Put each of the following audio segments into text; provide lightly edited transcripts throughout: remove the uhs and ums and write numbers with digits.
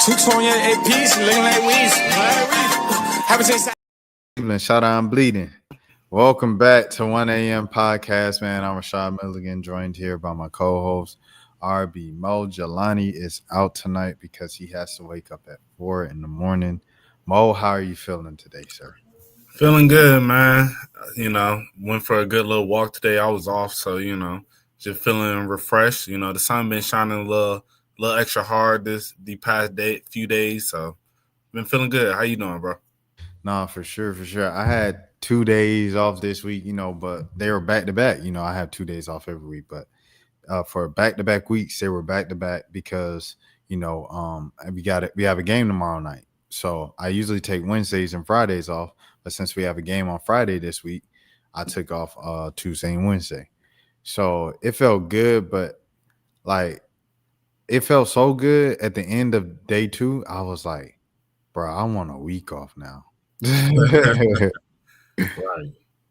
Chicks on your APs, looking like weeds. Haven't seen Cleveland, shout out, I'm bleeding. Welcome back to 1 a.m. podcast, man. I'm Rashad Milligan, joined here by my co-host, RB Mo. Jelani is out tonight because he has to wake up at 4 in the morning. Mo, how are you feeling today, sir? Feeling good, man. Went for a good little walk today. I was off, so just feeling refreshed. The sun been shining a little extra hard the past few days, so been feeling good. How you doing, bro? Nah, for sure. I had 2 days off this week, but they were back to back. I have 2 days off every week, but for back-to-back weeks, they were back-to-back because we have a game tomorrow night. So I usually take Wednesdays and Fridays off, but since we have a game on Friday this week, I took off Tuesday and Wednesday. So it felt good, but like it felt so good at the end of day 2. I was like, bro, I want a week off now. Right.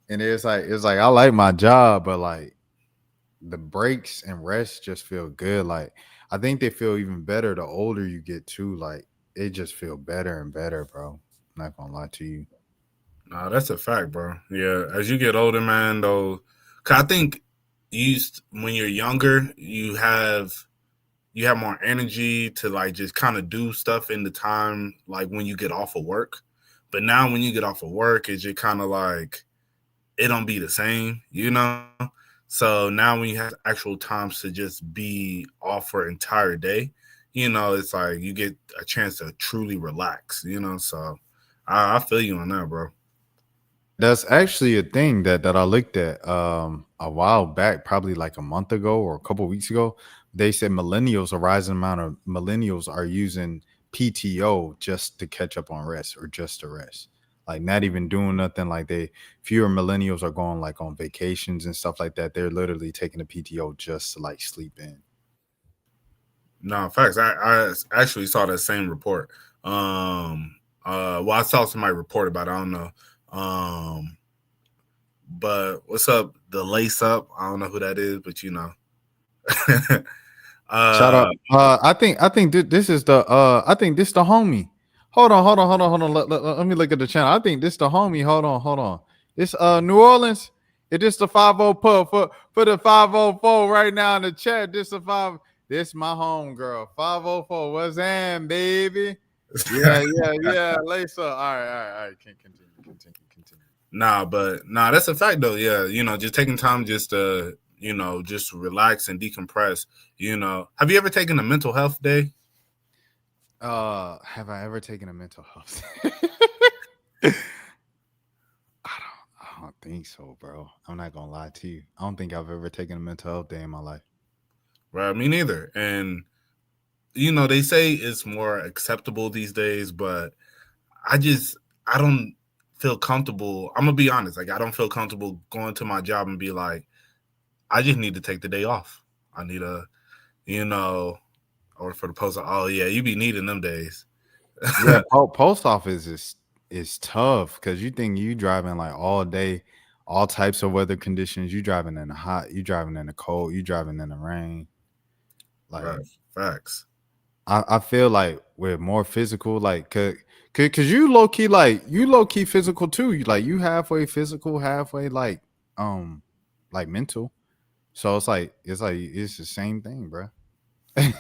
And it's like I like my job, but like the breaks and rest just feel good. Like I think they feel even better the older you get too. Like it just feel better and better, bro. I'm not gonna lie to you. Nah, that's a fact, bro. Yeah, as you get older, man, though, 'cause I think when you're younger, you have more energy to like just kind of do stuff in the time like when you get off of work. But now when you get off of work, it's just kind of like it don't be the same, So now when you have actual times to just be off for an entire day, it's like you get a chance to truly relax, So I feel you on that, bro. That's actually a thing that I looked at a while back, probably like a month ago or a couple of weeks ago. They said a rising amount of millennials are using PTO just to catch up on rest or just to rest. Like not even doing nothing. Like fewer millennials are going like on vacations and stuff like that. They're literally taking the PTO just to like sleep in. No, facts. I actually saw that same report. I saw somebody report about it. I don't know. But what's up? The Lace Up. I don't know who that is, but Shout out. I think this is the I think this the homie. Hold on. Let me look at the channel. I think this the homie. Hold on. This New Orleans. It is the 50 pub for the 504 right now in the chat. This the 5. This my home girl. 504. What's that, baby? Yeah. Lace up. All right. Continue. Nah, that's a fact though. Yeah, just taking time just to just relax and decompress. Have you ever taken a mental health day? Have I ever taken a mental health? I don't think so, bro. I'm not gonna lie to you. I don't think I've ever taken a mental health day in my life. Right, me neither. And they say it's more acceptable these days, but I don't feel comfortable. I'm gonna be honest. Like I don't feel comfortable going to my job and be like, I just need to take the day off. I need or for the post. Oh yeah, you be needing them days. Yeah, post office is tough because you think you driving like all day, all types of weather conditions. You driving in the hot, you driving in the cold, you driving in the rain. Like right. Facts. I feel like we're more physical, like cause you low key physical too. You halfway physical, halfway like mental. So it's the same thing, bro. He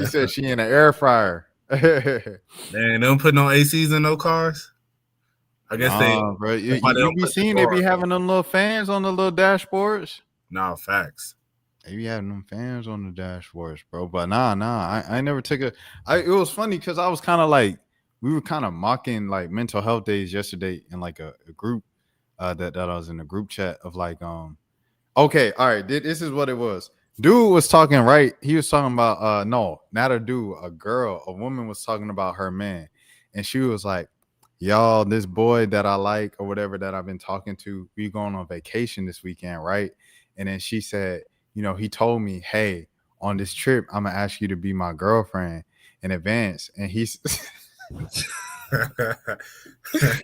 said she in an air fryer. Man, they don't put no ACs in no cars. I guess bro. You be seeing they be having them little fans on the little dashboards. Nah, facts. They be having them fans on the dashboards, bro. But nah. I never took it was funny because I was kind of like we were kind of mocking like mental health days yesterday in like a group that I was in a group chat of like okay, all right. This is what it was. Dude was talking, right? He was talking about no, not a dude, a woman was talking about her man. And she was like, y'all, this boy that I like or whatever that I've been talking to, we going on vacation this weekend, right? And then she said, he told me, hey, on this trip, I'm gonna ask you to be my girlfriend in advance. And he's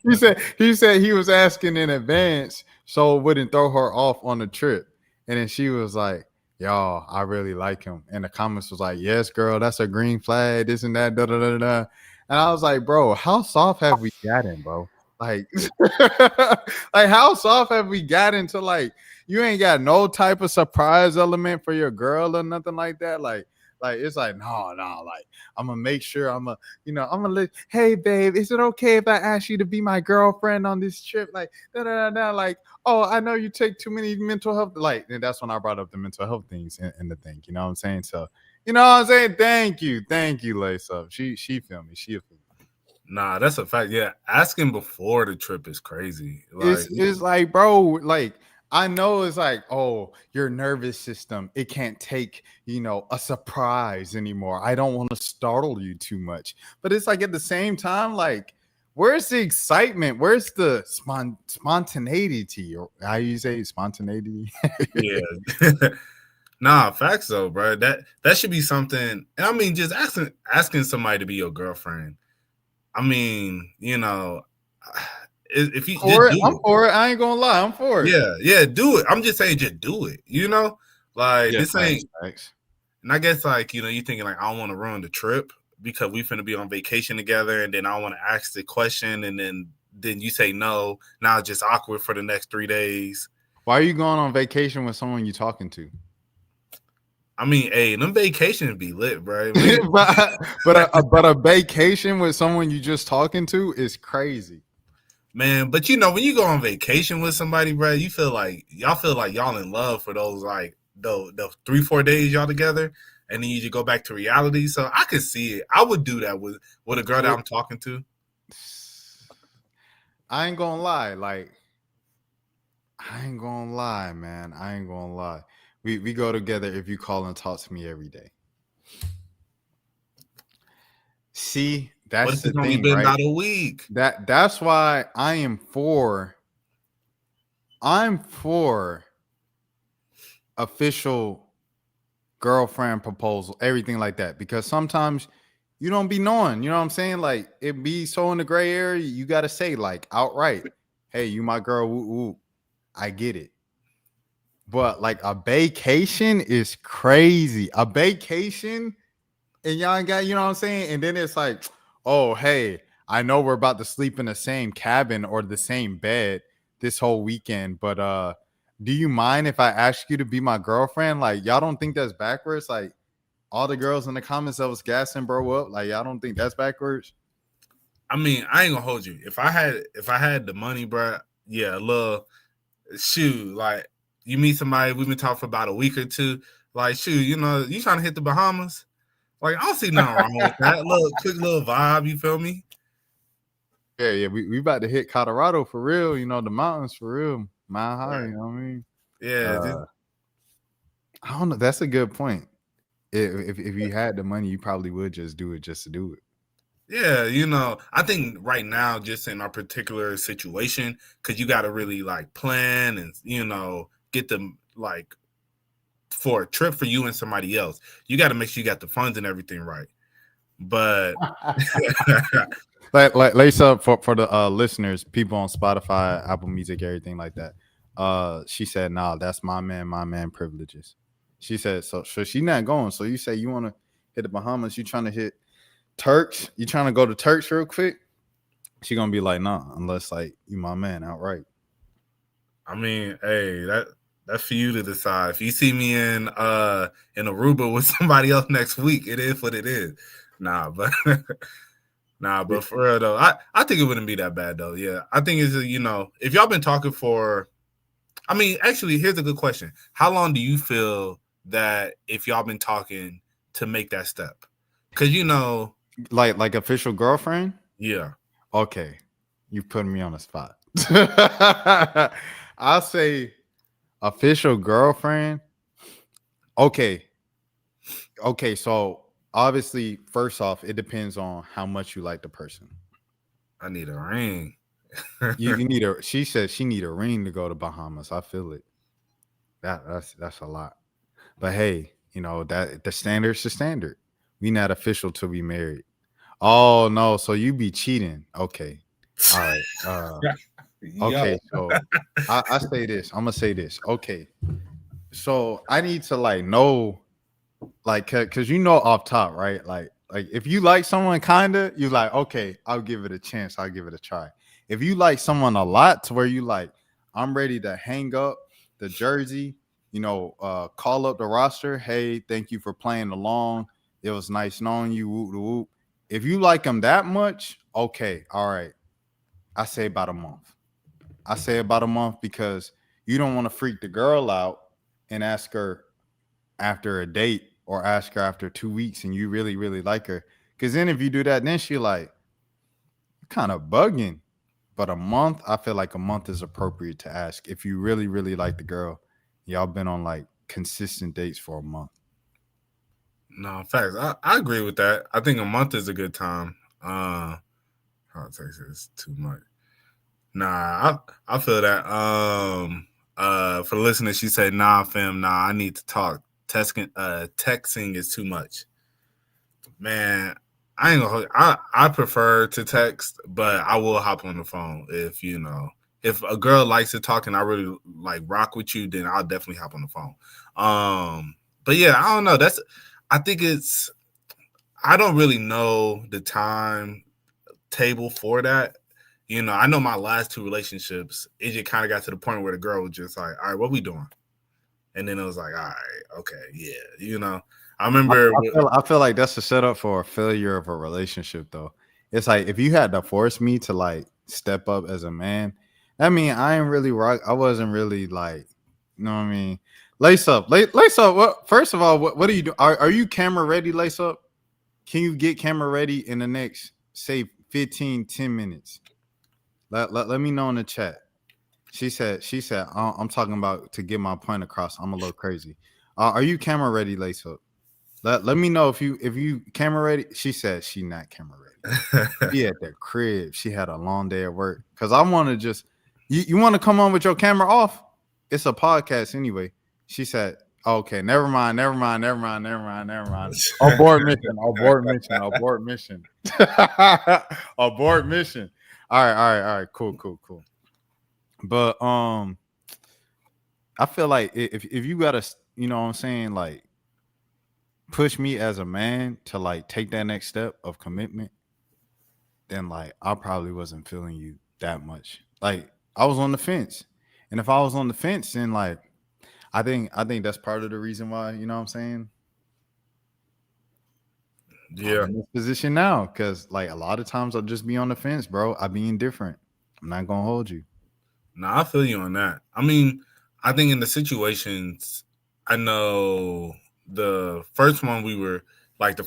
he said he was asking in advance so it wouldn't throw her off on the trip. And then she was like, y'all, I really like him. And the comments was like, yes, girl, that's a green flag, this and that, da da da da. And I was like, bro, how soft have we gotten, bro? Like, like how soft have we gotten to like you ain't got no type of surprise element for your girl or nothing like that? Like it's like, no, like I'm gonna make sure I'm gonna let hey babe, is it okay if I ask you to be my girlfriend on this trip? Like da da da da like oh, I know you take too many mental health. Like, and that's when I brought up the mental health things in the thing. You know what I'm saying? So, you know what I'm saying? Thank you, Lace Up. She feel me. She feel me. Nah, that's a fact. Yeah, asking before the trip is crazy. Like, It's like, bro, like I know it's like, oh, your nervous system, it can't take, a surprise anymore. I don't want to startle you too much. But it's like at the same time, like, where's the excitement? Where's the spontaneity? Or how you say spontaneity? yeah. Nah, facts though, bro. That should be something. And I mean, just asking somebody to be your girlfriend. I mean, if you just For it, do I'm it. for it. I ain't gonna lie, I'm for it. Yeah, do it. I'm just saying, just do it. Like Yeah, this thanks, ain't. thanks. And I guess like you thinking like I don't want to ruin the trip because we finna be on vacation together, and then I want to ask the question, and then you say no. Now it's just awkward for the next 3 days. Why are you going on vacation with someone you talking to? I mean, hey, them vacations be lit, bro. but a vacation with someone you just talking to is crazy. Man, but when you go on vacation with somebody, bro, you feel like y'all in love for those like the 3-4 days y'all together, and then you just go back to reality. So I could see it. I would do that with a girl that I'm talking to. I ain't gonna lie, like I ain't gonna lie, man. I ain't gonna lie. We go together if you call and talk to me every day. See, What that's if the it's only thing, been right? about a week? That's why I'm for official girlfriend proposal, everything like that. Because sometimes you don't be knowing, you know what I'm saying? Like it be so in the gray area, you gotta say like outright, hey, you my girl, woo, woo. I get it. But like a vacation is crazy. A vacation and y'all ain't got, you know what I'm saying? And then it's like, oh, hey, I know we're about to sleep in the same cabin or the same bed this whole weekend, but do you mind if I ask you to be my girlfriend? Like, y'all don't think that's backwards? Like, all the girls in the comments that was gassing bro up, like, y'all don't think that's backwards? I mean, I ain't gonna hold you. If I had the money, bro, yeah, look, shoot, like you meet somebody, we've been talking for about a week or two, like shoot, you trying to hit the Bahamas? Like, I don't see nothing wrong with that. Quick little vibe, you feel me? Yeah, we about to hit Colorado for real, the mountains for real, mile high, Right. you know what I mean? Yeah, I don't know. That's a good point. If you had the money, you probably would just do it just to do it. yeah, I think right now, just in our particular situation, because you got to really like plan and get them like for a trip for you and somebody else. You got to make sure you got the funds and everything right. But Like lace up for the listeners, people on Spotify, Apple Music, everything like that. She said, "Nah, that's my man privileges." She said, "So she not going." So you say you want to hit the Bahamas? You trying to hit Turks? You trying to go to Turks real quick? She gonna be like, "Nah," unless like you my man outright. I mean, hey, that's for you to decide. If you see me in Aruba with somebody else next week, it is what it is. Nah, but but for real though, I think it wouldn't be that bad though. Yeah, I think it's if y'all been talking for, I mean, actually, here's a good question: how long do you feel that if y'all been talking to make that step? Because like official girlfriend. yeah, Okay, you putting me on the spot. I'll say official girlfriend. Okay. Okay, so obviously, first off, it depends on how much you like the person. I need a ring. You need a. She said she need a ring to go to Bahamas. I feel it. That's a lot. But hey, that the standard's the standard. We not official till we married. Oh no, so you be cheating? Okay, all right. Yo, Okay, so I say this. I'm gonna say this. Okay, So I need to like know, like, cause you know off top, right? Like if you like someone kinda, you like, okay, I'll give it a chance. I'll give it a try. If you like someone a lot to where you like, I'm ready to hang up the jersey, call up the roster. Hey, thank you for playing along. It was nice knowing you. Whoop, whoop, whoop. If you like them that much, okay, all right. I say about a month. I say about a month because you don't want to freak the girl out and ask her after a date or ask her after 2 weeks and you really, really like her. Because then if you do that, then she like kind of bugging. But a month, I feel like a month is appropriate to ask if you really, really like the girl. Y'all been on like consistent dates for a month. No, facts. I agree with that. I think a month is a good time. How takes is too much. Nah, I feel that. For the listeners, she said, "Nah, fam, nah, I need to talk. Texting is too much." Man, I ain't gonna. I prefer to text, but I will hop on the phone if a girl likes to talk and I really like rock with you, then I'll definitely hop on the phone. But yeah, I don't know. I think I don't really know the time table for that. I know my last two relationships, it just kind of got to the point where the girl was just like, all right, what we doing? And then it was like, all right, okay, yeah. I remember. I feel like that's a setup for a failure of a relationship, though. It's like if you had to force me to like step up as a man, I mean, I ain't really rock. I wasn't really like, you know what I mean? Lace up. What, first of all, what do you do? Are you camera ready, Lace up? Can you get camera ready in the next, say, 10 minutes? Let me know in the chat. She said, I'm talking about to get my point across. I'm a little crazy. Are you camera ready, Lace up? Let me know if you camera ready. She said she not camera ready. She at the crib. She had a long day at work. Cause I want to just you want to come on with your camera off? It's a podcast anyway. She said, okay, never mind. Abort mission. Abort mission. All right. Cool. But I feel like if you gotta, you know what I'm saying, like push me as a man to like take that next step of commitment, then like I probably wasn't feeling you that much. Like I was on the fence. And if I was on the fence, then like I think that's part of the reason why, you know what I'm saying? Yeah. I'm in this position now. Cause like a lot of times I'll just be on the fence, bro. I be indifferent. I'm not gonna hold you. Nah, I feel you on that. I mean, I think in the situations, I know the first one we were like the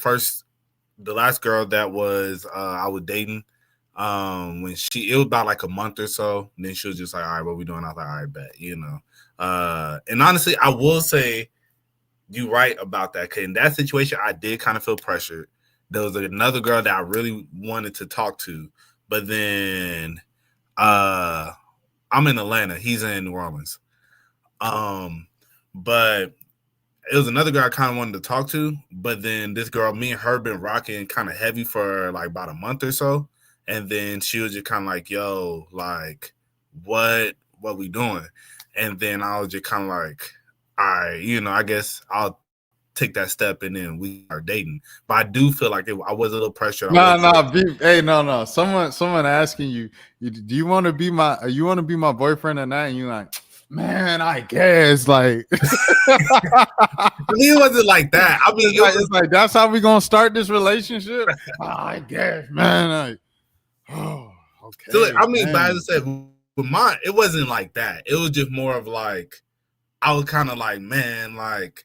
last girl that was I was dating, when it was about like a month or so, and then she was just like, all right, what we doing? I was like, all right, bet, and honestly, I will say you right about that. Cause in that situation, I did kind of feel pressured. There was another girl that I really wanted to talk to, but then I'm in Atlanta. He's in New Orleans. But it was another girl I kind of wanted to talk to, but then this girl, me and her been rocking kind of heavy for like about a month or so. And then she was just kind of like, yo, like, what we doing? And then I was just kind of like, all right, I guess I'll take that step and then we are dating. But I do feel like I was a little pressured. No. Someone asking you, do you want to be my boyfriend or not? And you like, man, I guess like it wasn't like that. I mean, it's like that's how we gonna start this relationship. I guess, man. Like, oh, okay. So, I mean, man. but as I said, with mine, it wasn't like that. It was just more of like, I was kind of like, man, like,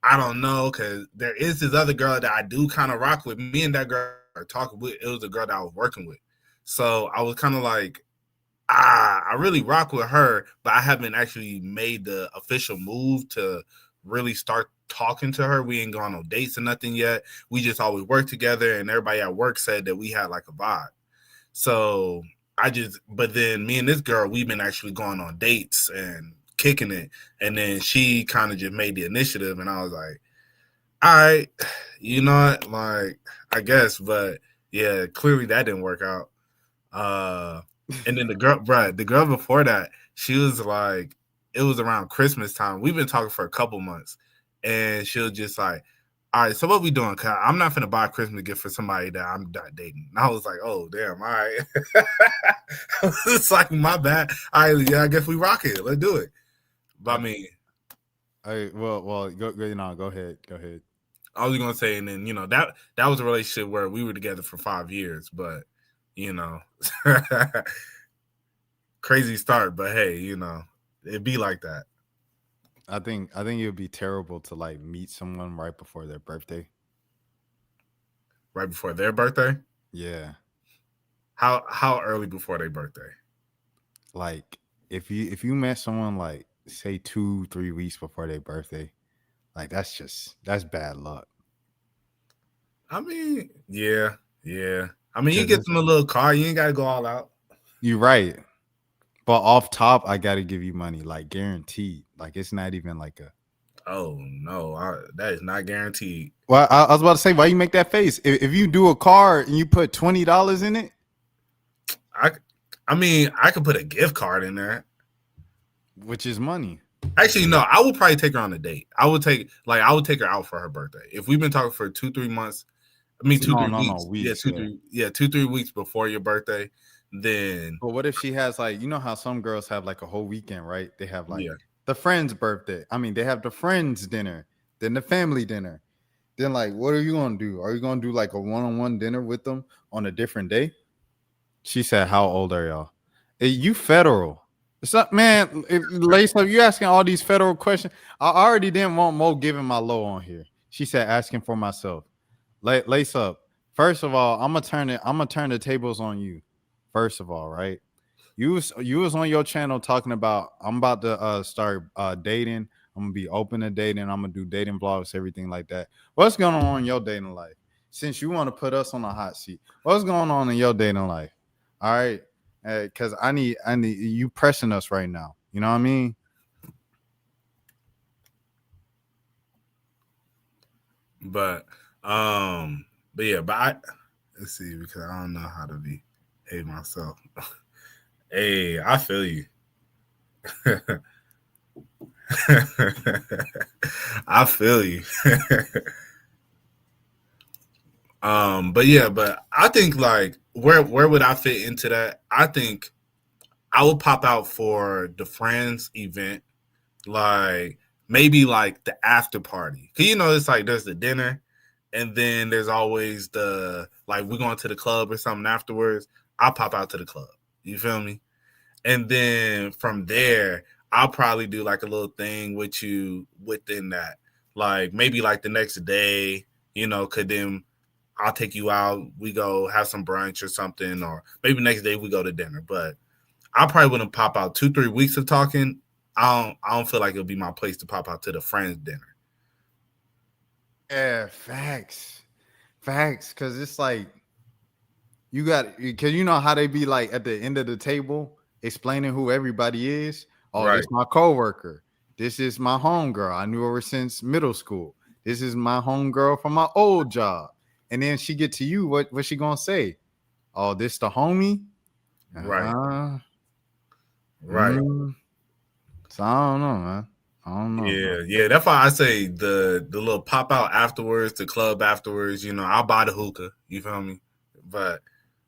I don't know, because there is this other girl that I do kind of rock with. Me and that girl are talking with. It was a girl that I was working with. So I was kind of like, I really rock with her, but I haven't actually made the official move to really start talking to her. We ain't gone on dates or nothing yet. We just always work together, and everybody at work said that we had like a vibe. So but then me and this girl, we've been actually going on dates and kicking it. And then she kind of just made the initiative, and I was like, all right, you know what? Like, I guess, but yeah, clearly that didn't work out. And then the girl before that, she was like, it was around Christmas time. We've been talking for a couple months, and she'll just like, all right, so what we doing? Cause I'm not finna buy a Christmas gift for somebody that I'm not dating. And I was like, oh damn, all right. It's like my bad. All right, yeah, I guess we rock it. Let's do it. But I mean, well, go ahead. I was gonna say, and then that was a relationship where we were together for 5 years, but crazy start, but hey, it'd be like that. I think it would be terrible to like meet someone right before their birthday. Right before their birthday? Yeah. How early before their birthday? Like if you met someone like say 2-3 weeks before their birthday, like that's bad luck. I mean, yeah. I mean, you get them a little car, you ain't gotta go all out. You're right. But off top, I gotta give you money, like guaranteed. Like it's not even like a. Oh no, that is not guaranteed. Well, I was about to say, why you make that face? If you do a card and you put $20 in it, I mean, I could put a gift card in there, which is money. Actually, no, I would probably take her on a date. I would take her out for her birthday. If we've been talking for 2-3 months, I mean 2-3 weeks. Yeah, 2-3 weeks before your birthday. Then, but what if she has like, how some girls have like a whole weekend, right? They have like the friend's birthday. I mean, they have the friend's dinner, then the family dinner. Then like, what are you gonna do? Are you gonna do like a one-on-one dinner with them on a different day? She said, "How old are y'all? Hey, you federal? It's up, man. Lace up, you asking all these federal questions. I already didn't want Mo giving my low on here." She said, "Asking for myself." Lace up. First of all, I'm gonna turn the tables on you. First of all, right? You was on your channel talking about I'm about to start dating. I'm gonna be open to dating. I'm gonna do dating vlogs, everything like that. What's going on in your dating life? Since you want to put us on a hot seat, what's going on in your dating life? All right, because I need you pressing us right now. You know what I mean? But let's see, because I don't know how to behave myself. Hey, I feel you. I feel you. But I think like where would I fit into that? I think I would pop out for the friends event, like maybe like the after party. Cause it's like there's the dinner, and then there's always the like we're going to the club or something afterwards. I'll pop out to the club. You feel me? And then from there, I'll probably do like a little thing with you within that. Like maybe like the next day, could then I'll take you out. We go have some brunch or something, or maybe next day we go to dinner. But I probably wouldn't pop out 2-3 weeks of talking. I don't feel like it'll be my place to pop out to the friends dinner. Yeah, facts. Because it's like because you know how they be like at the end of the table explaining who everybody is. Oh, right. This is my coworker. This is my homegirl. I knew her since middle school. This is my homegirl from my old job. And then she get to you. What she gonna say? Oh, this the homie? Right. Right. So I don't know, man. I don't know. Yeah. That's why I say the little pop out afterwards, the club afterwards. I'll buy the hookah. You feel me? But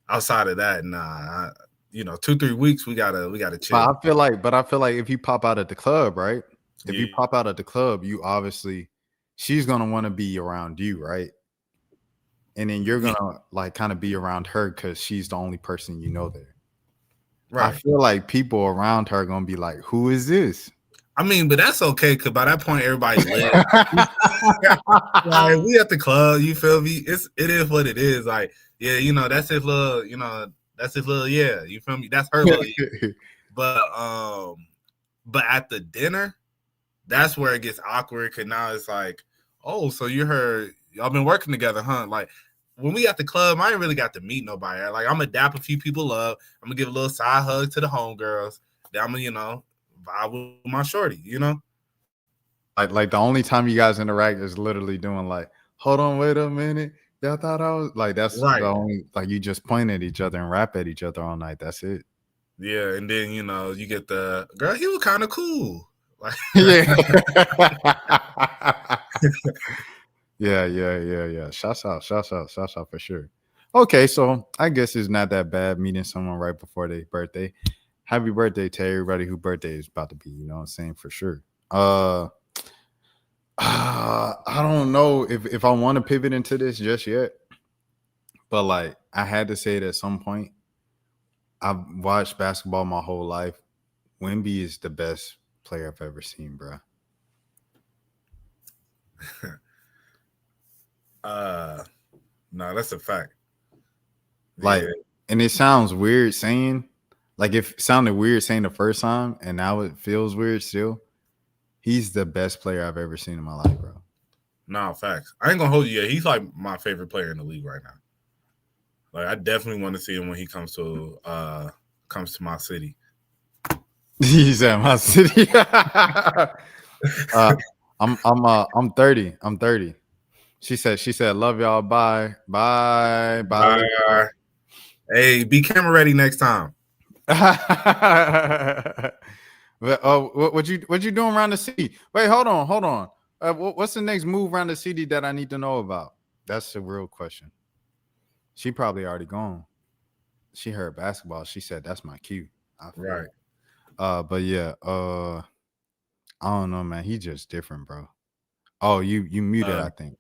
outside of that, nah. 2-3 weeks we gotta chill. But I feel like if you pop out at the club, right? If you pop out at the club, you obviously she's gonna want to be around you, right? And then you're gonna like kind of be around her because she's the only person there. Right. I feel like people around her are gonna be like, "Who is this?" I mean, but that's okay because by that point everybody's lit. Like, we at the club, you feel me? It is what it is. Like, yeah, that's his little, that's his little, yeah, you feel me? That's her little, yeah. But at the dinner, that's where it gets awkward because now it's like, oh, so y'all been working together, huh? Like when we at the club, I ain't really got to meet nobody. Like I'm gonna dap a few people up. I'm gonna give a little side hug to the homegirls. Then I'm gonna, vibe with my shorty, Like the only time you guys interact is literally doing like, hold on, wait a minute. Y'all thought I was like, that's right. The only, like you just point at each other and rap at each other all night. That's it. Yeah. And then, you get the girl, he was kind of cool. Like, Yeah. Yeah. Shouts out for sure. Okay, so I guess it's not that bad meeting someone right before their birthday. Happy birthday to everybody whose birthday is about to be, you know what I'm saying, for sure. I don't know if I want to pivot into this just yet, but like I had to say it at some point. I've watched basketball my whole life. Wemby is the best player I've ever seen, bro. no, that's a fact. Like, Yeah, and it sounds weird saying, like, if it sounded weird saying the first time, and now it feels weird still. He's the best player I've ever seen in my life, bro. no facts. I ain't gonna hold you. Yeah, he's like my favorite player in the league right now. Like, I definitely want to see him when he comes to my city. He's at my city. I'm 30. I'm 30. She said, love y'all. Bye. Bye. Bye. Hey, be camera ready next time. But, what you doing around the city? Wait, hold on. What's the next move around the city that I need to know about? That's the real question. She probably already gone. She heard basketball. She said that's my cue. Right. But yeah, I don't know, man. He just different, bro. Oh, you muted, I think.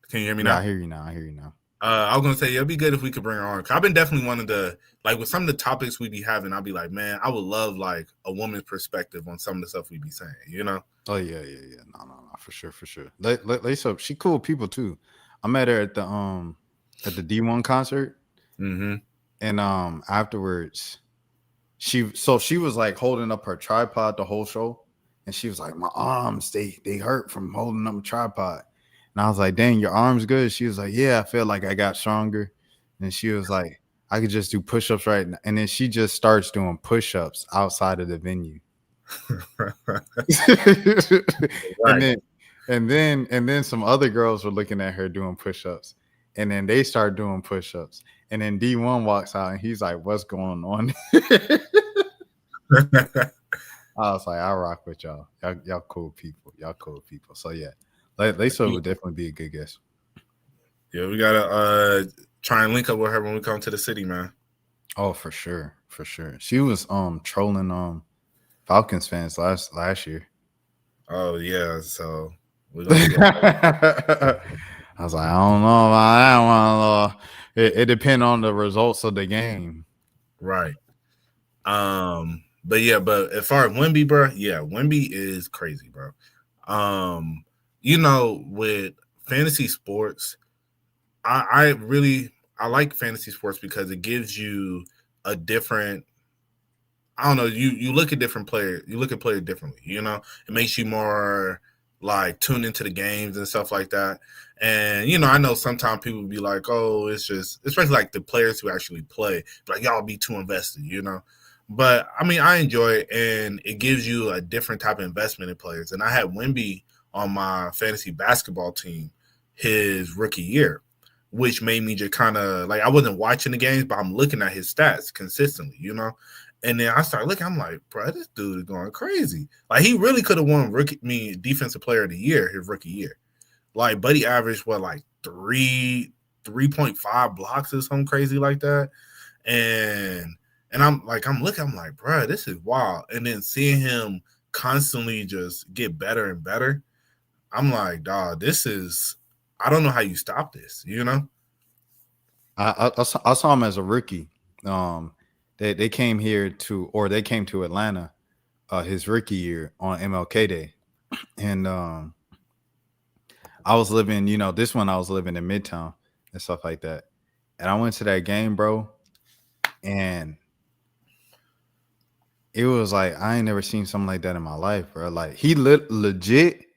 Can you hear me now? I hear you now. I was gonna say, it'd be good if we could bring her on. I've been definitely wanting to, like, with some of the topics we be having, I'll be like, man, I would love like a woman's perspective on some of the stuff we be saying, you know? Oh yeah. No, for sure. Lace up, she cool people too. I met her at the D1 concert, and afterwards, she was like holding up her tripod the whole show, and she was like, my arms they hurt from holding up a tripod. And I was like, dang, your arm's good. She was like, yeah, I feel like I got stronger. And she was like, I could just do push-ups right now. And then she just starts doing push-ups outside of the venue. Right. And then some other girls were looking at her doing push-ups. And then they start doing push-ups. And then D1 walks out and he's like, what's going on? I was like, I rock with y'all. Y'all cool people. So yeah. Lisa would definitely be a good guest. Yeah, we gotta try and link up with her when we come to the city, man. Oh, for sure. She was trolling Falcons fans last year. Oh yeah, so we're gonna I was like, I don't know about that one. It depends on the results of the game, right? But as far as Wemby, bro, yeah, Wemby is crazy, bro. You know, with fantasy sports, I like fantasy sports because it gives you a different, I don't know, you look at different players, you look at players differently, you know, it makes you more like tuned into the games and stuff like that. And, you know, I know sometimes people be like, oh, it's just, especially like the players who actually play, like y'all be too invested, you know. But I mean, I enjoy it, and it gives you a different type of investment in players. And I had Wemby on my fantasy basketball team his rookie year, which made me just kind of like, I wasn't watching the games, but I'm looking at his stats consistently, you know. And then I started looking, I'm like, bro, this dude is going crazy. Like, he really could have won defensive player of the year his rookie year. Like, Buddy averaged like 3.5 blocks or something crazy like that. And I'm looking, I'm like, bro, this is wild. And then seeing him constantly just get better and better, I'm like, dog, this is, I don't know how you stop this, you know? I saw him as a rookie. They came to Atlanta his rookie year on MLK Day. And I was living, you know, this one I was living in Midtown and stuff like that. And I went to that game, bro. And it was like, I ain't never seen something like that in my life, bro. Like, he legit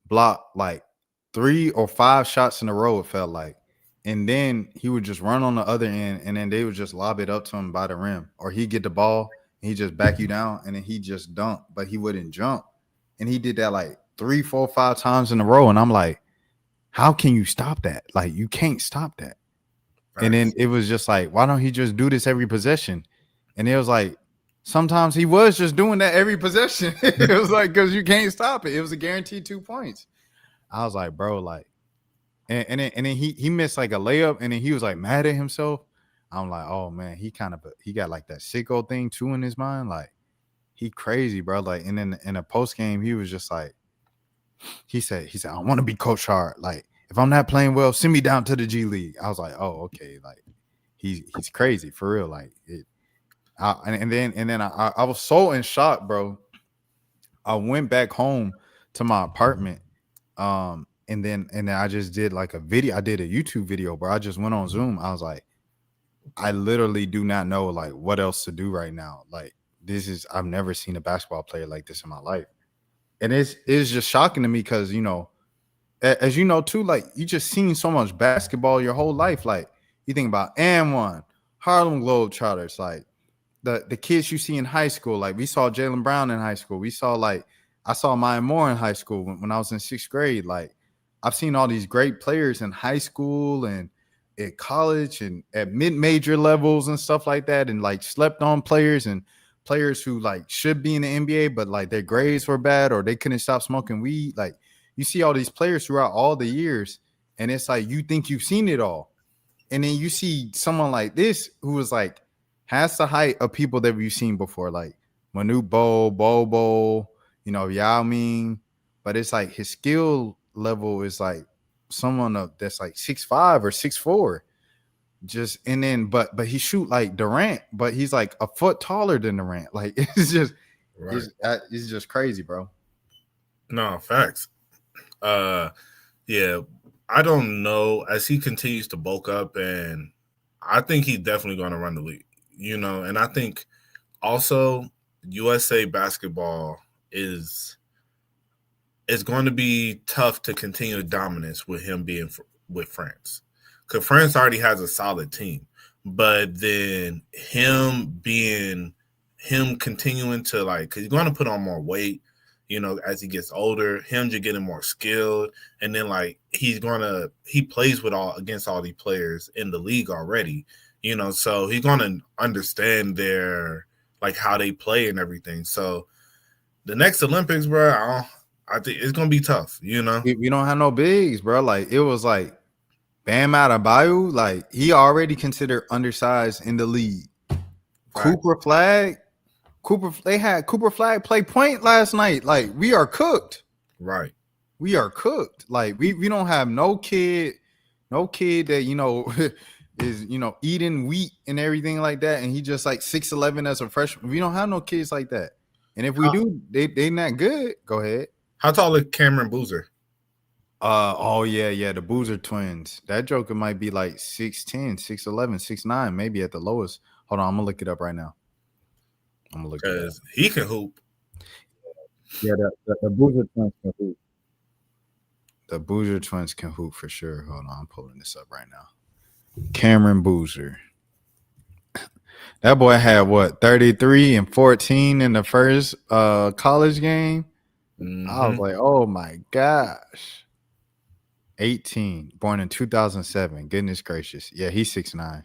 blocked like 3 or 5 shots in a row, it felt like. And then he would just run on the other end, and then they would just lob it up to him by the rim. Or he'd get the ball, and he'd just back you down, and then he'd just dunk, but he wouldn't jump. And he did that like 3, 4, 5 times in a row. And I'm like, how can you stop that? Like, you can't stop that. Right. And then it was just like, why don't he just do this every possession? And it was like, sometimes he was just doing that every possession. It was like, because you can't stop it. It was a guaranteed 2 points. I was like, bro, like, and then he missed like a layup, and then he was like mad at himself. I'm like, oh man, he got like that sicko thing too in his mind. Like, he crazy, bro. Like, and then in a post game, he was just like, he said, I want to be Coach Hart. Like, if I'm not playing well, send me down to the G League. I was like, oh, okay. Like, he's crazy for real. Like, and then I was so in shock, bro. I went back home to my apartment. And then I just did like a video. I did a YouTube video, bro. I just went on Zoom. I was like, I literally do not know like what else to do right now. Like, I've never seen a basketball player like this in my life. And it's just shocking to me because, you know, as you know too, like, you just seen so much basketball your whole life. Like, you think about M1, Harlem Globetrotters, like the kids you see in high school. Like, we saw Jaylen Brown in high school. We saw, like, I saw Maya Moore in high school when I was in 6th grade. Like, I've seen all these great players in high school and at college and at mid-major levels and stuff like that, and like slept on players and players who like should be in the NBA, but like their grades were bad or they couldn't stop smoking weed. Like, you see all these players throughout all the years, and it's like you think you've seen it all. And then you see someone like this who is like has the height of people that we've seen before, like Manute Bobo, you know, Yao Ming, but it's like his skill level is like someone that's like 6'5" or 6'4". Just and then but he shoot like Durant, but he's like a foot taller than Durant. Like, it's just Right. it's just crazy, bro. No, facts. Yeah, I don't know as he continues to bulk up, and I think he's definitely going to run the league. You know, and I think also USA basketball is going to be tough to continue dominance with him being with France, because France already has a solid team, but then him continuing to like, because he's going to put on more weight, you know, as he gets older, him just getting more skilled, and then like he plays against all these players in the league already, you know, so he's going to understand their like how they play and everything. So the next Olympics, bro, I think it's gonna be tough, you know. We don't have no bigs, bro. Like, it was like Bam Adebayo, like, he already considered undersized in the league. Right. They had Cooper Flag play point last night. Like, we are cooked. Right. We are cooked. Like, we don't have no kid that, you know, is, you know, eating wheat and everything like that, and he just like 6'11" as a freshman. We don't have no kids like that. And if we do, they not good. Go ahead. How tall is Cameron Boozer? Oh yeah, the Boozer twins. That joker might be like 6'10", 6'11", 6'9", maybe at the lowest. Hold on, I'm gonna look it up right now. I'm gonna look it up. Because he can hoop. Yeah, the Boozer twins can hoop. The Boozer twins can hoop for sure. Hold on, I'm pulling this up right now. Cameron Boozer. That boy had what, 33 and 14 in the first college game. Mm-hmm. I was like, oh my gosh. 18, born in 2007. Goodness gracious. Yeah, he's 6'9".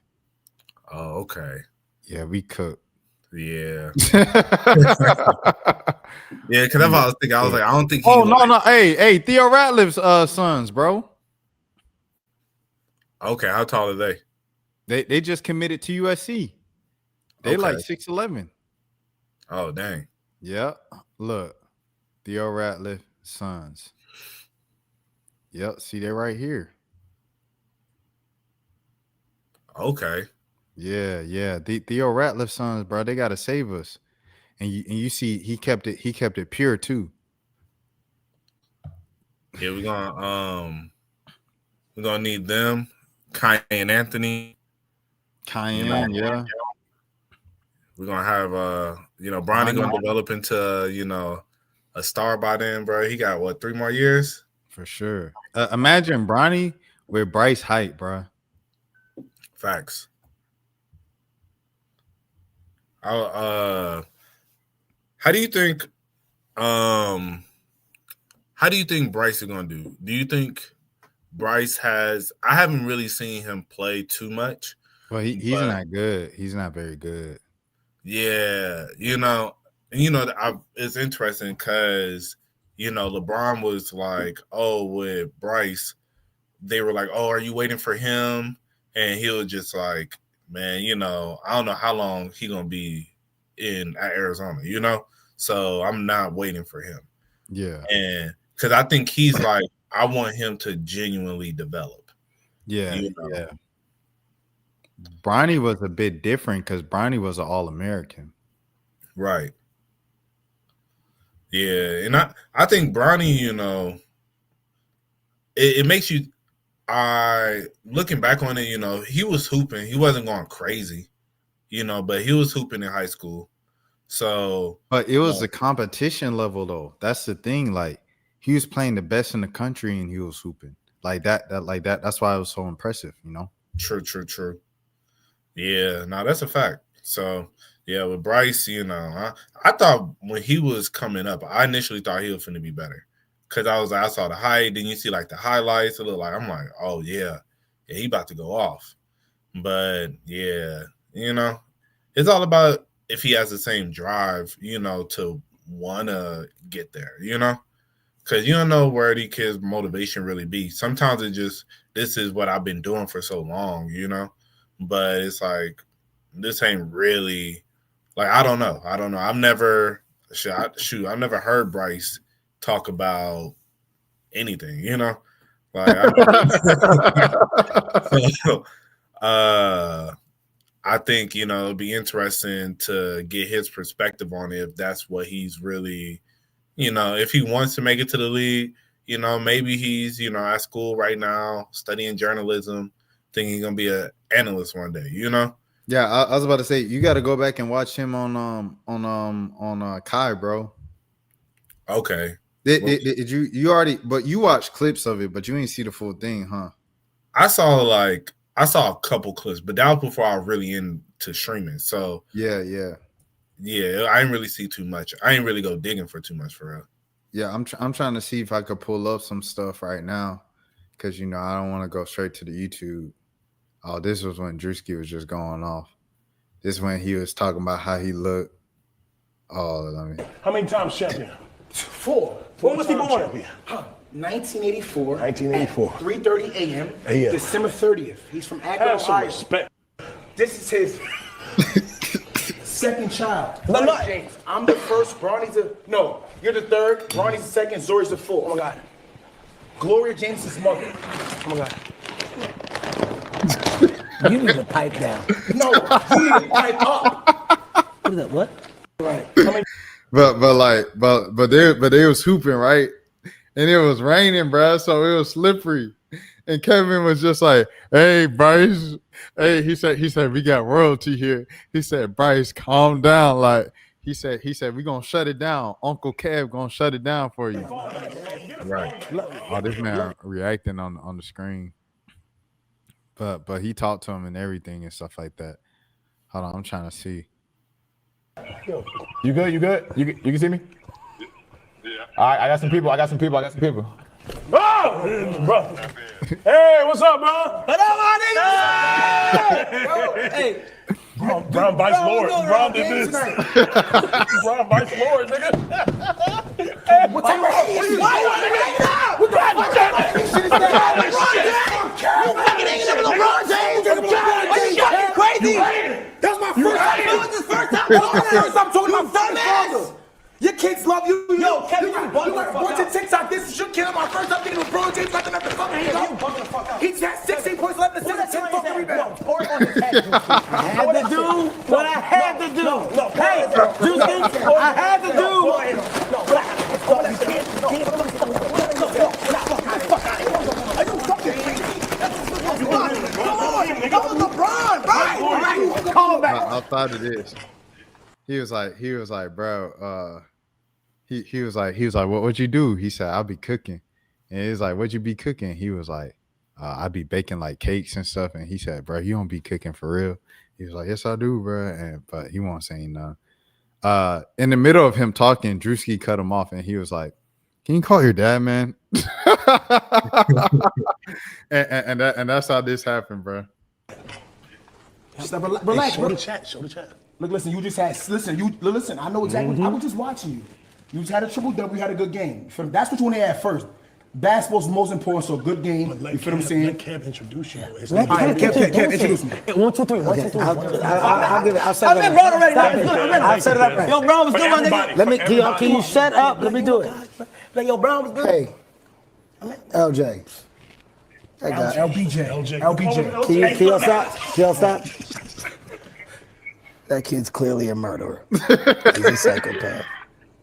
Oh, okay. Yeah, we cooked. Yeah. Yeah, because that's what I was thinking. I was like, I don't think he. Oh, no. Hey, Theo Ratliff's sons, bro. Okay, how tall are they? They just committed to USC. They like 6'11". Oh, dang. Yeah. Look. Theo Ratliff sons. Yep, see, they're right here. Okay. Yeah. Theo Ratliff sons, bro, they gotta save us. And you see, he kept it pure too. Yeah, we're gonna need them, Kai and Anthony. Cayenne, yeah. We're gonna have Bronny gonna develop into a star by then, bro. He got what, 3 more years? For sure. Imagine Bronny with Bryce Height, bro. Facts. How do you think Bryce is gonna do? Do you think Bryce has? I haven't really seen him play too much. Well, he's not good. He's not very good. Yeah, it's interesting because LeBron was like, oh, with Bryce, they were like, oh, are you waiting for him? And he was just like, man, I don't know how long he gonna be at Arizona, so I'm not waiting for him. Yeah, and because I think he's like, I want him to genuinely develop. yeah. Bronny was a bit different because Bronny was an All-American. Right. Yeah, and I think Bronny, it makes you. Looking back on it, he was hooping. He wasn't going crazy, but he was hooping in high school. So, but it was the competition level though. That's the thing. Like he was playing the best in the country and he was hooping like that. That's why it was so impressive. True. Yeah, no, that's a fact. So, yeah, with Bryce, I thought when he was coming up, I initially thought he was going to be better because I saw the height. Then you see like the highlights. It looked like I'm like, oh yeah, he about to go off. But yeah, it's all about if he has the same drive, to want to get there, because you don't know where these kids' motivation really be. Sometimes it just, this is what I've been doing for so long, but it's like, this ain't really, like, I don't know. I've never heard Bryce talk about anything, like, I think, it'd be interesting to get his perspective on it if that's what he's really, if he wants to make it to the league, maybe he's, at school right now studying journalism, thinking he's gonna be an analyst one day, Yeah, I was about to say you got to go back and watch him on Kai, bro. Okay. Did you already? But you watched clips of it, but you ain't see the full thing, huh? I saw a couple clips, but that was before I was really into streaming. So yeah, I didn't really see too much. I didn't really go digging for too much for real. Yeah, I'm trying to see if I could pull up some stuff right now, because I don't want to go straight to the YouTube. Oh, this was when Drewski was just going off. This when he was talking about how he looked. Oh, let me. How many times champion? 4. When was he born? 1984. 1984. 3:30 a.m. A.M. December 30th. He's from Akron, Have some Ohio. respect. This is his second child. No, no. James. I'm the first. No, you're the third. Bronny's the second. Zori's the fourth. Oh my God. Gloria James' mother. Oh my God. You need to pipe down. No, you need to pipe up. What is that? What? Right. But they was hooping, right? And it was raining, bro, so it was slippery. And Kevin was just like, "Hey, Bryce." Hey, he said we got royalty here. He said, "Bryce, calm down." Like he said we gonna shut it down. Uncle Kev gonna shut it down for you. Right. Oh, this man reacting on the screen. But he talked to him and everything and stuff like that. Hold on, I'm trying to see. You good? You can see me? Yeah. All right, I got some people. Oh, bro. Hey, what's up, bro? What up, my nigga? Hey. Brown Vice Lord. Brown did this. Brown Vice Lord, nigga. Hey, what's up? What are you doing, nigga? What the Crazy. That's my first time. First I'm talking about father. Your kids love you. Yo, Kevin, you like watching TikTok. This is your kid. My first time getting LeBron James like the fucking hang. He had 16 points left in the 10 fucking rebounds. I had to do what I had to do. Hey, Drewski, I had to do. Outside of this, he was like, bro, he was like, what'd you do? He said, I'll be cooking. And he was like, what'd you be cooking? He was like, I be baking like cakes and stuff. And he said, bro, you don't be cooking for real. He was like, yes, I do, bro. But he won't say nothing. In the middle of him talking, Drewski cut him off and he was like, can you call your dad, man? and that's how this happened, bro. Just relax, Show bro. the chat. Look, listen, you just had, listen, I know exactly, I was just watching you. You just had a triple-double, you had a good game. That's what you want to add first. Basketball's most important, so a good game. You feel what I'm saying? Let Kev introduce you. Kev, introduce me. 1, 2, 3. Okay. I'll give it. I'll set it up. I'll set it up right. Yo, Brown was good, my nigga. Let me. Can you shut up? Let me do it. Like, yo, Brown was good. Hey, LJ. Hey, guy. LBJ. Can y'all stop? That kid's clearly a murderer. He's a psychopath.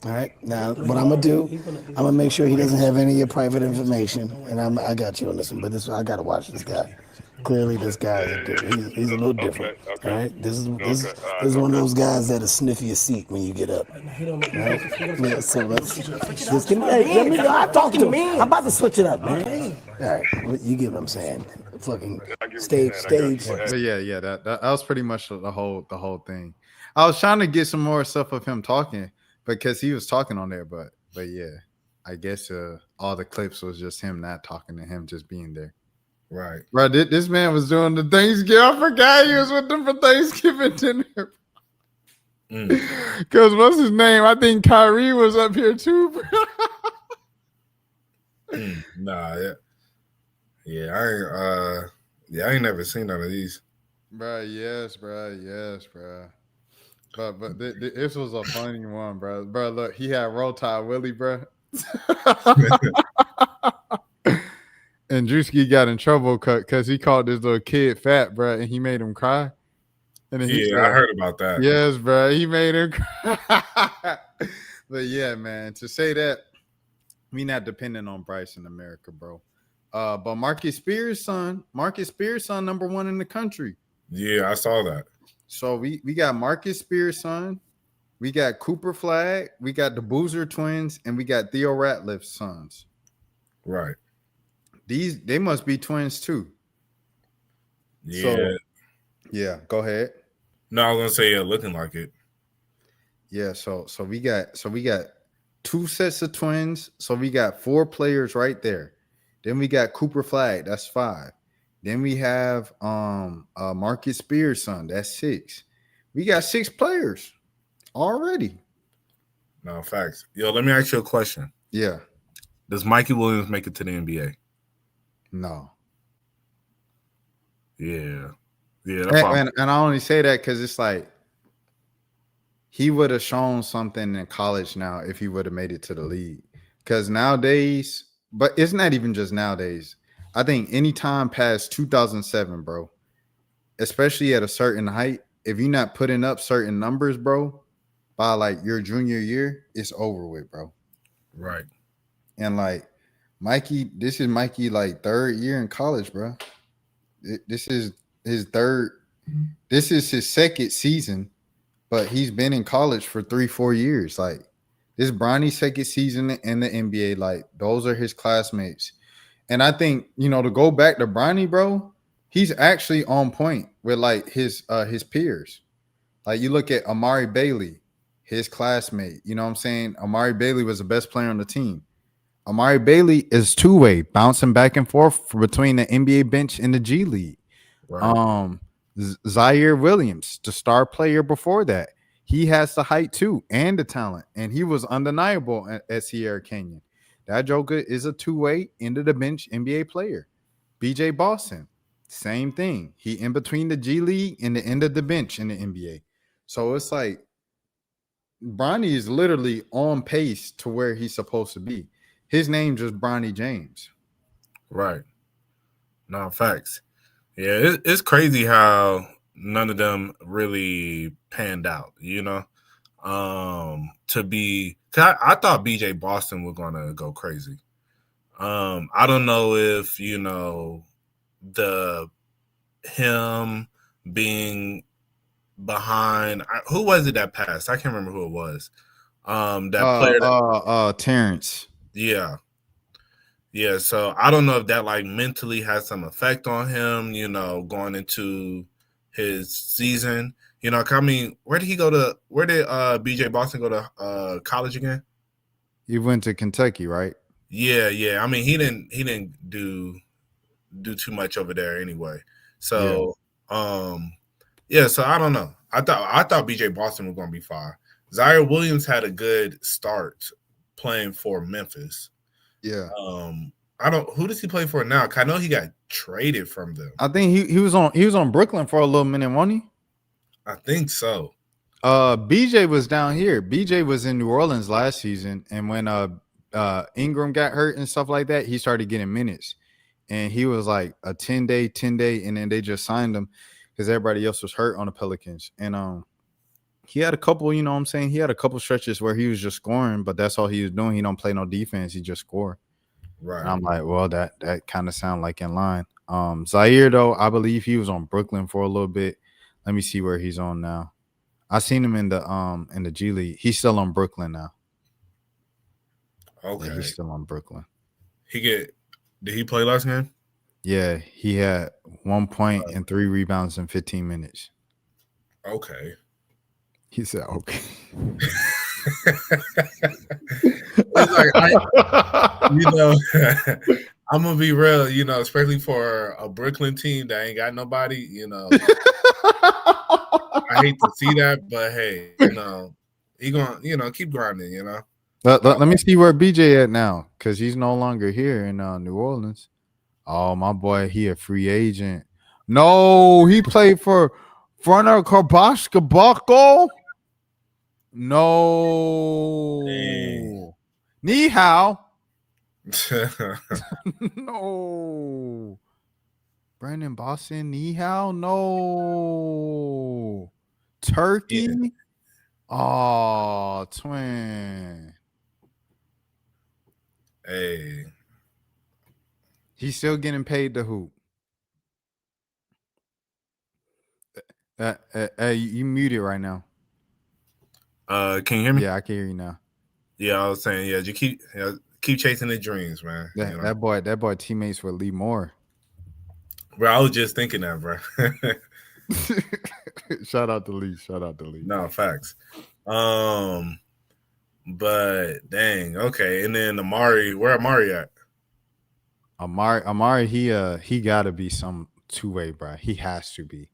All right. Now, what I'm gonna do, I'm gonna make sure he doesn't have any of your private information, and I got you on this one. But I gotta watch this guy. Clearly, this guy is he's a little different. All right. This is one of those guys that'll sniff your seat when you get up. Right? Yeah. So let me. I talk to him. I'm about to switch it up, man. All right. You get what I'm saying? Fucking stage. But yeah. That was pretty much the whole thing. I was trying to get some more stuff of him talking because he was talking on there, but yeah, I guess all the clips was just him not talking to him, just being there. Right. Bro, this man was doing the Thanksgiving. I forgot he was with them for Thanksgiving dinner. Because what's his name? I think Kyrie was up here too, bro. Nah, I ain't never seen none of these. Bro, yes, bro. But this was a funny one, bro. Bro, look, he had Roll Tide Willie, bro. And Drewski got in trouble because he called this little kid fat, bro, and he made him cry. And then I heard about that. Yes, bro, he made him cry. But yeah, man, to say that, we not dependent on Bryce in America, bro. But Marcus Spears' son, number 1 in the country. Yeah, I saw that. So we got Marcus Spears' son, we got Cooper Flag, we got the Boozer twins, and we got Theo Ratliff's sons. Right. They must be twins too. Yeah. So, yeah, go ahead. No, I was gonna say looking like it. Yeah, so we got 2 sets of twins. So we got 4 players right there. Then we got Cooper Flag, that's 5. Then we have Marcus Spears' son, that's 6. We got 6 players already. No, facts. Yo, let me ask you a question. Yeah. Does Mikey Williams make it to the NBA? No. Yeah. And I only say that because it's like he would have shown something in college now if he would have made it to the league. Because nowadays, but it's not even just nowadays. I think anytime past 2007, bro, especially at a certain height, if you're not putting up certain numbers, bro, by like your junior year, it's over with, bro. Right. And like this is Mikey like 3rd year in college, bro. This is his 2nd season, but he's been in college for 3-4 years. Like this Bronny's 2nd season in the NBA, like those are his classmates. And I think, to go back to Bronny, bro, he's actually on point with like his peers. Like you look at Amari Bailey, his classmate, you know what I'm saying? Amari Bailey was the best player on the team. Amari Bailey is 2-way, bouncing back and forth between the NBA bench and the G League. Right. Zaire Williams, the star player before that, he has the height too and the talent, and he was undeniable at Sierra Canyon. That joker is a 2-way, end of the bench NBA player. BJ Boston, same thing. He in between the G League and the end of the bench in the NBA. So it's like Bronny is literally on pace to where he's supposed to be. His name just Bronny James. Right. No, facts. Yeah, it's crazy how none of them really panned out, to be – I thought BJ Boston was going to go crazy. I don't know if, him being behind – who was it that passed? I can't remember who it was. That player – Terrence. Yeah. Yeah, so I don't know if that like mentally has some effect on him, going into his season. I mean, where did BJ Boston go to college again? He went to Kentucky, right? Yeah. I mean, he didn't do too much over there anyway. So, so I don't know. I thought BJ Boston was going to be fine. Zaire Williams had a good start playing for Memphis. Yeah. Who does he play for now? I know he got traded from them. I think he was on Brooklyn for a little minute, wasn't he? I think so. BJ was down here. BJ was in New Orleans last season, and when Ingram got hurt and stuff like that, he started getting minutes. And he was like a 10-day, and then they just signed him because everybody else was hurt on the Pelicans. And he had a couple, you know what I'm saying? He had a couple stretches where he was just scoring, but that's all he was doing. He don't play no defense. He just score. Right. And I'm like, well, that kind of sound like in line. Zaire, though, I believe he was on Brooklyn for a little bit. Let me see where he's on now. I seen him in the G League. He's still on Brooklyn now. Okay. Yeah, he's still on Brooklyn. Did he play last game? Yeah, he had 1 point and 3 rebounds in 15 minutes. Okay. He said, okay. It's like I'm gonna be real, especially for a Brooklyn team that ain't got nobody, I hate to see that, but hey, he gonna, keep grinding, Let me see where BJ at now, because he's no longer here in New Orleans. Oh, my boy, he a free agent. No, he played for Fenerbahce basketball. No. Dang. Ni hao. No. Brandon Boston, ni hao. No. Turkey. Yeah. Oh, twin. Hey. He's still getting paid to hoop. You muted right now. Can you hear me? Yeah, I can hear you now. Yeah, I was saying, you keep chasing the dreams, man. That boy teammates with Lee Moore. Bro, I was just thinking that, bro. Shout out to Lee. No, facts. But dang, okay. And then Amari, where Amari at? Amari, he gotta be some two-way, bro. He has to be.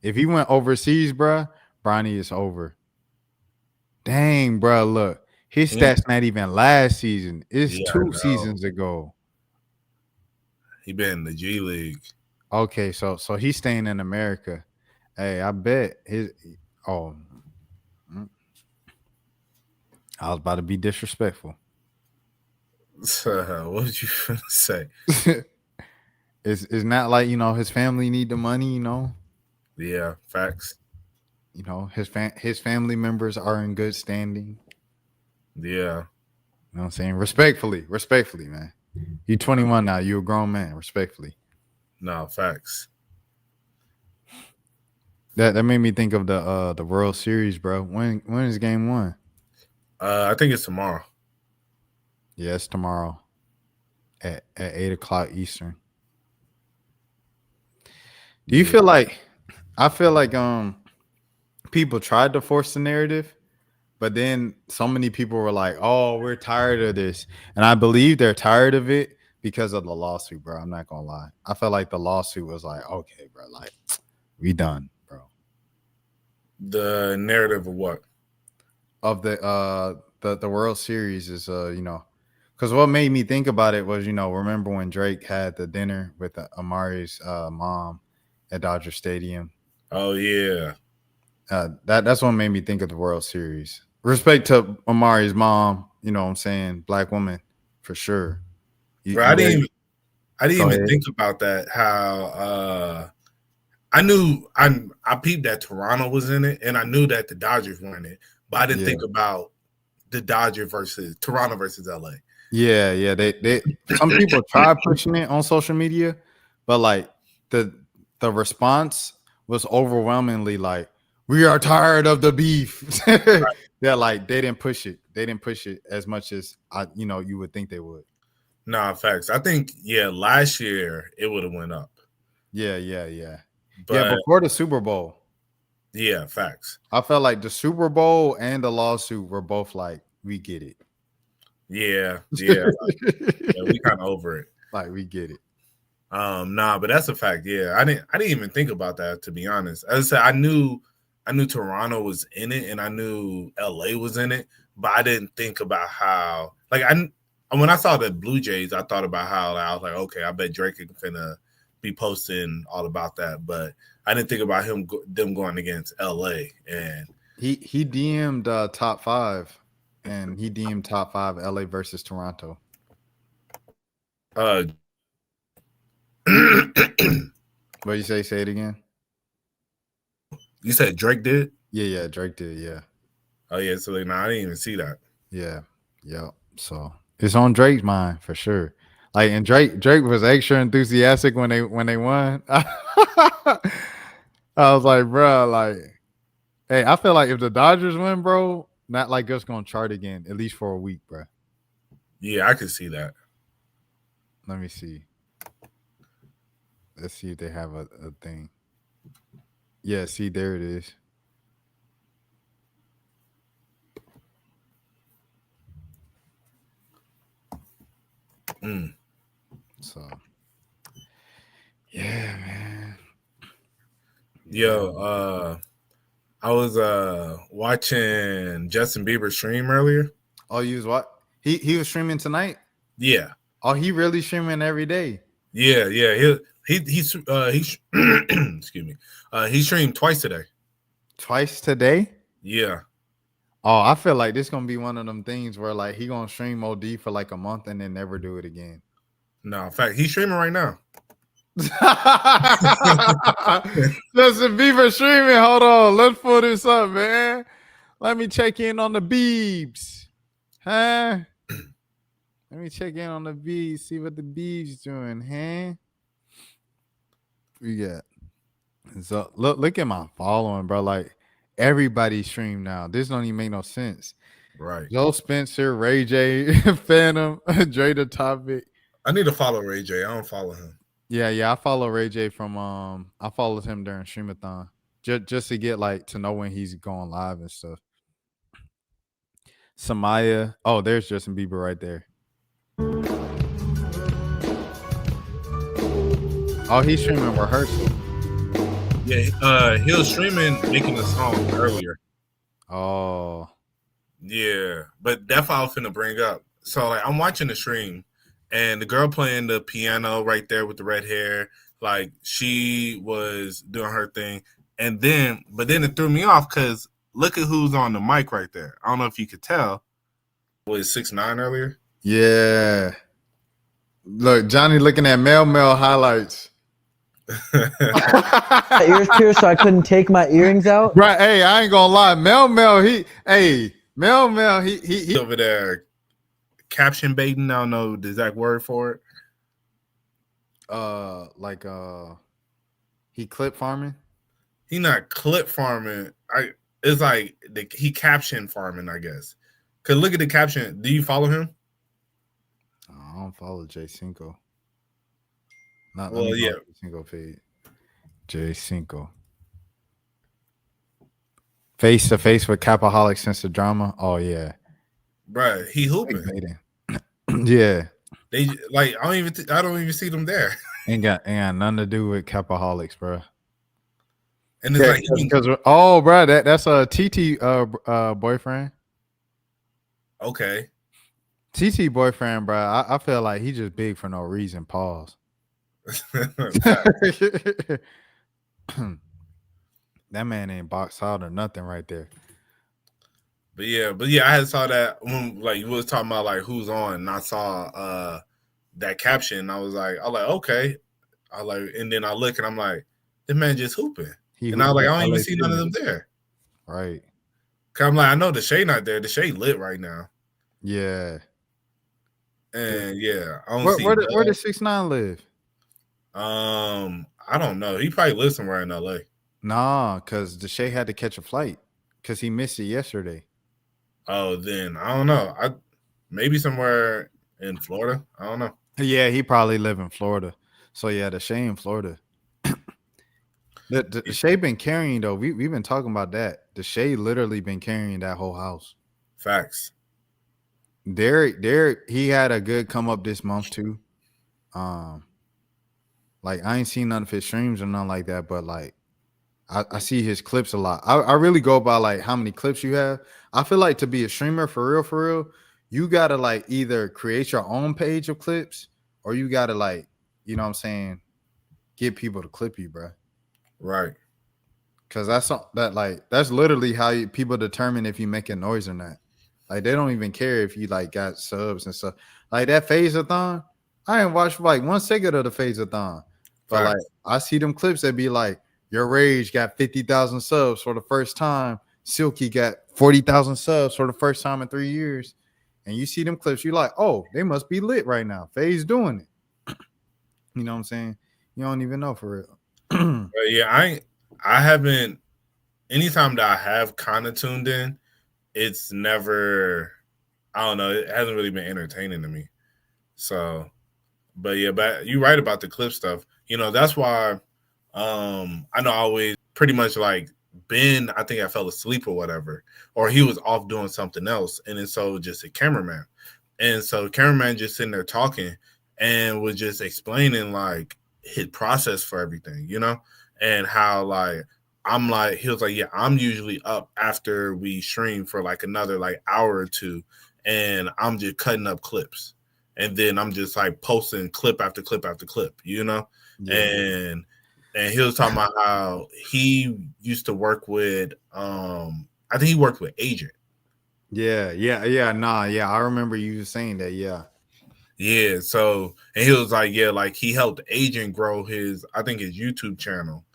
If he went overseas, bro, Bronny is over. Dang, bro, look. His stats not even last season. It's 2 seasons ago. He been in the G League. Okay, so he's staying in America. Hey, I bet I was about to be disrespectful. What was you gonna say? It's not like, his family need the money, Yeah, facts. His family members are in good standing. Yeah. You know what I'm saying? Respectfully, man. You 21 now. You a grown man. Respectfully. No, facts. That made me think of the World Series, bro. When is game 1? I think it's tomorrow. Yeah, it's tomorrow at 8:00 Eastern. Do you feel like I feel like people tried to force the narrative, but then so many people were like, "Oh, we're tired of this," and I believe they're tired of it because of the lawsuit, bro. I'm not gonna lie. I felt like the lawsuit was like, "Okay, bro, like we done, bro." The narrative of what? Of the World Series is because what made me think about it was remember when Drake had the dinner with Amari's mom at Dodger Stadium. Oh yeah. That's what made me think of the World Series. Respect to Amari's mom, you know what I'm saying? Black woman, for sure. Bro, I didn't even think about that. How I knew I peeped that Toronto was in it, and I knew that the Dodgers were in it, but I didn't think about the Dodgers versus Toronto versus LA. Yeah. They some people try pushing it on social media, but like the response was overwhelmingly like, we are tired of the beef. Yeah, like they didn't push it. They didn't push it as much as you would think they would. Nah, facts. I think last year it would have went up. Yeah. But before the Super Bowl. Yeah, facts. I felt like the Super Bowl and the lawsuit were both like, we get it. Yeah. We kind of over it. Like we get it. Nah, but that's a fact. Yeah, I didn't even think about that, to be honest. As I said, I knew Toronto was in it, and I knew LA was in it, but I didn't think about how. Like when I saw the Blue Jays, I thought about how I was like, okay, I bet Drake is finna be posting all about that, but I didn't think about them going against LA. And he DM'd top 5, and he DM'd top 5 LA versus Toronto. What you say? Say it again. You said Drake did? Yeah, Drake did. Yeah. Oh yeah, so I didn't even see that. Yeah. So it's on Drake's mind for sure. Like, and Drake was extra enthusiastic when they won. I was like, bro, like, hey, I feel like if the Dodgers win, bro, not like us gonna chart again, at least for a week, bro. Yeah, I could see that. Let me see. Let's see if they have a thing. Yeah, see, there it is. So, yeah, man. Yo, I was watching Justin Bieber stream earlier. Oh, you was what? He was streaming tonight? Yeah. Oh, he really streaming every day? Yeah. He excuse me. He streamed twice today. Twice today? Yeah. Oh, I feel like this gonna be one of them things where like he gonna stream OD for like a month and then never do it again. No, in fact, he's streaming right now. Justin Bieber streaming. Hold on, let's pull this up, man. Let me check in on the Biebs, huh? Let me check in on the Biebs, see what the Biebs doing, huh? We got. So look at my following, bro. Like everybody stream now. This don't even make no sense. Right. Joe Spencer, Ray J, Phantom, Dre the Topic. I need to follow Ray J. I don't follow him. Yeah. I follow Ray J from I followed him during Streamathon just to get like to know when he's going live and stuff. Samaya. Oh, there's Justin Bieber right there. Oh, he's streaming rehearsal. Yeah, he was streaming making a song earlier. Oh. Yeah, but that's what I was finna bring up. So like I'm watching the stream and the girl playing the piano right there with the red hair, like she was doing her thing. And then it threw me off because look at who's on the mic right there. I don't know if you could tell. Was 6ix9ine earlier? Yeah. Look, Johnny looking at Mel highlights. My ears pierced, so I couldn't take my earrings out. Right. Hey, I ain't gonna lie. Mel, he over there caption baiting. I don't know the exact word for it. He clip farming. He not clip farming. It's like he caption farming, I guess. Cause look at the caption. Do you follow him? I don't follow J Cinco. Well, yeah. Cinco feed. J Cinco. Face to face with Capaholic since the drama. Oh yeah, bruh, he hooping. Yeah, they like I don't even see them there. Ain't got nothing to do with Capaholics, bro. And it's like because bro, that's a TT boyfriend. Okay, TT boyfriend, bro. I feel like he just big for no reason. Pause. That man ain't boxed out or nothing right there. But yeah, I had saw that when like you was talking about like who's on, and I saw that caption. I was like, okay. And then I look and I'm like, this man just hooping. And I was like, I don't even see none of them there. Right. Cause I'm like, I know the shade not there. The shade lit right now. Yeah. And yeah, I don't see where does 6ix9ine live? I don't know. He probably lives somewhere in LA. Nah, because Deshae had to catch a flight because he missed it yesterday. Oh, then I don't know. Maybe somewhere in Florida. I don't know. Yeah, he probably live in Florida. So yeah, Deshae in Florida. Deshae been carrying though. We've been talking about that. Deshae literally been carrying that whole house. Facts. Derek, he had a good come up this month too. Like I ain't seen none of his streams or nothing like that, but like I see his clips a lot. I really go by like how many clips you have. I feel like to be a streamer for real, you gotta like either create your own page of clips or you gotta like, you know what I'm saying, get people to clip you, bro. Right. Cause that's literally how people determine if you making noise or not. Like they don't even care if you like got subs and stuff. Like that phaseathon, I ain't watched like 1 second of the phaseathon. But like I see them clips that be like, your Rage got 50,000 subs for the first time. Silky got 40,000 subs for the first time in 3 years. And you see them clips, you're like, oh, they must be lit right now. Phase doing it. You know what I'm saying? You don't even know for real. But yeah, I haven't. Anytime that I have kind of tuned in, it's never. I don't know. It hasn't really been entertaining to me. So, but yeah, but you're right about the clip stuff. You know, that's why. I know I always pretty much like Ben. I think I fell asleep or whatever, or he was off doing something else, and then so just a cameraman, and so the cameraman just sitting there talking and was just explaining like his process for everything, you know, and how like I'm like he was like, yeah, I'm usually up after we stream for like another like hour or two, and I'm just cutting up clips, and then I'm just like posting clip after clip after clip, you know, and he was talking about how he used to work with I think he worked with Agent. Yeah. I remember you saying that. Yeah. So and he was like, yeah, like he helped Agent grow his YouTube channel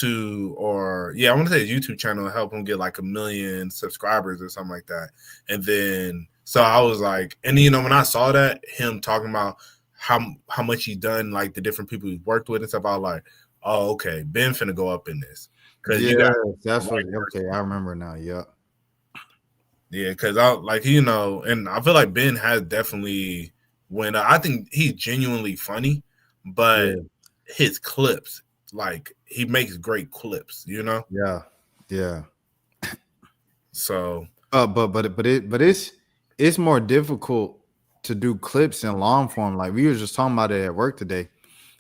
I want to say his YouTube channel to help him get like 1 million subscribers or something like that. And then so I was like, and you know, when I saw that, him talking about how much he done, like the different people he worked with and stuff, I was like, oh, okay, Ben finna go up in this. That's what. Okay, I remember now. Yeah, because I like and I feel like Ben has definitely I think he's genuinely funny, but his clips, like he makes great clips, you know. Yeah. So, but it's more difficult to do clips in long form. Like we were just talking about it at work today.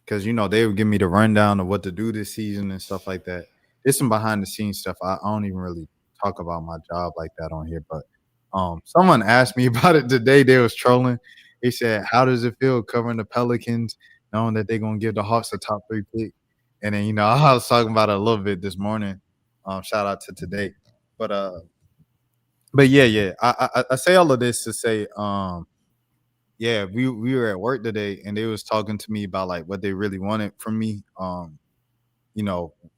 Because they would give me the rundown of what to do this season and stuff like that. It's some behind the scenes stuff. I don't even really talk about my job like that on here. But someone asked me about it today. They was trolling. They said, "How does it feel covering the Pelicans, knowing that they're gonna give the Hawks a top 3 pick?" And then I was talking about it a little bit this morning. Shout out to today. But yeah. I say all of this to say yeah, we were at work today and they was talking to me about like what they really wanted from me,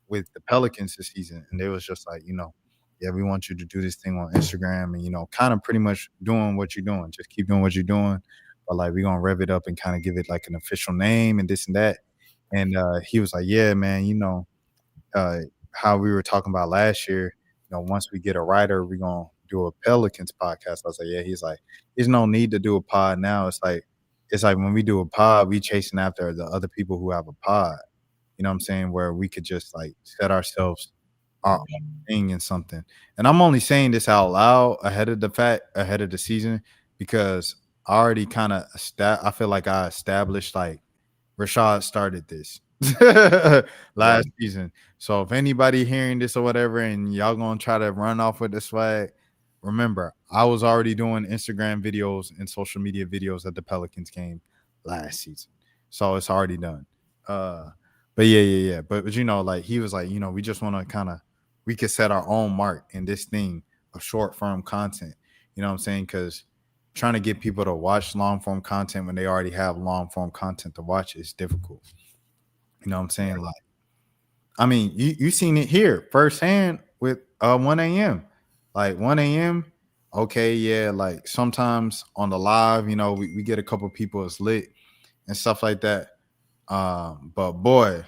with the Pelicans this season. And they was just like, yeah, we want you to do this thing on Instagram and, kind of pretty much doing what you're doing. Just keep doing what you're doing. But like we're gonna rev it up and kind of give it like an official name and this and that. And he was like, yeah, man, how we were talking about last year, once we get a writer, we're gonna do a Pelicans podcast. I was like, yeah. He's like, there's no need to do a pod now. It's like when we do a pod, we chasing after the other people who have a pod. You know what I'm saying? Where we could just like set ourselves our own thing in something. And I'm only saying this out loud ahead of the season because I already kind of I feel like I established like Rashad started this last season. So if anybody hearing this or whatever and y'all gonna try to run off with the swag, remember, I was already doing Instagram videos and social media videos at the Pelicans game last season. So it's already done. But yeah. But like he was like, we just want to we could set our own mark in this thing of short form content. You know what I'm saying? Because trying to get people to watch long form content when they already have long form content to watch is difficult. You know what I'm saying? Like, I mean, you seen it here firsthand with 1 a.m. Like 1 a.m. Okay, yeah, like sometimes on the live, we get a couple people as lit and stuff like that. But boy,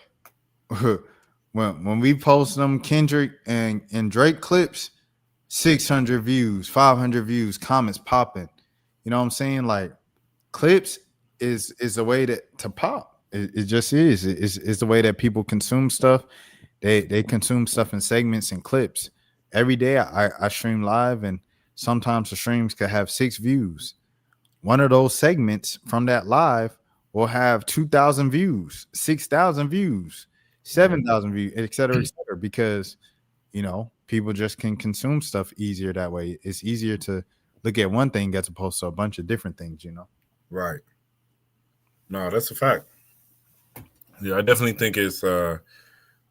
when we post them Kendrick and Drake clips, 600 views, 500 views, comments popping. You know what I'm saying? Like clips is a way to pop. It just is. It's the way that people consume stuff. They consume stuff in segments and clips. Every day I stream live and sometimes the streams could have 6 views. One of those segments from that live will have 2,000 views, 6,000 views. 7,000 views, et cetera, because people just can consume stuff easier that way. It's easier to look at one thing as opposed to a bunch of different things. Right. No, that's a fact. Yeah, I definitely think it's a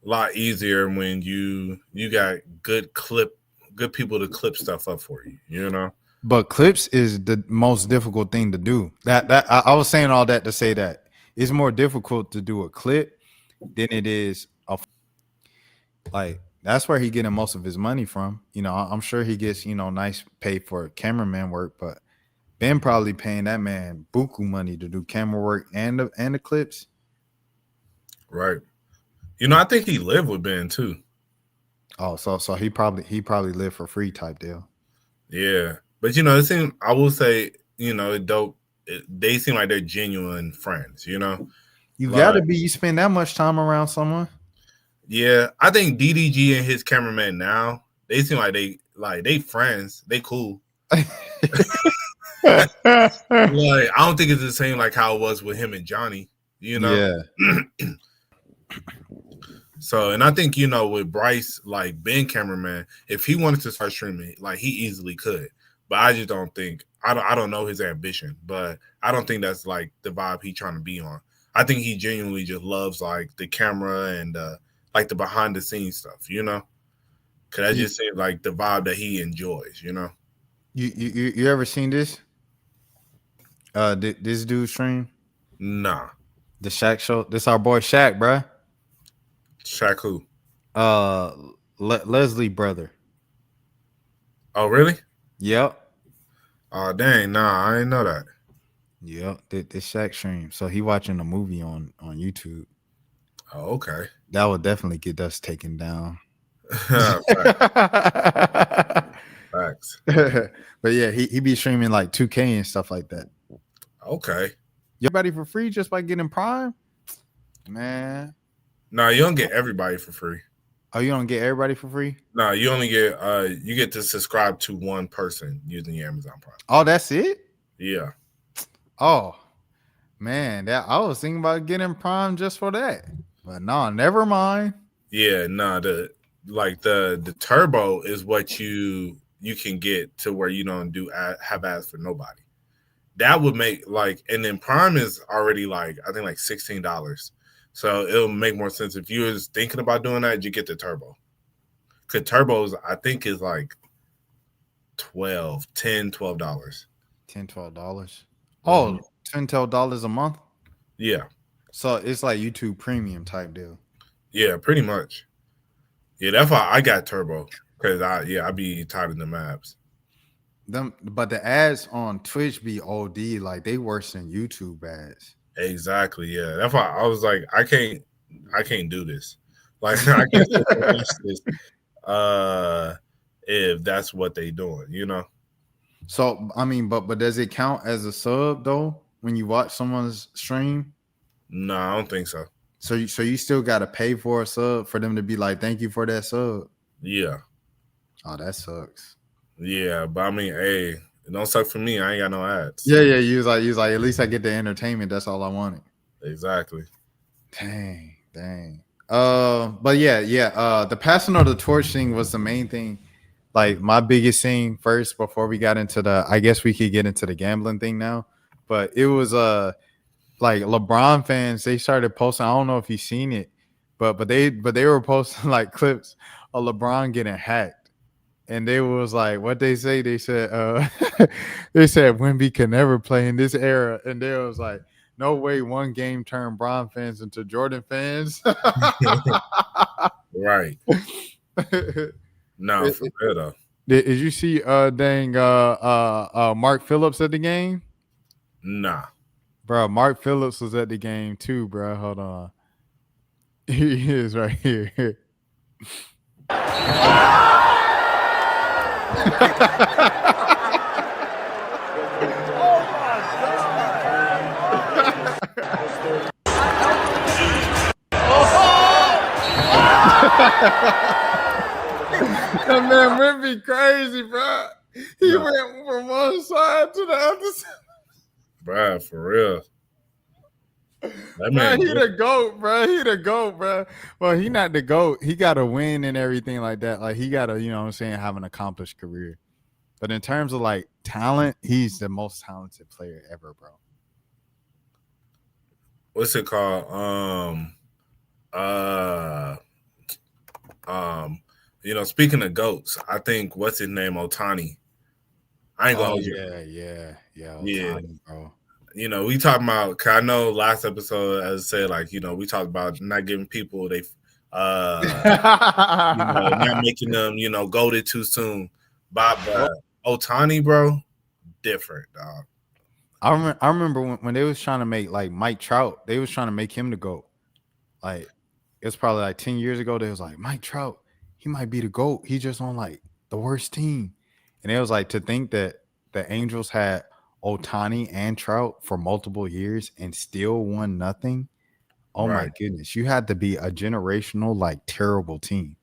lot easier when you got good people to clip stuff up for you. But clips is the most difficult thing to do. I was saying all that to say that it's more difficult to do a clip than it is like that's where he getting most of his money from. I'm sure he gets nice pay for cameraman work, but Ben probably paying that man buku money to do camera work and the clips. Right. I think he lived with Ben too. Oh, so he probably lived for free type deal. Yeah, but it seems, I will say, dope. They seem like they're genuine friends. You gotta be. You spend that much time around someone. Yeah, I think DDG and his cameraman now, they seem like they friends. They cool. Like, I don't think it's the same like how it was with him and Johnny. Yeah. So, and I think with Bryce, like Ben cameraman, if he wanted to start streaming, like he easily could. But I just don't think I don't know his ambition, but I don't think that's like the vibe he's trying to be on. I think he genuinely just loves like the camera and like the behind the scenes stuff, because that just seems like the vibe that he enjoys, You ever seen this? This dude stream? Nah. The Shaq show. This our boy Shaq, bruh. Shaq who? Leslie brother. Oh, really? Yep. Oh, dang. Nah, I didn't know that. Yep. This Shaq stream. So he watching a movie on YouTube. Oh, okay. That would definitely get us taken down. Facts. But yeah, he be streaming like 2K and stuff like that. Okay. Everybody for free just by getting Prime? Man. No, you don't get everybody for free. Oh, you don't get everybody for free? No, you only get you get to subscribe to one person using your Amazon Prime. Oh, that's it? Yeah. Oh, man, I was thinking about getting Prime just for that. But no, never mind. Yeah, no, the turbo is what you can get to where you don't have ads for nobody. That would make and then Prime is already I think $16. So it'll make more sense if you was thinking about doing that, you get the turbo. Cause turbos I think is like $12. $10, $12. Oh, $10, $12 a month? Yeah. So it's like YouTube premium type deal. Yeah, pretty much. Yeah, that's why I got turbo. Cause I be tired of the maps. But the ads on Twitch be OD, like they worse than YouTube ads. Exactly. Yeah, that's why I was like, I can't do this. Like, I can't watch this. If that's what they doing, So I mean, but does it count as a sub though when you watch someone's stream? No, I don't think so. So you still gotta pay for a sub for them to be like, thank you for that sub. Yeah. Oh, that sucks. Yeah, but I mean, hey, it don't suck for me. I ain't got no ads. Yeah. You was like, at least I get the entertainment. That's all I wanted. Exactly. Dang. But yeah. The passing of the torch thing was the main thing. Like my biggest thing first before we got into I guess we could get into the gambling thing now. But it was like LeBron fans, they started posting. I don't know if you've seen it, but they were posting like clips of LeBron getting hacked. And they was like, what they say? They said, they said Wemby can never play in this era. And they was like, no way one game turned Bron fans into Jordan fans. Right. No, for real though. Did you see Mark Phillips at the game? Nah. Bro, Mark Phillips was at the game too, bro. Hold on. He is right here. That man Wemby crazy, bro. He went from one side to the other side. Bruh, for real. That Bro, man, he the GOAT, bro. He the GOAT, bro. Well, he not the GOAT. He got to win and everything like that. Like, he got to, you know what I'm saying, have an accomplished career. But in terms of, like, talent, he's the most talented player ever, bro. what's it called? Speaking of goats, I think what's his name, Otani. I ain't gonna hold you. Yeah. Yeah. Otani, bro. We talking about. 'Cause I know last episode, as I said, like we talked about not giving people they, not making them, goaded too soon. But Otani, bro, different, dog. I remember when they was trying to make like Mike Trout, they was trying to make him the GOAT. Like, it was probably like 10 years ago. They was like, Mike Trout, he might be the GOAT. He just on like the worst team. And it was like, to think that the Angels had Otani and Trout for multiple years and still won nothing. Oh my goodness. You had to be a generational, like, terrible team.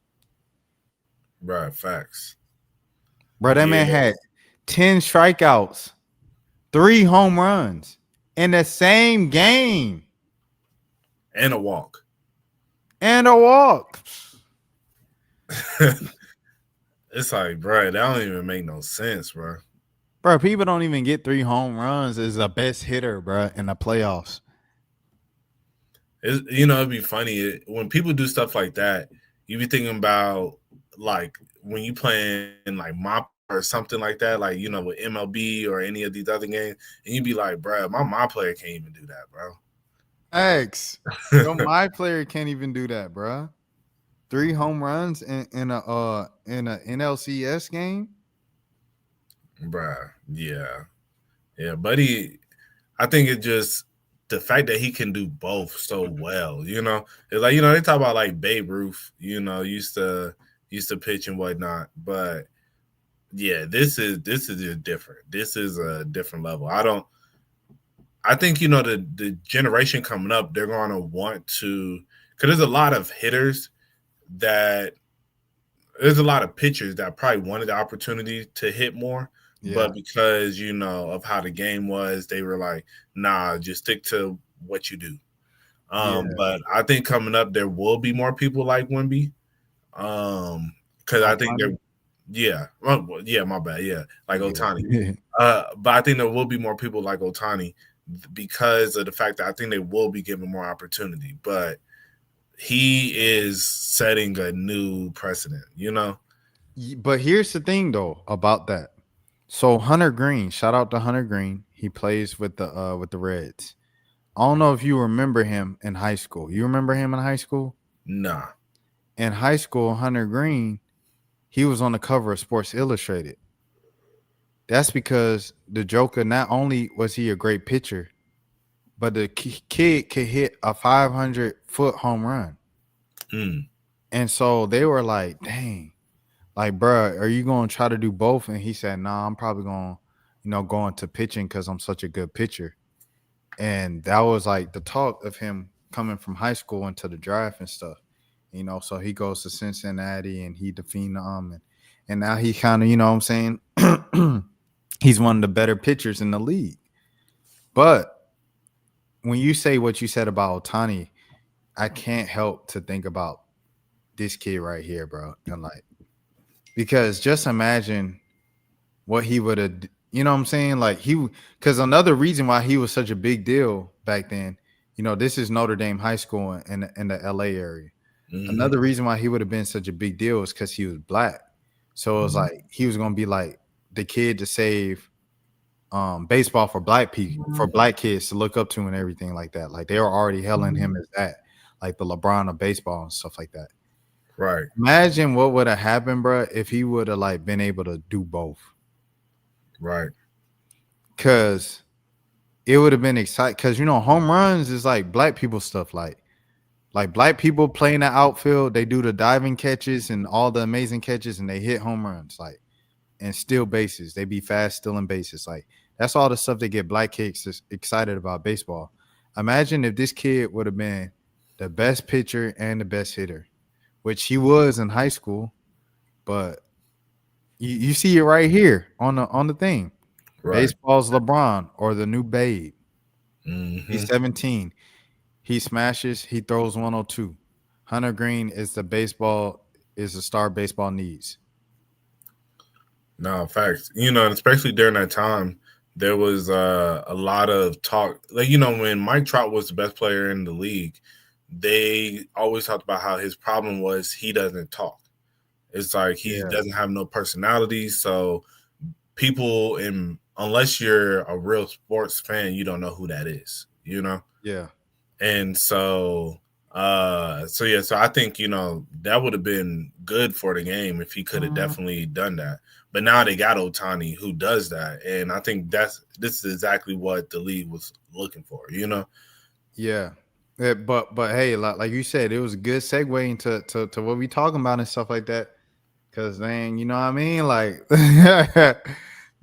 Right, facts. Bro, that man had 10 strikeouts, 3 home runs in the same game. And a walk. It's like, bro, that don't even make no sense, bro. Bro, people don't even get 3 home runs as the best hitter, bro, in the playoffs. It'd be funny when people do stuff like that. You be thinking about like when you playing like mop or something like that, like with MLB or any of these other games, and you be like, bro, my mop player can't even do that, bro. My player can't even do that, bro. 3 home runs in a NLCS game, bruh. Yeah, buddy. I think it just the fact that he can do both so well. It's like they talk about like Babe Ruth. Used to pitch and whatnot, but yeah, this is just different. This is a different level. I think the generation coming up, they're going to want to, because there's a lot of hitters that there's a lot of pitchers that probably wanted the opportunity to hit more, but because of how the game was, they were like, nah, just stick to what you do. But I think coming up there will be more people like Wemby, because I think my bad, like Otani. But I think there will be more people like Otani because of the fact that I think they will be given more opportunity, but he is setting a new precedent, But here's the thing though about that. So Hunter Green, shout out to Hunter Green. He plays with the Reds. I don't know if you remember him in high school. You remember him in high school? Nah. In high school, Hunter Green, he was on the cover of Sports Illustrated. That's because the Joker, not only was he a great pitcher, but the kid could hit a 500-foot home run. And so they were like, dang, like, bro, are you going to try to do both? And he said, nah, I'm probably going to, go into pitching because I'm such a good pitcher. And that was like the talk of him coming from high school into the draft and stuff. So he goes to Cincinnati and he the phenom. And now he kind of, you know what I'm saying? He's one of the better pitchers in the league. But when you say what you said about Otani, I can't help to think about this kid right here, bro. And like, because just imagine what he would have, you know what I'm saying? Like because another reason why he was such a big deal back then, this is Notre Dame High School in the LA area. Mm-hmm. Another reason why he would have been such a big deal is because he was black. So it was like he was going to be like the kid to save baseball for black people, for black kids to look up to and everything like that. Like they were already hailing him as that, like the LeBron of baseball and stuff like that. Right. Imagine what would have happened, bro, if he would have like been able to do both. Right. Because it would have been exciting. Because home runs is like black people stuff. Like black people play in the outfield, they do the diving catches and all the amazing catches, and they hit home runs, like, and steal bases. They be fast stealing bases. Like that's all the stuff that get black kids excited about baseball. Imagine if this kid would have been the best pitcher and the best hitter, which he was in high school, but you see it right here on the thing. Right. Baseball's LeBron or the new Babe. Mm-hmm. He's 17. He smashes. He throws 102. Hunter Green is the star baseball needs. No, facts. You know, and especially during that time, there was a lot of talk. Like, you know, when Mike Trout was the best player in the league, they always talked about how his problem was he doesn't talk. It's like he doesn't have no personality. So people, unless you're a real sports fan, you don't know who that is, you know? Yeah. And so I think, you know, that would have been good for the game if he could have definitely done that. But now they got Ohtani who does that. And I think this is exactly what the league was looking for, you know? Yeah. But hey, like you said, it was a good segue into what we talking about and stuff like that. Cause then, you know what I mean? Like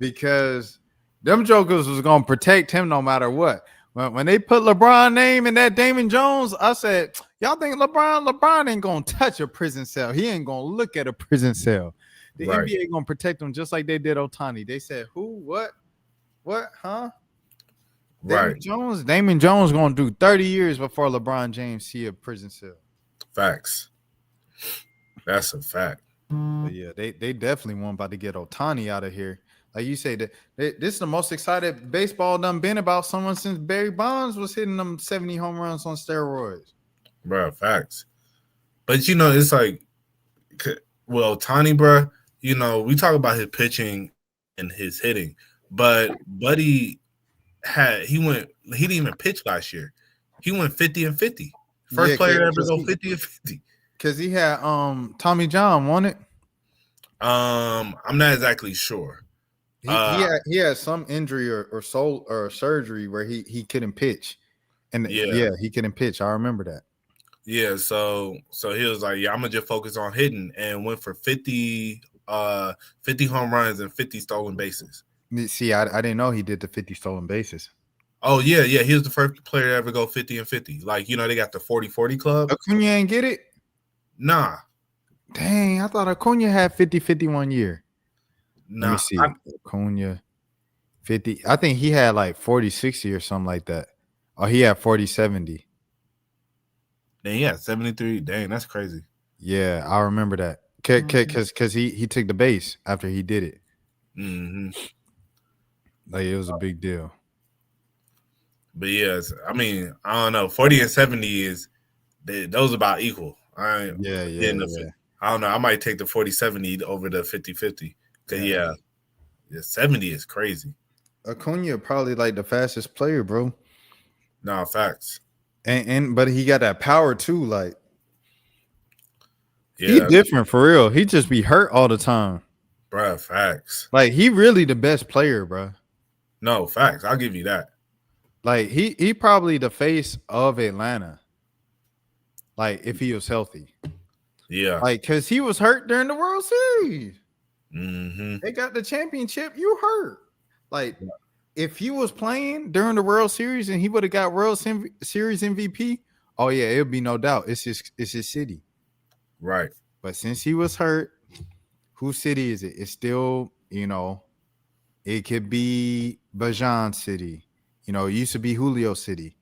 because them jokers was gonna protect him no matter what. When they put LeBron name in that Damon Jones, I said, y'all think LeBron ain't gonna touch a prison cell. He ain't gonna look at a prison cell. The NBA gonna protect him just like they did Ohtani. They said, who, what, huh? Right. Damon Jones gonna do 30 years before LeBron James see a prison cell. Facts. That's a fact. But yeah, they definitely want about to get Ohtani out of here. Like you say, this is the most excited baseball done been about someone since Barry Bonds was hitting them 70 home runs on steroids. Bro, facts. But, you know, it's like, well, Ohtani, bro, you know, we talk about his pitching and his hitting, but Buddy he didn't even pitch last year. He went 50-50. First player to ever go 50-50. Because he had Tommy John, wasn't it? I'm not exactly sure. He had some injury or surgery where he couldn't pitch. And he couldn't pitch. I remember that. Yeah, so he was like, I'm gonna just focus on hitting, and went for 50 home runs and 50 stolen bases. See, I didn't know he did the 50 stolen bases. Oh, yeah. He was the first player to ever go 50-50. Like, you know, they got the 40-40 club. Acuna ain't get it? Nah. Dang, I thought Acuna had 50-50 1 year. Nah. Let me see. Acuna 50. I think he had like 40-60 or something like that. Oh, he had 40-70. Dang, he had 73. Dang, that's crazy. Yeah, I remember that. Because he took the base after he did it. Mm-hmm. Like, it was a big deal. But yes, I mean, I don't know. 40 and 70 those about equal. I don't know. I might take the 40-70 over the 50-50. Because 70 is crazy. Acuna probably like the fastest player, bro. No, facts. But he got that power too. Like, he different for real. He just be hurt all the time. Bruh, facts. Like, he really the best player, bro. No, facts. I'll give you that. Like, he probably the face of Atlanta. Like, if he was healthy. Yeah. Like, because he was hurt during the World Series. Mm-hmm. They got the championship. You hurt. Like, if he was playing during the World Series and he would have got World Series MVP, oh, yeah, it would be no doubt. It's his city. Right. But since he was hurt, whose city is it? It's still, you know, it could be Bajan City. You know, it used to be Julio City.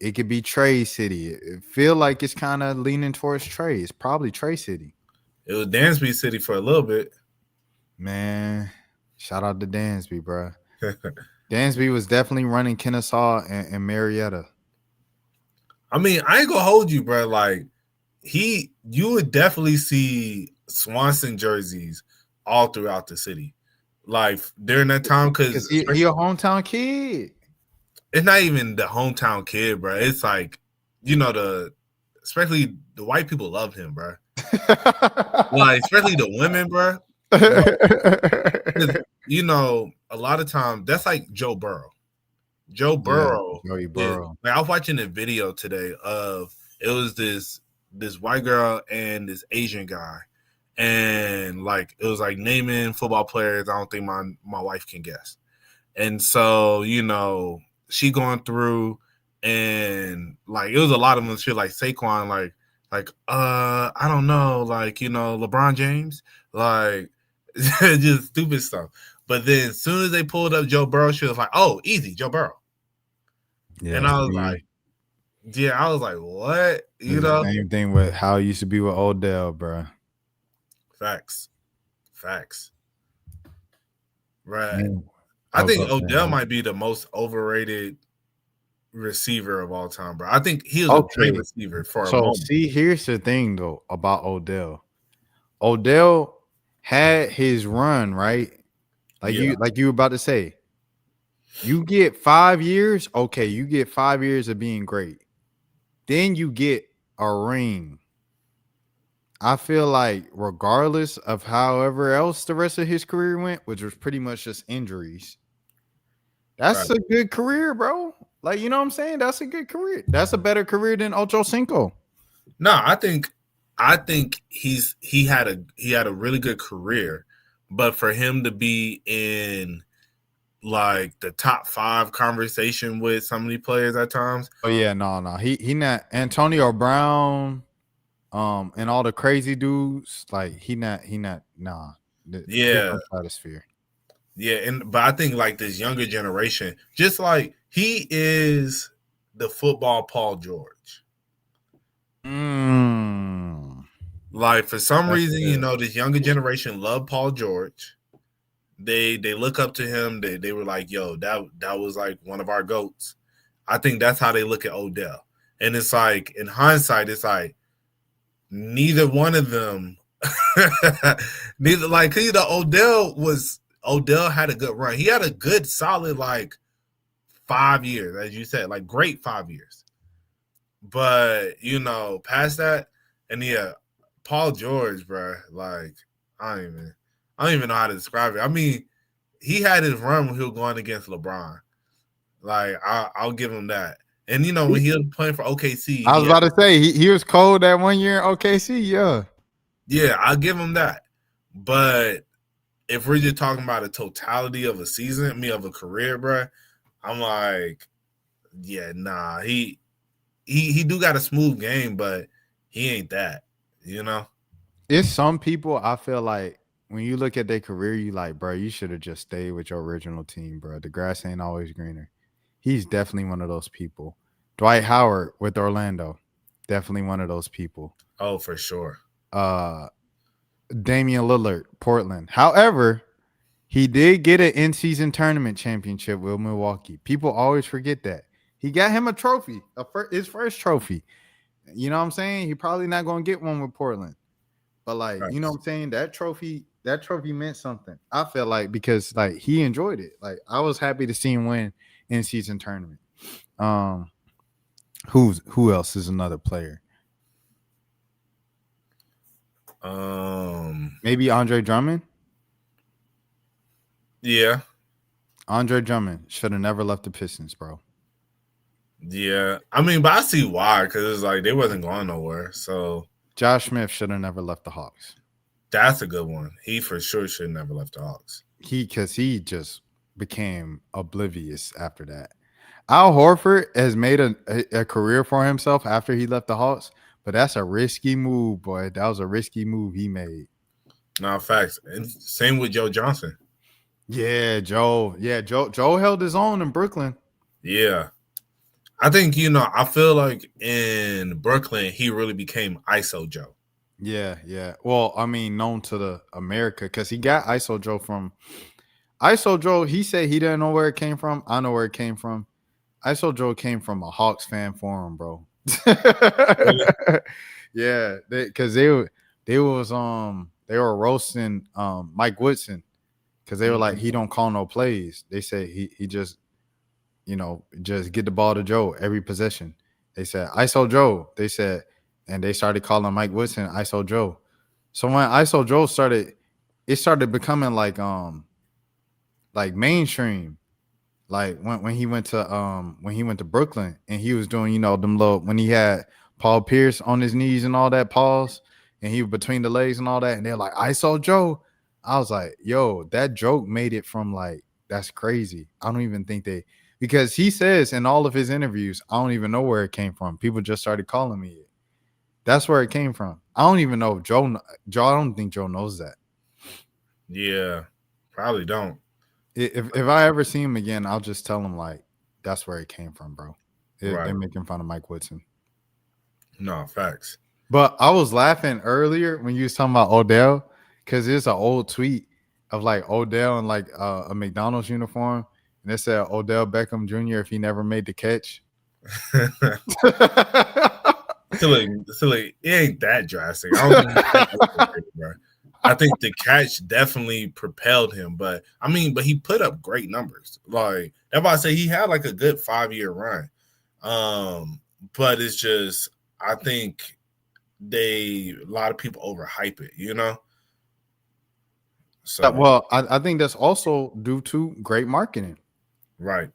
It could be Trey City. It feel like it's kind of leaning towards Trey. It's probably Trey City. It was Dansby City for a little bit. Man, shout out to Dansby, bro. Dansby was definitely running Kennesaw and Marietta. I mean, I ain't gonna hold you, bro. Like, you would definitely see Swanson jerseys all throughout the city. Like, during that time, because he a hometown kid. It's not even the hometown kid, bro. It's like, you know, especially the white people love him, bro. Like, especially the women, bro. You know, a lot of times that's like Joe Burrow. Joey Burrow. Like, I was watching a video today of it was this white girl and this Asian guy, and like it was like naming football players. I don't think my wife can guess, and so you know she going through and like it was a lot of them shit like Saquon, like I don't know, like you know LeBron James, like just stupid stuff. But then as soon as they pulled up Joe Burrow, she was like, "Oh, easy, Joe Burrow." Yeah, and I was like, Yeah, I was like, what? You It's the know? same thing with how it used to be with Odell, bro. Facts. Right. Man. I Oh, think go Odell ahead. might be the most overrated receiver of all time, bro. I think he was a great Okay. receiver for a So moment. see, here's the thing though about Odell. Odell had his run, right? Like Yeah. you were about to say. You get 5 years, okay, you get 5 years of being great. Then you get a ring. I feel like regardless of however else the rest of his career went, which was pretty much just injuries, that's Right. a good career, bro. Like, you know what I'm saying? That's a good career. That's a better career than Ocho Cinco. No, I think he had a really good career, but for him to be in like the top 5 conversation with so many players at times. Oh yeah, no. He not Antonio Brown, and all the crazy dudes, like he not nah. Yeah. Different stratosphere. Yeah, but I think like this younger generation, just like he is the football Paul George. Like for some That's reason, good. this younger generation love Paul George. They look up to him. They were like, yo, that was like one of our GOATs. I think that's how they look at Odell. And it's like in hindsight, it's like neither one of them neither like Odell had a good run. He had a good solid like 5 years, as you said, like great 5 years. But past that, and yeah, Paul George, bro, like I don't even know how to describe it. I mean, he had his run when he was going against LeBron. Like I'll give him that. And when he was playing for OKC, I was about to say he was cold that 1 year in OKC, yeah. Yeah, I'll give him that. But if we're just talking about a totality of a season, of a career, bro, I'm like, yeah, nah. He do got a smooth game, but he ain't that, It's some people I feel like when you look at their career, you like, bro, you should have just stayed with your original team, bro. The grass ain't always greener. He's definitely one of those people. Dwight Howard with Orlando, definitely one of those people. Oh, for sure. Damian Lillard, Portland. However, he did get an in-season tournament championship with Milwaukee. People always forget that. He got him a trophy, his first trophy. You know what I'm saying? He probably not going to get one with Portland. But like, you know what I'm saying? That trophy meant something. I feel like because like he enjoyed it. Like I was happy to see him win in-season tournament. Who else is another player? Maybe Andre Drummond. Yeah. Andre Drummond should have never left the Pistons, bro. Yeah. I mean, but I see why, because it's like they wasn't going nowhere. So Josh Smith should have never left the Hawks. That's a good one. He for sure should have never left the Hawks. Because he just became oblivious after that. Al Horford has made a career for himself after he left the Hawks, but that's a risky move, boy. That was a risky move he made. No, facts. And same with Joe Johnson. Yeah, Joe. Yeah, Joe held his own in Brooklyn. Yeah. I think, I feel like in Brooklyn, he really became ISO Joe. Yeah. Well, I mean, known to the America because he got ISO Joe from ISO Joe. He said he didn't know where it came from. I know where it came from. ISO Joe came from a Hawks fan forum, bro. Yeah, because they were roasting Mike Woodson because they were like, he don't call no plays. They said he just just get the ball to Joe every possession. They said ISO Joe. They said, and they started calling Mike Woodson ISO Joe. So when ISO Joe started, it started becoming like mainstream. Like when he went to Brooklyn and he was doing them little when he had Paul Pierce on his knees and all that pause and he was between the legs and all that and they're like ISO Joe. I was like, yo, that joke made it from like that's crazy. I don't even think because he says in all of his interviews, I don't even know where it came from. People just started calling me it. That's where it came from. I don't even know if Joe. I don't think Joe knows that. Yeah, probably don't. If I ever see him again, I'll just tell him like that's where it came from, bro. They're making fun of Mike Woodson. No, facts. But I was laughing earlier when you was talking about Odell because there's an old tweet of like Odell in like a McDonald's uniform, and it said Odell Beckham Jr. if he never made the catch. So it ain't that drastic. I don't think bro. I think the catch definitely propelled him, but he put up great numbers. Like that's why I say he had like a good 5-year run. But it's just I think a lot of people overhype it, you know. So well, I think that's also due to great marketing. Right.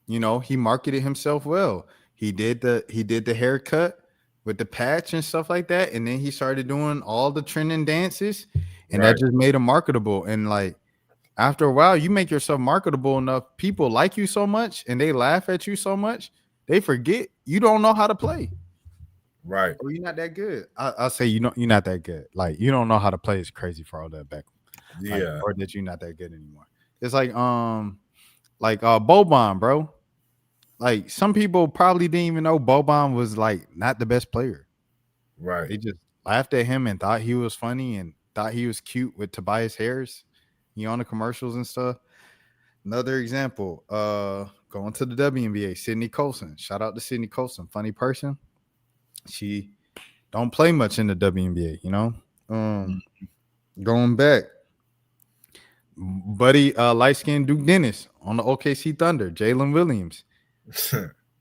You know, he marketed himself well. He did the haircut with the patch and stuff like that, and then he started doing all the trending dances, and that just made him marketable. And like after a while, you make yourself marketable enough, people like you so much, and they laugh at you so much, they forget you don't know how to play. Right. Or you're not that good. I'll say you're not that good. Like you don't know how to play is crazy for all that back. Yeah. Or that you're not that good anymore. It's like Boban, bro. Like some people probably didn't even know Boban was like not the best player. Right. They just laughed at him and thought he was funny and thought he was cute with Tobias Harris, on the commercials and stuff. Another example, going to the WNBA, Sydney Colson. Shout out to Sydney Colson, funny person. She don't play much in the WNBA, Going back, buddy, light-skinned Duke Dennis on the OKC Thunder, Jalen Williams.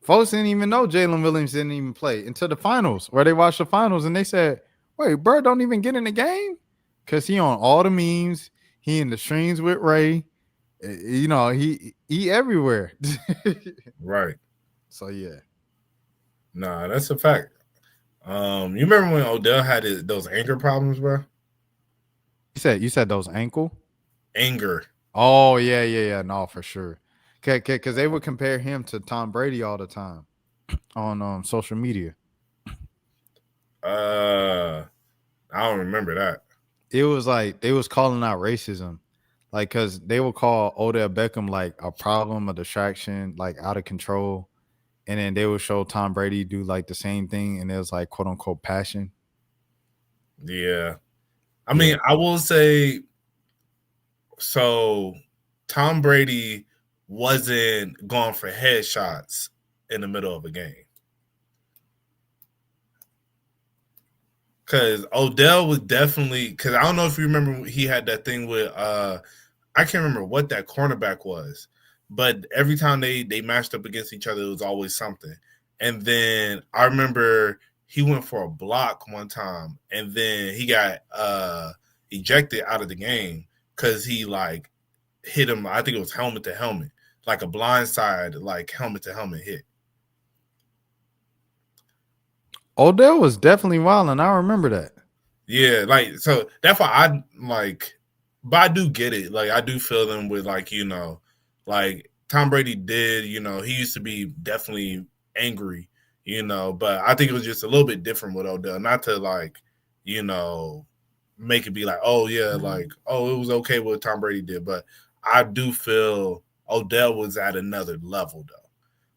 Folks didn't even know Jalen Williams didn't even play until the finals, where they watched the finals and they said, wait, bro, don't even get in the game? Because he on all the memes. He in the streams with Ray. He everywhere. Right. So, yeah. Nah, that's a fact. You remember when Odell had those anger problems, bro? You said those ankle? Anger. Oh, yeah. No, for sure. Because they would compare him to Tom Brady all the time on social media. I don't remember that. It was like they was calling out racism, like because they would call Odell Beckham like a problem, a distraction, like out of control, and then they would show Tom Brady do like the same thing, and it was like quote unquote passion. Yeah, I mean, I will say, so Tom Brady wasn't going for headshots in the middle of a game. Because Odell was definitely, because I don't know if you remember, he had that thing with, I can't remember what that cornerback was, but every time they matched up against each other, it was always something. And then I remember he went for a block one time, and then he got ejected out of the game because he like hit him. I think it was helmet to helmet, like a blindside, like helmet to helmet hit. Odell was definitely wild, and I remember that. Yeah, like so that's why I like, but I do get it. Like I do feel them with like like Tom Brady did. He used to be definitely angry. But I think it was just a little bit different with Odell. Not to like, make it be like, oh yeah, like oh it was okay what Tom Brady did, but I do feel Odell was at another level though,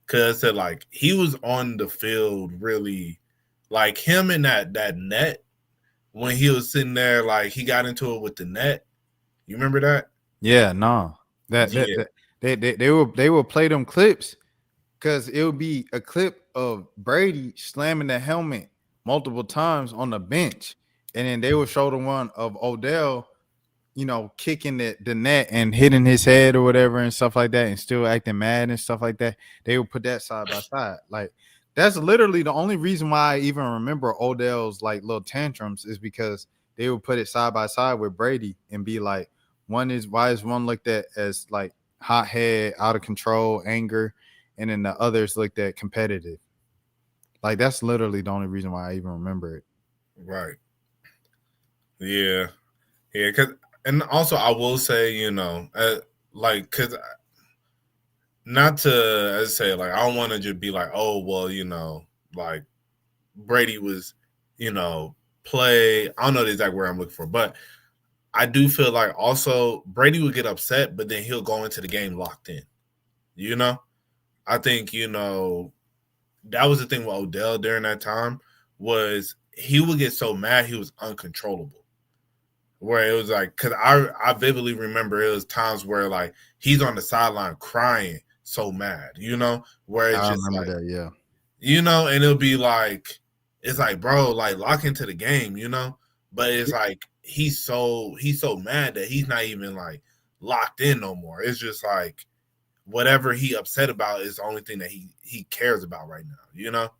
because like he was on the field really. Like him in that net when he was sitting there, like he got into it with the net. You remember that? Yeah, no. They will play them clips because it would be a clip of Brady slamming the helmet multiple times on the bench, and then they would show the one of Odell, kicking the net and hitting his head or whatever and stuff like that, and still acting mad and stuff like that. They would put that side by side, like. That's literally the only reason why I even remember Odell's like little tantrums is because they would put it side by side with Brady and be like, why is one looked at as like hot head, out of control, anger, and then the others looked at competitive. Like that's literally the only reason why I even remember it. Right. Yeah. And also I will say, like, because not to, as I say, like, I don't want to just be like, oh, well, like Brady was, play. I don't know the exact word I'm looking for, but I do feel like also Brady would get upset, but then he'll go into the game locked in. I think, that was the thing with Odell during that time was he would get so mad he was uncontrollable. Where it was like, because I vividly remember it was times where like he's on the sideline crying so mad, where it's I just remember like, that. Yeah. and it'll be like, it's like, bro, like lock into the game, but it's like he's so mad that he's not even like locked in no more. It's just like whatever he upset about is the only thing that he cares about right now,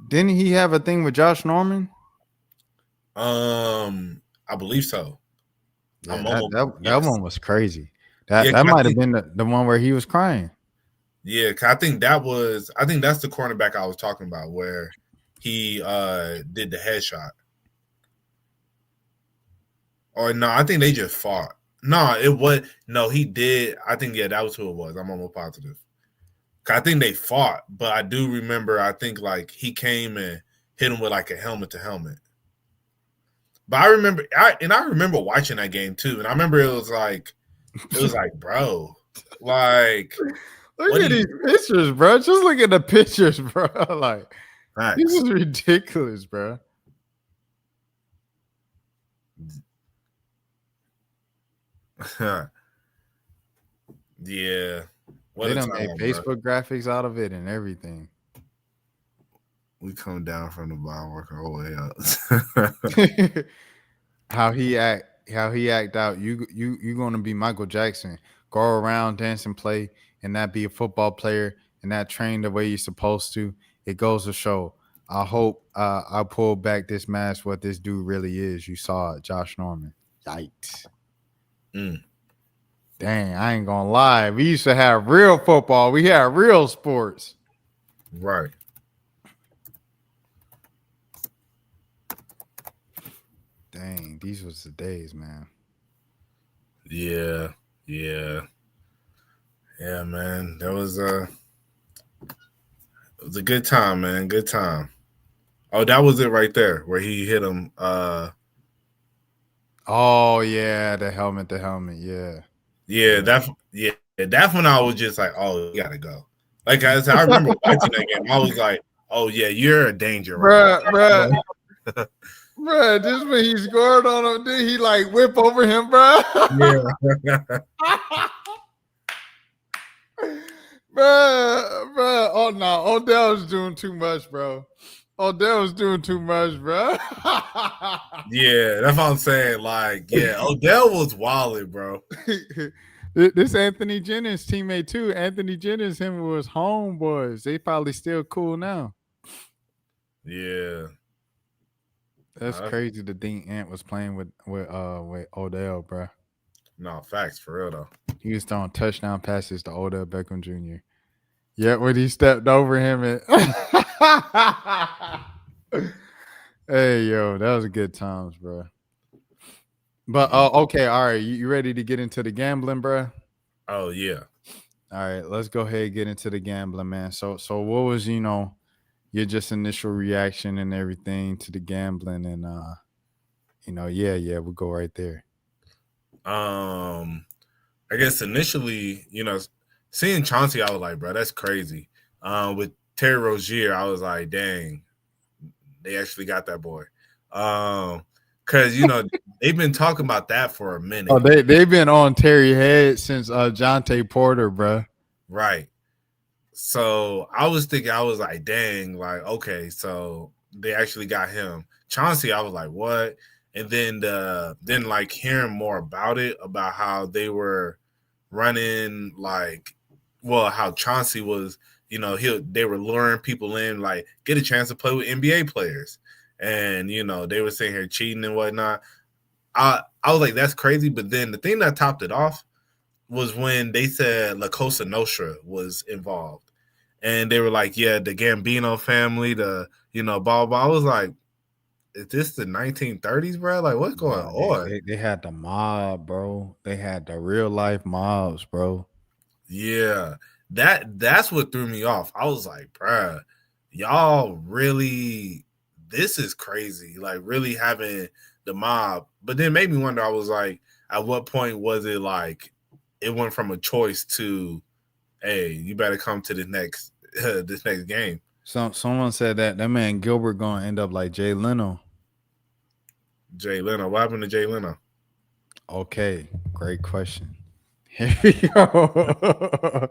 Didn't he have a thing with Josh Norman? I believe so. Yeah, that one was crazy. Yeah, That might have been the one where he was crying. Yeah, 'cause I think that's the cornerback I was talking about where he did the headshot. Or no, I think they just fought. No, he did. I think that was who it was. I'm almost positive. 'Cause I think they fought, but I do remember I think like he came and hit him with like a helmet to helmet. But I remember watching that game too, and I remember it was like, bro, like look at these pictures, bro. Just look at the pictures, bro. Like, facts. this is ridiculous, bro. Yeah, they done made Facebook graphics out of it and everything. We come down from the bottom, work our way up. How he act out. You gonna be Michael Jackson? Go around, dance and play, and not be a football player and not train the way you're supposed to. It goes to show. I hope I pull back this mask. What this dude really is. You saw it, Josh Norman. Yikes. Dang, I ain't gonna lie. We used to have real football. We had real sports. Right. Dang, these was the days, man. Yeah, man. That was it was a good time, man. Good time. Oh, that was it right there where he hit him. Oh yeah, the helmet. Yeah. Yeah, that's when I was just like, oh, you gotta go. Like I said, I remember watching that game. I was like, oh yeah, you're a danger, bruh. Bruh, just when he scored on him, did he like whip over him, bruh? Yeah. bruh. Oh no, Odell was doing too much, bro. Odell was doing too much, bro. Yeah, that's what I'm saying. Like, yeah, Odell was wilding, bro. This Anthony Jennings teammate too. Anthony Jennings, him was homeboys. They probably still cool now. Yeah. That's crazy to think Ant was playing with Odell, bro. No, facts for real though. He was throwing touchdown passes to Odell Beckham Jr. Yet when he stepped over him and hey yo, that was good times, bro. But okay, all right. You ready to get into the gambling, bro? Oh yeah. All right, let's go ahead and get into the gambling, man. So what was your just initial reaction and everything to the gambling and we'll go right there. I guess initially, seeing Chauncey, I was like, bro, that's crazy. With Terry Rozier, I was like, dang, they actually got that boy. Because they've been talking about that for a minute. Oh, they've been on Terry head since Jonte Porter, bro. Right. So I was like, dang, like, okay, so they actually got him. Chauncey, I was like, what? And then like hearing more about it, about how they were running, like, well, how Chauncey was, they were luring people in, like, get a chance to play with NBA players. And, they were sitting here cheating and whatnot. I was like, that's crazy. But then the thing that topped it off was when they said La Cosa Nostra was involved. And they were like, yeah, the Gambino family, blah, blah. I was like, is this the 1930s, bro? Like, what's going on? They had the mob, bro. They had the real life mobs, bro. Yeah, that's what threw me off. I was like, bro, y'all really, this is crazy. Like, really having the mob. But then it made me wonder, I was like, at what point was it like it went from a choice to, hey, you better come to the next game? Someone said that man Gilbert gonna end up like Jay Leno. Jay Leno. What happened to Jay Leno? Okay, great question. Here we go.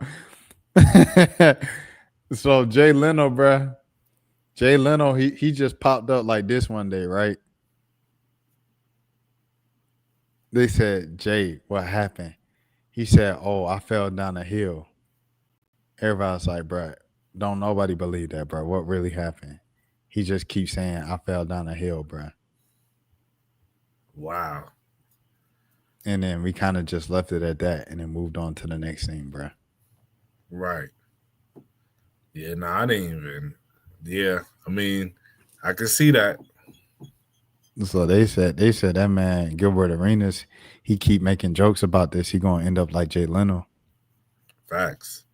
So Jay Leno, bruh. Jay Leno, he just popped up like this one day, right? They said, Jay, what happened? He said, oh, I fell down a hill. Everybody's like, bruh, don't nobody believe that, bruh. What really happened? He just keeps saying, I fell down a hill, bruh. Wow. And then we kind of just left it at that and then moved on to the next thing, bruh. Right. Yeah, no, I didn't even. Yeah, I mean, I can see that. So they said that man Gilbert Arenas, he keep making jokes about this. He gonna end up like Jay Leno. Facts.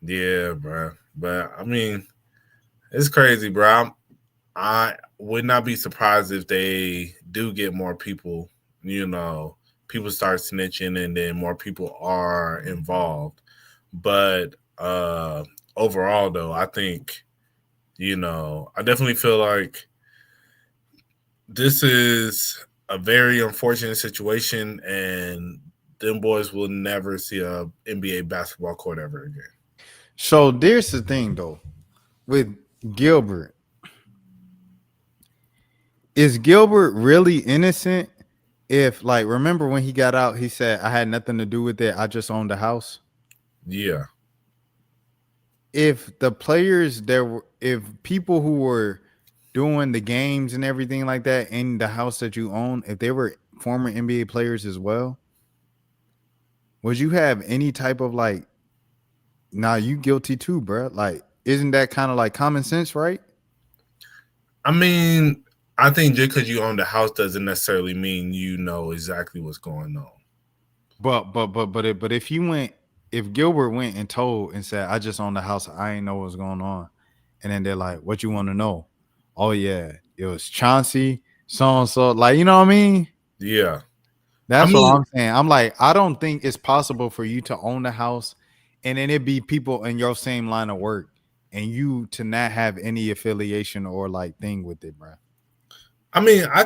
Yeah, bro. But I mean, it's crazy, bro. I would not be surprised if they do get more people. You know, people start snitching, and then more people are involved. But overall, though, I think, you know, I definitely feel like this is a very unfortunate situation, and them boys will never see a NBA basketball court ever again. So there's the thing, though, with Gilbert. Is Gilbert really innocent? If, like, remember when he got out, he said, I had nothing to do with it. I just owned the house. Yeah. If the players if people who were doing the games and everything like that in the house that you own, if they were former NBA players as well, would you have any type of like, nah, you guilty too, bro? Like, isn't that kind of like common sense, right? I mean, I think just because you own the house doesn't necessarily mean you know exactly what's going on. But if Gilbert went and told and said, I just own the house, I ain't know what's going on. And then they're like, what you want to know? Oh, yeah, it was Chauncey, so-and-so. Like, you know what I mean? Yeah. That's what I'm saying. I'm like, I don't think it's possible for you to own the house and then it be people in your same line of work and you to not have any affiliation or like thing with it, bro. I mean, I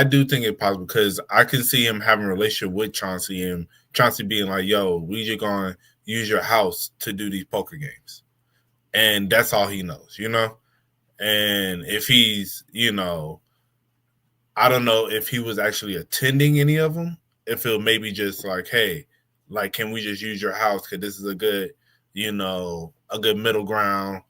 do think it's possible because I can see him having a relationship with Chauncey and Chauncey being like, yo, we just going to use your house to do these poker games. And that's all he knows, you know? And if he's, you know, I don't know if he was actually attending any of them, if it maybe just like, hey, like, can we just use your house? Because this is a good, you know, a good middle ground.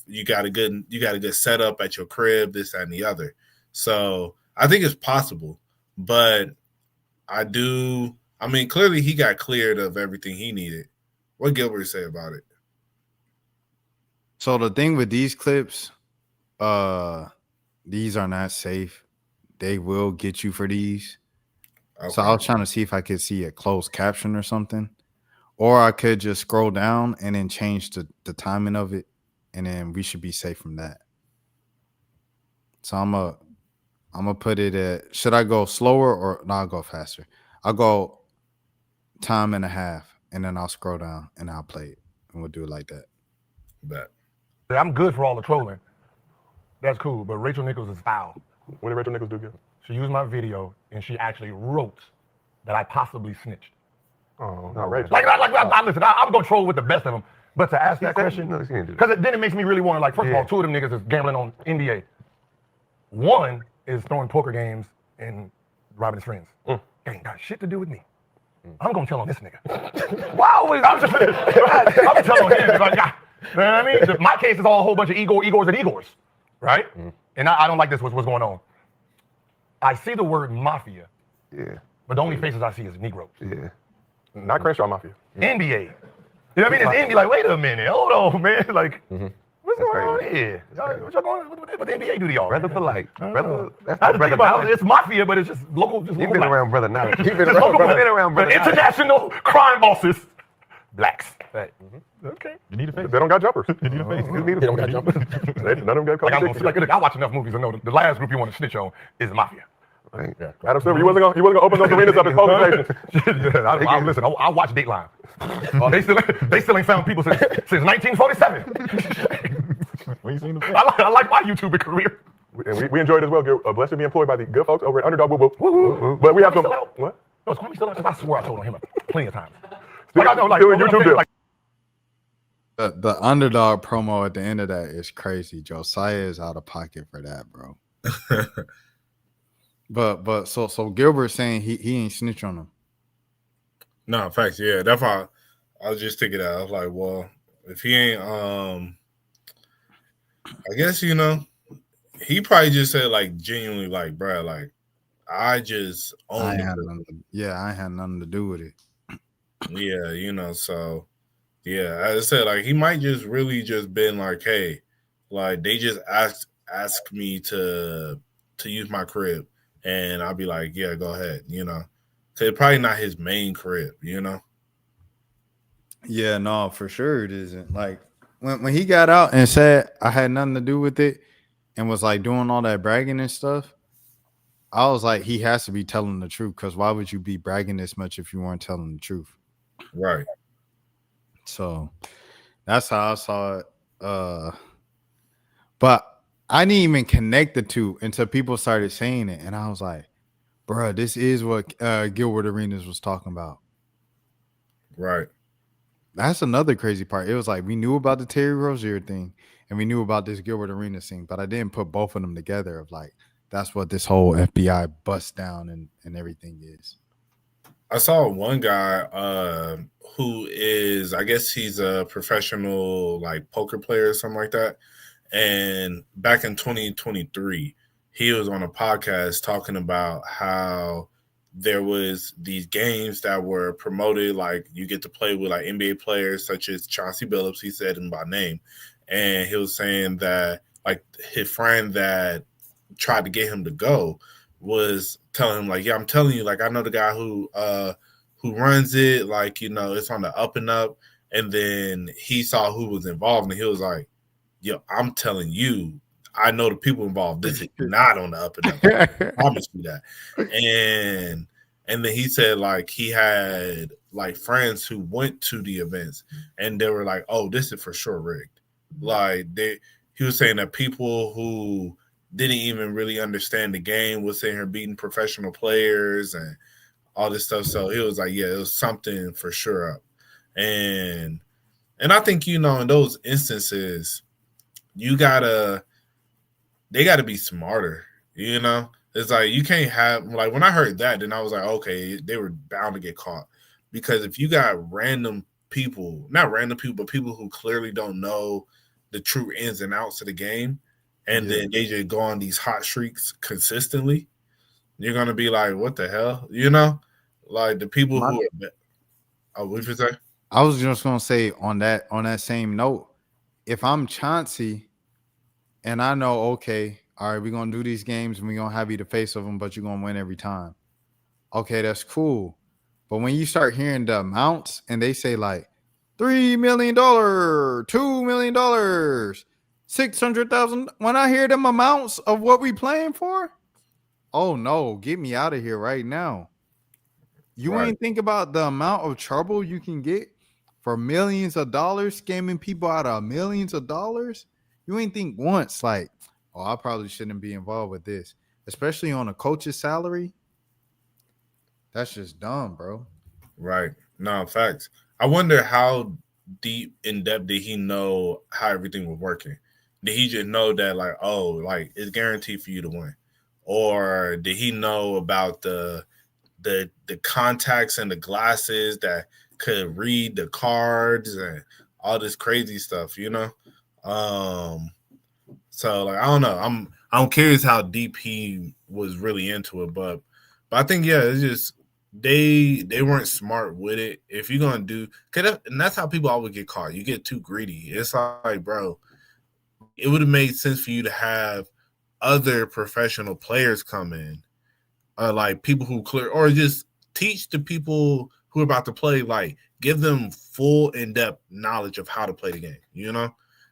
You got a good setup at your crib, this, that, and the other. So I think it's possible, but I mean, clearly he got cleared of everything he needed. What Gilbert say about it? So the thing with these clips, these are not safe. They will get you for these. Okay. So I was trying to see if I could see a closed caption or something, or I could just scroll down and then change the timing of it, and then we should be safe from that. So I'm gonna put it at, should I go slower or no, I'll go faster. I'll go time and a half, and then I'll scroll down and I'll play it, and we'll do it like that. Bet. I'm good for all the trolling. That's cool, but Rachel Nichols is foul. What did Rachel Nichols do good? She used my video, and she actually wrote that I possibly snitched. Oh, no, Rachel. Listen, I'm going to troll with the best of them. But to ask that question, because then it makes me really want to, like, first of all, two of them niggas is gambling on NBA. One is throwing poker games and robbing his friends. Ain't got shit to do with me. I'm going to tell on this nigga. Wow, I'm telling him. Like, you know what I mean? My case is all a whole bunch of Igors and Igors, right? And I don't like this, what's going on. I see the word mafia, but the only faces I see is Negroes. Yeah. Not Crenshaw Mafia. NBA. You know what I mean? It's NBA, like, wait a minute, hold on, man. Like, what's going on here? What y'all going on? What the NBA do to y'all? Brother polite. Brother, it's mafia, but it's just local. You've been around Brother Knowledge. You've been around Brother International crime bosses. Blacks. Right. Okay. You need a face. They don't got jumpers. You need a face. They don't got jumpers. None of them got I watch enough movies to know the last group you want to snitch on is mafia. Adam Silver, he wasn't gonna open those arenas up as polling stations. Listen, I watch Dateline. They still ain't found people since 1947. We ain't seen them. I like my YouTube career. And we enjoyed it as well. Blessed to be employed by the good folks over at Underdog. Woo woo. But we have some. What? No, Kwame still out. I swear I told him plenty of times. Still a YouTube deal. The underdog promo at the end of that is crazy. Josiah is out of pocket for that, bro. but so Gilbert's saying he ain't snitch on him. No, facts, yeah. That's why I was just thinking that. I was like, well, if he ain't I guess, he probably just said like genuinely like, bro, like I just own it. I had nothing to do with it. Yeah, so yeah, as I said, like he might just really just been like, hey, like they just ask me to use my crib, and I'll be like, yeah, go ahead, So it's probably not his main crib, Yeah, no, for sure it isn't. Like when he got out and said I had nothing to do with it and was like doing all that bragging and stuff, I was like, he has to be telling the truth, because why would you be bragging this much if you weren't telling the truth? Right. So that's how I saw it. But I didn't even connect the two until people started saying it. And I was like, bro, this is what Gilbert Arenas was talking about. Right. That's another crazy part. It was like we knew about the Terry Rozier thing and we knew about this Gilbert Arenas thing, but I didn't put both of them together of like, that's what this whole FBI bust down and everything is. I saw one guy who is, I guess he's a professional like poker player or something like that. And back in 2023, he was on a podcast talking about how there was these games that were promoted, like you get to play with like NBA players such as Chauncey Billups, he said him by name. And he was saying that like his friend that tried to get him to go was telling him like, yeah, I'm telling you, like I know the guy who runs it, like, it's on the up and up. And then he saw who was involved and he was like, yo, I'm telling you, I know the people involved. This is not on the up and up. I promise you that. And then he said like he had like friends who went to the events and they were like, oh, this is for sure rigged. Like he was saying that people who didn't even really understand the game was sitting here beating professional players and all this stuff. So he was like, yeah, it was something for sure up. And I think, in those instances, they gotta be smarter, It's like you can't have, like when I heard that, then I was like, okay, they were bound to get caught. Because if you got random people, not random people, but people who clearly don't know the true ins and outs of the game, and then they just go on these hot streaks consistently, you're gonna be like, what the hell? Like the people who are what you say? I was just gonna say on that same note, if I'm Chauncey and I know, okay, all right, we're gonna do these games and we're gonna have you the face of them, but you're gonna win every time. Okay, that's cool. But when you start hearing the amounts and they say like $3 million, $2 million, $600,000, when I hear them amounts of what we playing for, oh no, get me out of here right now. You ain't think about the amount of trouble you can get for millions of dollars, scamming people out of millions of dollars. You ain't think once like, oh, I probably shouldn't be involved with this, especially on a coach's salary. That's just dumb, bro. Right. No, facts. I wonder how deep in depth did he know how everything was working? Did he just know that like, oh, like it's guaranteed for you to win? Or did he know about the contacts and the glasses that could read the cards and all this crazy stuff, So like I don't know. I'm curious how deep he was really into it, but I think it's just they weren't smart with it. If you're gonna do, and that's how people always get caught. You get too greedy. It's like, bro, it would have made sense for you to have other professional players come in, like people who clear, or just teach the people who are about to play, like give them full in-depth knowledge of how to play the game.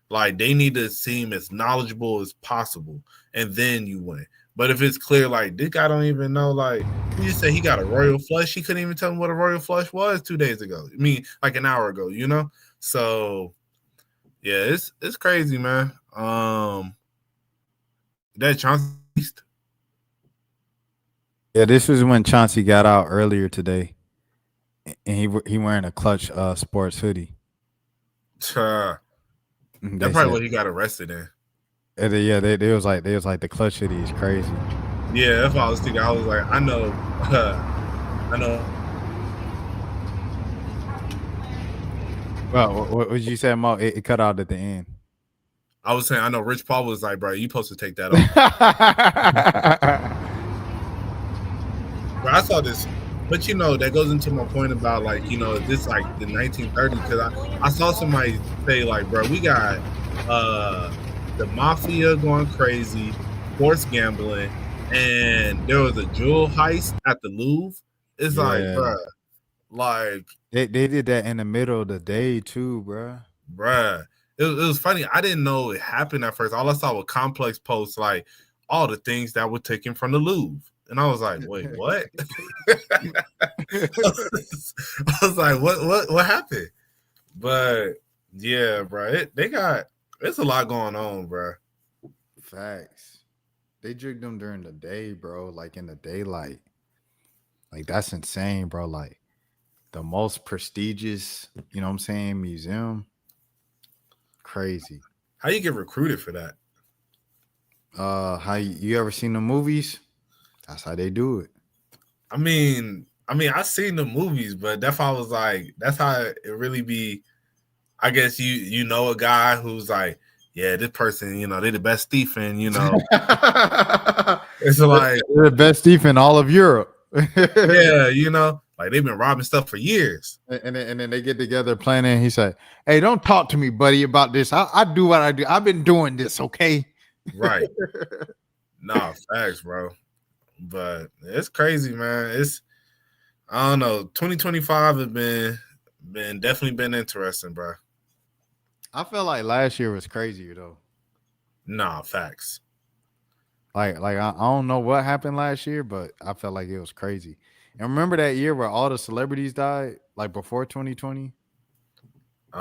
Like they need to seem as knowledgeable as possible, and then you win. But if it's clear, like this guy don't even know, like you just say he got a royal flush, he couldn't even tell me what a royal flush was 2 days ago. I mean, like an hour ago, you know. So yeah, it's crazy, man. That Chauncey. Yeah, this was when Chauncey got out earlier today, and he wearing a Clutch sports hoodie. That's probably what he got arrested in. Yeah, they was like the Clutch hoodie is crazy. Yeah, that's what I was thinking. I was like, I know. Well, what you say, Mo? It cut out at the end. I was saying, I know Rich Paul was like, bro, you supposed to take that off. But I saw this, but you know, that goes into my point about like, you know, this like the 1930s, because I saw somebody say like, bro, we got the mafia going crazy, sports gambling, and there was a jewel heist at the Louvre. It's like, bro, like they did that in the middle of the day too, bro. It was funny. I didn't know it happened at first. All I saw was Complex posts like all the things that were taken from the Louvre. And I was like, wait, what? I was like, what happened? But yeah, bro, it's a lot going on, bro. Facts. They jig them during the day, bro. Like in the daylight. Like that's insane, bro. Like the most prestigious, you know what I'm saying, museum. Crazy. How you get recruited for that? How you ever seen the movies? That's how they do it. I mean, I've seen the movies, but that's how I was like, that's how it really be. I guess you know a guy who's like, yeah, this person, you know, they're the best thief in, you know. It's like they're the best thief in all of Europe. Yeah, you know, like they've been robbing stuff for years. And then they get together planning. And he said, "Hey, don't talk to me, buddy, about this. I do what I do. I've been doing this, okay?" Right. Nah, facts, bro. But it's crazy, man. I don't know. 2025 has been definitely been interesting, bro. I feel like last year was crazier though. Nah, facts. Like I don't know what happened last year, but I felt like it was crazy. And remember that year where all the celebrities died, like before 2020? What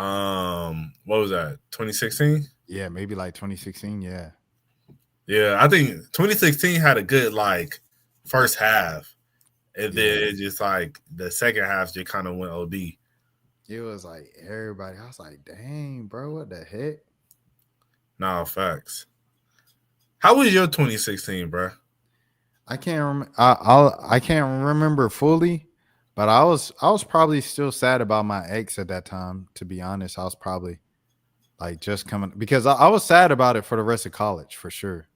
was that? 2016? Yeah, maybe like 2016. Yeah. Yeah, I think 2016 had a good like first half, and then just like the second half just kind of went OD. It was like everybody. I was like, dang, bro, what the heck? Nah, facts. How was your 2016, bro? I can't remember. I can't remember fully, but I was probably still sad about my ex at that time. To be honest, I was probably like just coming because I was sad about it for the rest of college for sure.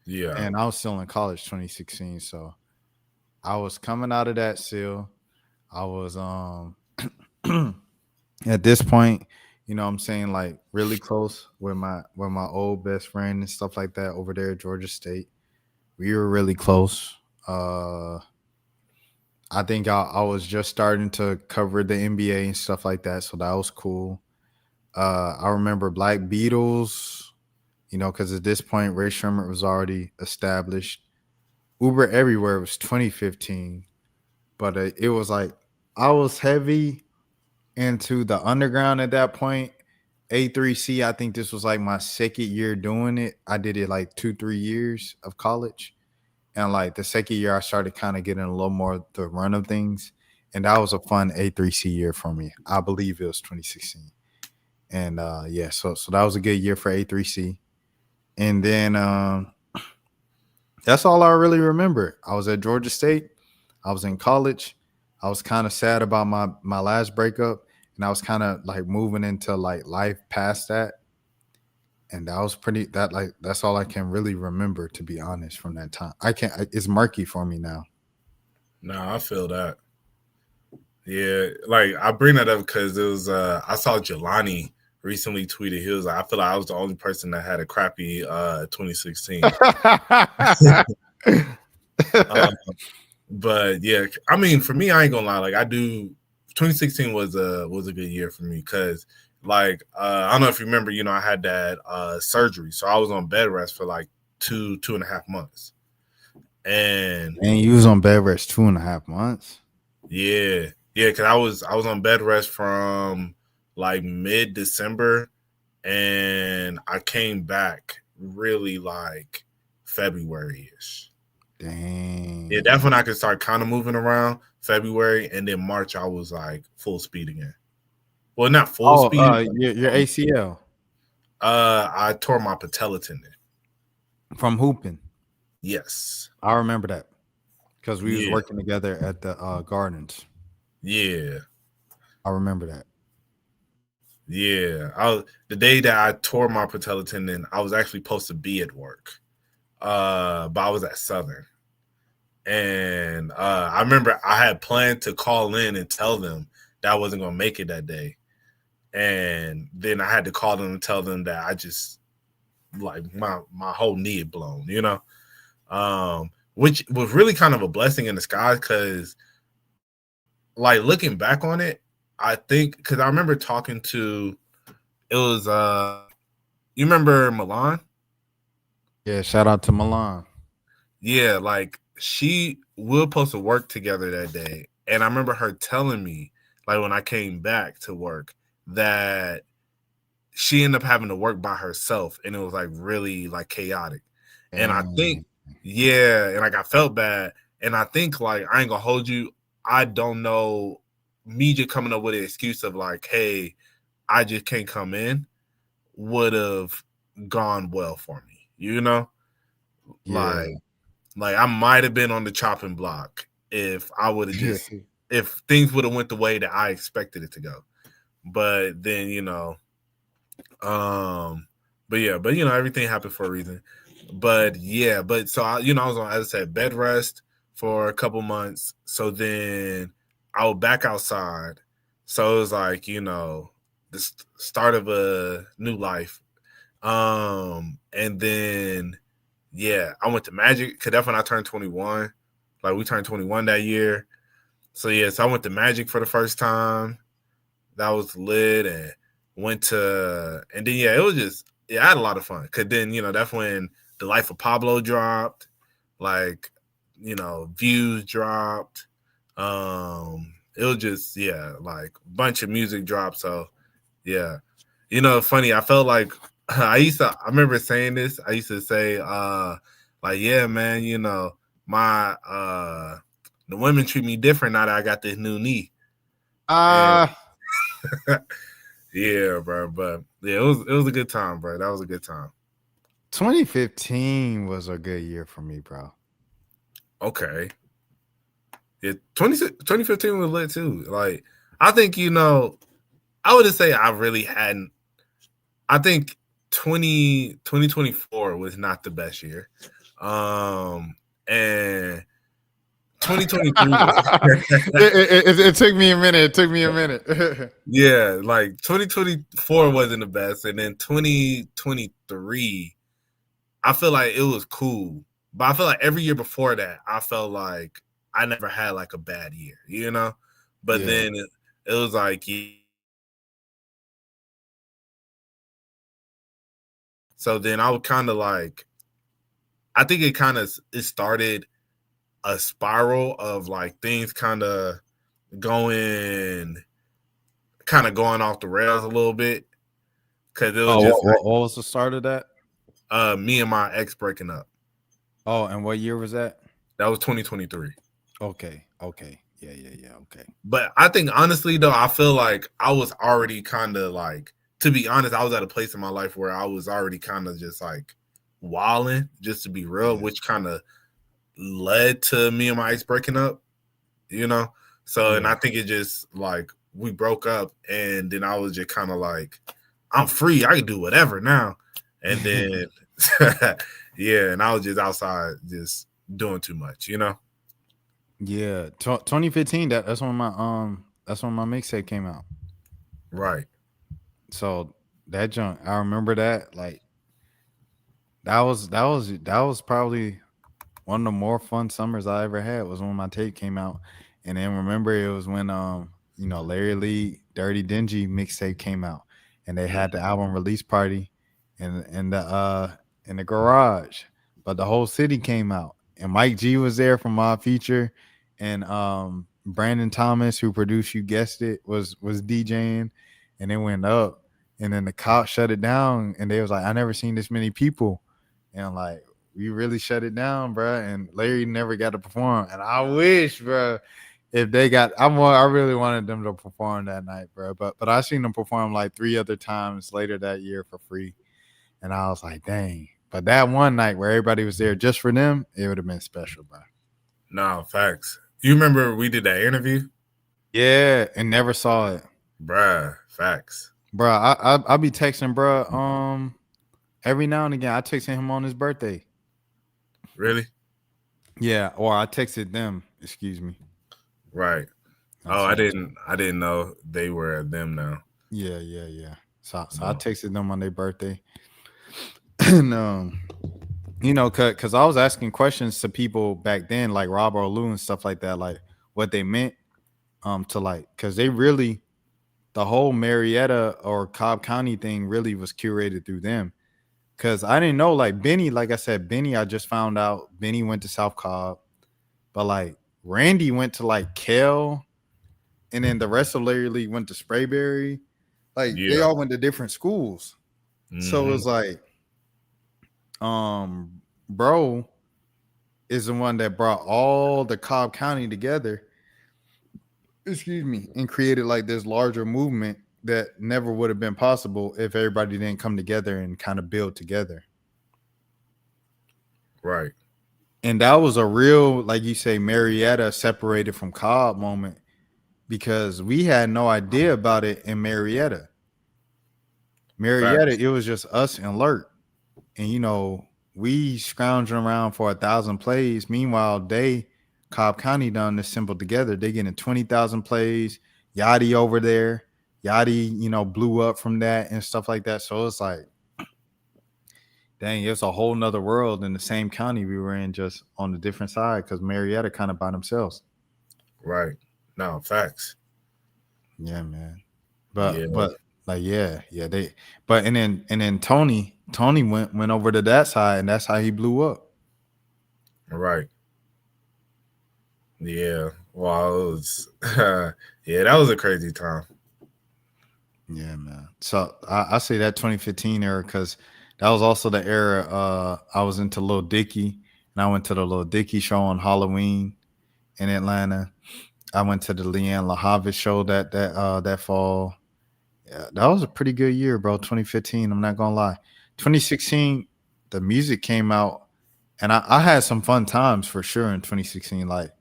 Yeah, and I was still in college 2016, so I was coming out of that still. I was at this point, you know what I'm saying, like really close with my old best friend and stuff like that over there at Georgia State. We were really close. I think I was just starting to cover the NBA and stuff like that, so that was cool. I remember Black Beatles, you know, because at this point, Ray Sherman was already established. Uber Everywhere was 2015, but it was like I was heavy into the underground at that point. A3C, I think this was like my second year doing it. I did it like 2-3 years of college. And like the second year, I started kind of getting a little more the run of things. And that was a fun A3C year for me. I believe it was 2016. And yeah, so that was a good year for A3C. And then that's all I really remember. I was at Georgia State. I was in college. I was kind of sad about my last breakup. And I was kind of like moving into like life past that. And that was that's all I can really remember, to be honest, from that time. It's murky for me now. Nah, I feel that. Yeah, like I bring that up because it was I saw Jelani recently tweeted. He was like, I feel like I was the only person that had a crappy 2016. But yeah, I mean, for me, I ain't gonna lie. Like I do, 2016 was a good year for me because like I don't know if you remember, you know, I had that surgery, so I was on bed rest for like 2.5 months. And you was on bed rest 2.5 months. Yeah, because I was on bed rest from like mid-December, and I came back really like February-ish. Dang. Yeah, that's when I could start kind of moving around. February, and then March I was like full speed again. Well, not full speed. Your ACL I tore my patella tendon. from hooping. Yes. I remember that because we was Yeah. working together at the gardens. Yeah. I remember that. Yeah. The day that I tore my patella tendon, I was actually supposed to be at work. But I was at Southern. And I remember I had planned to call in and tell them that I wasn't gonna make it that day. And then I had to call them and tell them that I just like my whole knee had blown, you know. Which was really kind of a blessing in disguise because like looking back on it, I think because I remember talking to it was you remember Milan? Yeah, shout out to Milan. Yeah, like we were supposed to work together that day. And I remember her telling me, like when I came back to work, that she ended up having to work by herself and it was like really like chaotic. And I think, yeah, and like I felt bad. And I think like I ain't gonna hold you. I don't know, me just coming up with an excuse of like, hey, I just can't come in would have gone well for me, you know? Yeah. Like I might have been on the chopping block if I would have just if things would have went the way that I expected it to go. But then, you know, but you know, everything happened for a reason. But yeah, but so I was on, as I said, bed rest for a couple months. So then I was back outside. So it was like, you know, the start of a new life. And then yeah, I went to Magic because that's when I turned 21. Like we turned 21 that year. So yeah, so I went to Magic for the first time. That was lit, and and then yeah, it was just I had a lot of fun. Cause then, you know, that's when The Life of Pablo dropped, like, you know, Views dropped. It was just, yeah, like a bunch of music dropped. So yeah. You know, funny, I felt like I remember saying this. I used to say, like, yeah, man, you know, my the women treat me different now that I got this new knee. Yeah, bro. But yeah, it was a good time, bro. That was a good time. 2015 was a good year for me, bro. Okay. Yeah, 2015 was lit too. Like, I think, you know, I would just say I really hadn't. I think 2024 was not the best year. And 2023 it took me a minute. Yeah, like 2024 wasn't the best, and then 2023 I feel like it was cool. But I feel like every year before that I felt like I never had like a bad year, you know? But then it was like so then I would kind of like I think it started a spiral of like things kind of going off the rails a little bit because it was what was the start of that? Me and my ex breaking up. Oh, and what year was that? That was 2023. Okay. Yeah. Okay. But I think honestly though, I feel like I was already kind of like, to be honest, I was at a place in my life where I was already kind of just like wilding, just to be real, which kind of led to me and my ex breaking up, you know? So, and I think it just like, we broke up and then I was just kind of like, I'm free. I can do whatever now. And then, yeah, and I was just outside just doing too much, you know? Yeah. 2015, that's when my mixtape came out. Right. So that junk, I remember that. Like that was probably one of the more fun summers I ever had was when my tape came out. And then remember it was when you know, Larry Lee Dirty Dingy mixtape came out and they had the album release party in the garage. But the whole city came out and Mike G was there from Mob Feature, and Brandon Thomas, who produced, you guessed it, was DJing, and it went up, and then the cops shut it down, and they was like, I never seen this many people, and I'm like, we really shut it down, bro. And Larry never got to perform, and I wish, bro, if they got, I really wanted them to perform that night, bro. But I seen them perform like 3 other times later that year for free, and I was like, dang. But that one night where everybody was there just for them, it would have been special, bro. No, facts. You remember we did that interview? Yeah, and never saw it, Bruh, facts. Bruh, I be texting, bruh, every now and again. I texted him on his birthday. Really? Yeah, or I texted them. Excuse me. Right. I didn't know they were them now. Yeah. So I texted them on their birthday, and you know, cause I was asking questions to people back then, like Rob or Lou and stuff like that, like what they meant, to like, cause they really, the whole Marietta or Cobb County thing really was curated through them. Cause I didn't know, like Benny, like I said, Benny, I just found out Benny went to South Cobb, but like Randy went to like Kell, and then the rest of Larry Lee went to Sprayberry. Like they all went to different schools. So it was like, bro is the one that brought all the Cobb County together, excuse me, and created like this larger movement that never would have been possible if everybody didn't come together and kind of build together. Right. And that was a real, like you say, Marietta separated from Cobb moment, because we had no idea about it in Marietta. It was just us and Lurk. And, you know, we scrounging around for 1,000 plays. Meanwhile, Cobb County done this simple together. They getting 20,000 plays. Yachty over there. Yachty, you know, blew up from that and stuff like that. So it's like, dang, it's a whole nother world in the same county we were in, just on the different side, because Marietta kind of by themselves. Right. No, facts. Yeah, man. But then Tony went over to that side, and that's how he blew up. Right. Yeah. Well, it was yeah, that was a crazy time. Yeah, man. So I say that 2015 era, because that was also the era I was into Lil Dicky, and I went to the Lil Dicky show on Halloween in Atlanta. I went to the Leanne LaHavish show that fall. Yeah, that was a pretty good year, bro. 2015, I'm not gonna lie. 2016, the music came out, and I had some fun times for sure in 2016. Like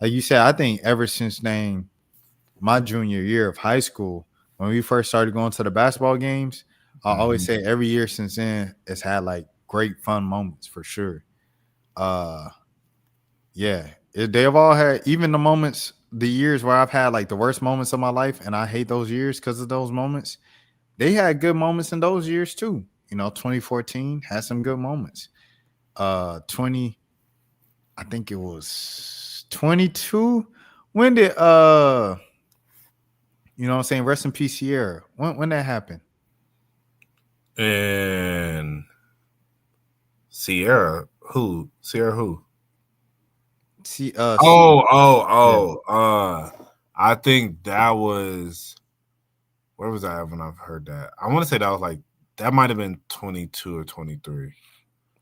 you said, I think ever since my junior year of high school, when we first started going to the basketball games, I always say every year since then, it's had like great fun moments for sure. Yeah, they've all had, even the years where I've had like the worst moments of my life, and I hate those years because of those moments. They had good moments in those years too. You know, 2014 had some good moments. I think it was 22. When did you know what I'm saying? Rest in peace, Sierra. When that happened? And Sierra who? I think that was, where was I when I've heard that? I want to say that was like, that might have been 22 or 23.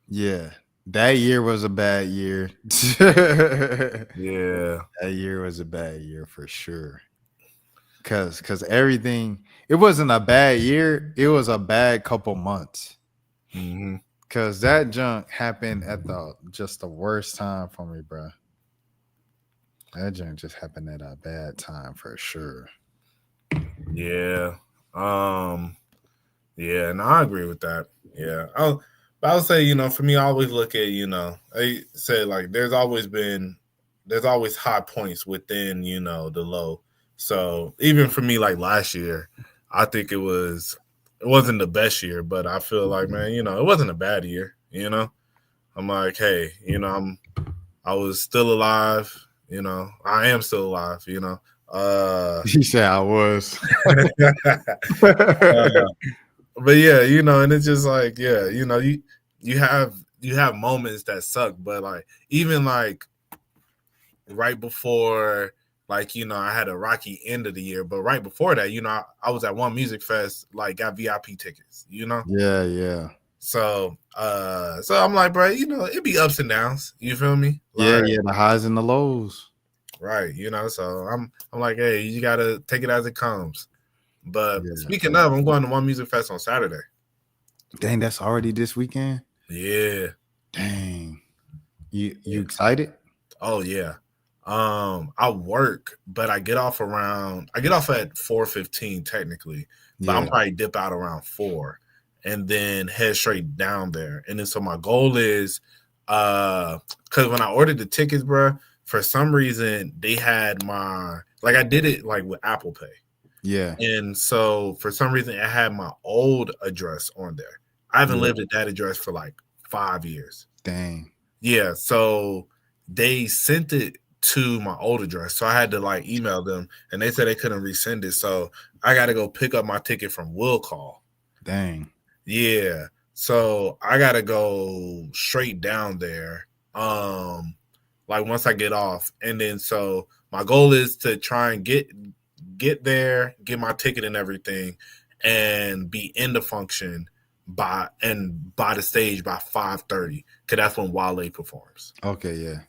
Yeah, that year was a bad year. Yeah, that year was a bad year for sure. Cause everything, it wasn't a bad year, it was a bad couple months. Cause that junk happened at just the worst time for me, bro. That junk just happened at a bad time for sure. Yeah. Yeah, and I agree with that. Yeah. I would say, you know, for me, I always look at, you know, I say like there's always high points within, you know, the low. So even for me, like last year, I think it wasn't the best year, but I feel like, man, you know, it wasn't a bad year, you know. I'm like, hey, you know, I was still alive, you know. I am still alive, you know. He said I was. But yeah, you know, and it's just like, yeah, you know, you have you have moments that suck, but like even like right before, like, you know, I had a rocky end of the year, but right before that, you know, I was at one music fest, like got VIP tickets, you know? Yeah. So I'm like, bro, you know, it'd be ups and downs. You feel me? Like, Yeah, the highs and the lows. right. You know, so I'm like, hey, you gotta take it as it comes. But Yeah. speaking of, I'm going to one music fest on Saturday. Dang, that's already this weekend. Yeah. Dang, you excited? Oh yeah. I work, but I get off at 4:15 technically, but I'm probably dip out around 4 and then head straight down there. And then so my goal is because when I ordered the tickets, bro, for some reason they had I did it like with Apple Pay. Yeah. And so for some reason it had my old address on there. I haven't lived at that address for like 5 years. Dang. Yeah, so they sent it to my old address. So I had to like email them and they said they couldn't resend it. So I got to go pick up my ticket from Will Call. Dang. Yeah. So I got to go straight down there. Like once I get off. And then so my goal is to try and get there, get my ticket and everything, and be in the function by the stage by 5:30, because that's when Wale performs. Okay, yeah.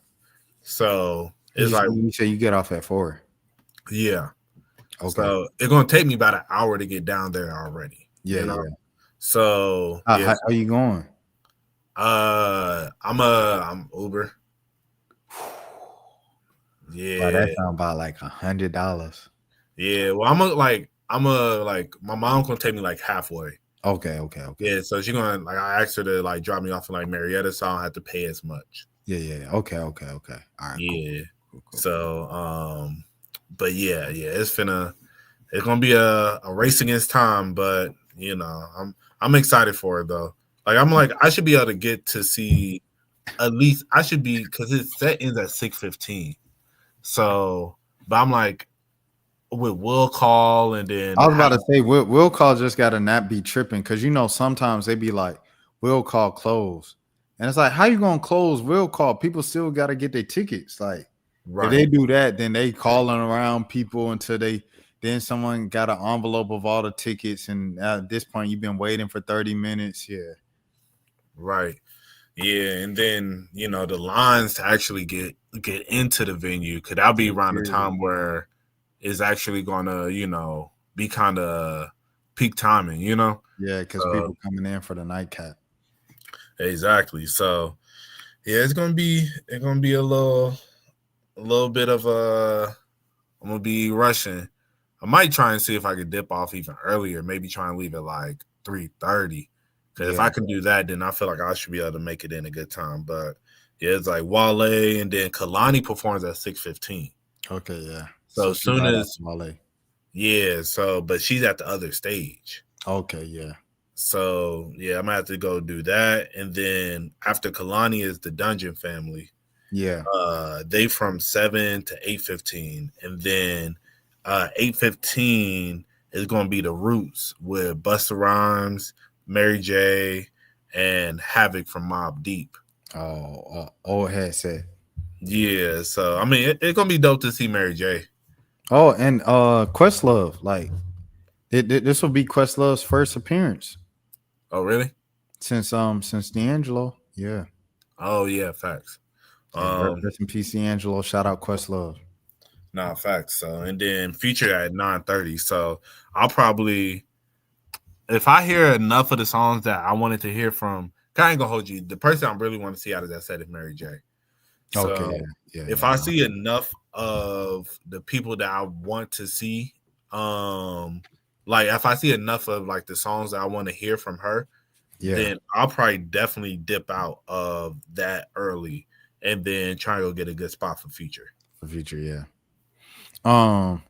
So it's like you say you get off at 4. Yeah. Okay. So it's gonna take me about an hour to get down there already. Yeah, you know? yeah. So How are you going? I'm Uber. Yeah. Wow, that sounds about like $100. Yeah. Well, my mom's gonna take me like halfway. Okay. Yeah, so she's gonna I asked her to like drop me off in like Marietta, so I don't have to pay as much. Yeah. Okay. All right. Yeah. Cool. So but yeah, it's gonna be a race against time, but you know, I'm excited for it though. Like I should be able to get to see at least because it's set ends at 6:15. So, but I'm like with Will Call and then I was about to say Will Call just gotta not be tripping, because you know sometimes they be like Will Call close, and it's like, how you gonna close Will Call? People still gotta get their tickets. Like if they do that, then they calling around people until then someone got an envelope of all the tickets, and at this point you've been waiting for 30 minutes. Yeah. Right. Yeah, and then you know the lines to actually get into the venue, could that be around the time where it's actually gonna, you know, be kind of peak timing, you know? Yeah, because people coming in for the nightcap. Exactly. So yeah, it's gonna be a little bit of I'm gonna be rushing. I might try and see if I could dip off even earlier, maybe try and leave at like 3:30. Because if I can do that, then I feel like I should be able to make it in a good time. But yeah, it's like Wale, and then Kalani performs at 6:15. Okay, yeah. So as soon as Wale. Yeah, so but she's at the other stage. Okay, yeah. So yeah, I'm gonna have to go do that. And then after Kalani is the Dungeon Family. Yeah. They from 7 to 8:15. And then 8:15 is gonna be the Roots with Busta Rhymes, Mary J, and Havoc from Mobb Deep. Oh, old headset. Yeah, so I mean it's gonna be dope to see Mary J. Oh, and Questlove, like this will be Questlove's first appearance. Oh, really? Since D'Angelo, yeah. Oh yeah, facts. Rest in peace, D'Angelo. Shout out Questlove. Nah, facts. So and then Future at 9:30. So I'll probably, if I hear enough of the songs that I wanted to hear from, I ain't gonna hold you. The person I really want to see out of that set is Mary J. So Okay, yeah. If I see enough of the people that I want to see, like if I see enough of like the songs that I want to hear from her, then I'll probably definitely dip out of that early and then try to go get a good spot for Future. For Future, yeah. I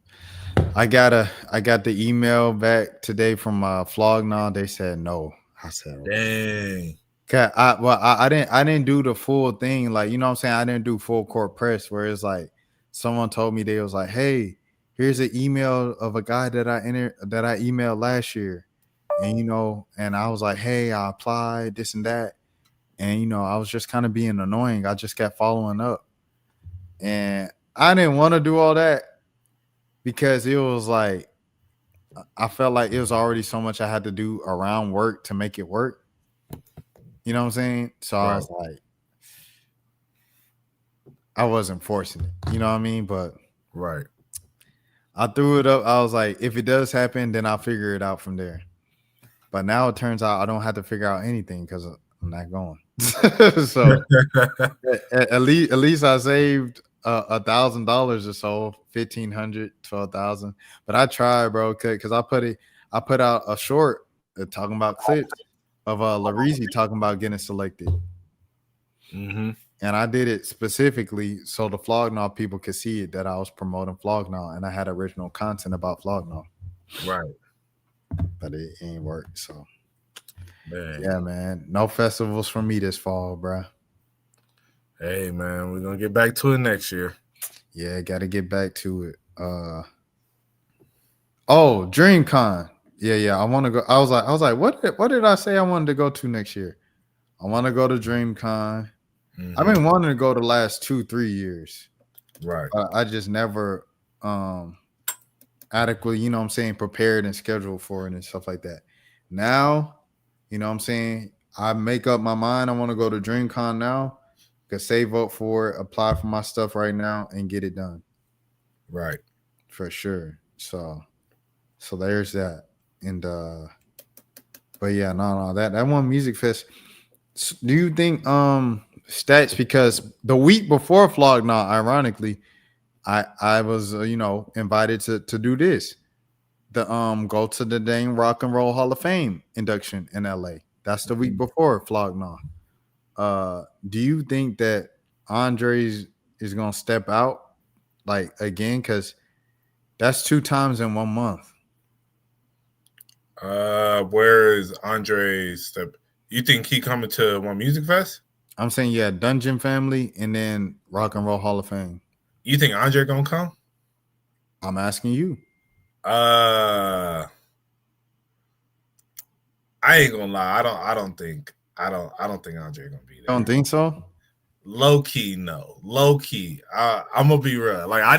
got the email back today from Flognaw. They said no. I said, dang. I didn't do the full thing, like, you know what I'm saying? I didn't do full court press where it's like someone told me, they was like, hey, here's an email of a guy that I emailed last year. And you know, and I was like, hey, I applied, this and that. And I was just kind of being annoying. I just kept following up. And I didn't want to do all that because it was like I felt like it was already so much I had to do around work to make it work. You know what I'm saying? So I was like, I wasn't forcing it. You know what I mean? But Right. I threw it up. I was like, if it does happen, then I'll figure it out from there. But now it turns out I don't have to figure out anything because I'm not going. So at least I saved $1,000 or so, 1,500, 12,000. But I tried, bro, because I put out a short talking about clips of Larizzi talking about getting selected. Mm-hmm. And I did it specifically so the Flognaw people could see it that I was promoting Flognaw and I had original content about Flognaw. Right. But it ain't worked. So Man. yeah, man. No festivals for me this fall, bro. Hey, man, we're gonna get back to it next year. Yeah, got to get back to it. Oh, DreamCon. Yeah. I want to go. I was like, what did I say I wanted to go to next year? I want to go to DreamCon. Mm-hmm. I've been wanting to go the last 2-3 years. Right. I just never adequately, you know what I'm saying, prepared and scheduled for it and stuff like that. Now, you know what I'm saying, I make up my mind. I want to go to DreamCon now. Could save up for it, apply for my stuff right now, and get it done. Right. For sure. So there's that. And but yeah, no, that one music fest. Do you think stats, because the week before Flognaw, ironically, I was invited to do this. The go to the dang Rock and Roll Hall of Fame induction in LA. That's the week before Flognaw. Do you think that Andres is gonna step out like again? Because that's 2 times in 1 month. Where is Andre's step? You think he coming to One Music Fest? I'm saying, yeah, Dungeon Family and then Rock and Roll Hall of Fame. You think Andre gonna come? I'm asking you. I ain't gonna lie. I don't think Andre gonna be there. Don't think so? Low key, no. Low key. I'm gonna be real. Like I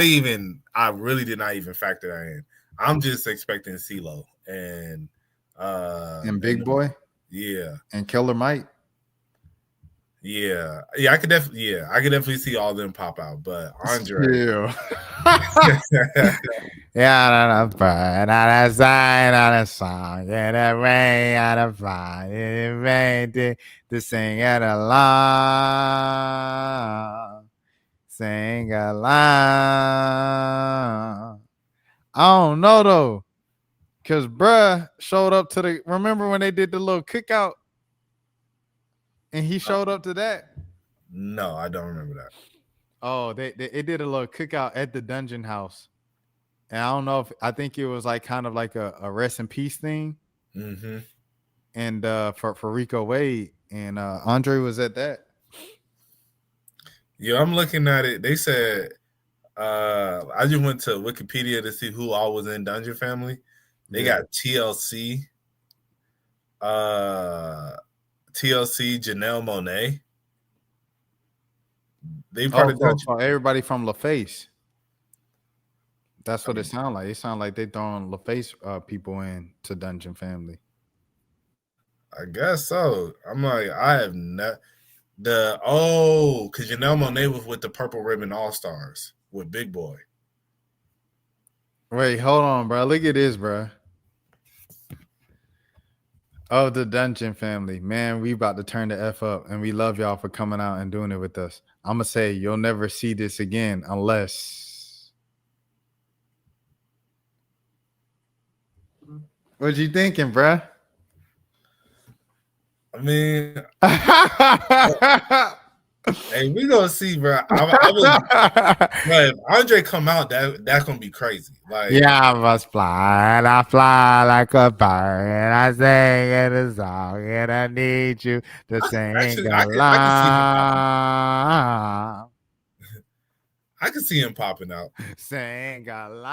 really did not even factor that in. I'm just expecting CeeLo and Big Boy? Yeah. And Killer Mike? Yeah. I could definitely see all of them pop out, but Andre. Yeah, on a bird, on a sign, on a song, in a rain, on a fire, in a rain, to sing it along, sing along. I don't know though, cause bruh showed up to remember when they did the little cookout, and he showed up to that? No, I don't remember that. Oh, they did a little cookout at the Dungeon House. And I don't know I think it was like kind of like a rest in peace thing. Mm-hmm. And for Rico Wade, and Andre was at that. Yeah, I'm looking at it. They said I just went to Wikipedia to see who all was in Dungeon Family. They got TLC, Janelle Monáe. They probably everybody from LaFace. That's what it sounds like. It sounds like they throwing LaFace people in to Dungeon Family. I guess so. I'm like, I have not because Janelle Monáe was with the Purple Ribbon All Stars with Big Boy. Wait, hold on, bro. Look at this, bro. Oh, the Dungeon Family. Man, we about to turn the F up, and we love y'all for coming out and doing it with us. I'm going to say you'll never see this again unless... What you thinking, bruh? I mean, hey, we gonna see, bro. If Andre come out, that's gonna be crazy. Like, yeah, I must fly, and I fly like a bird, and I sing in a song, and I need you to sing along. I can see him popping out. Sing along.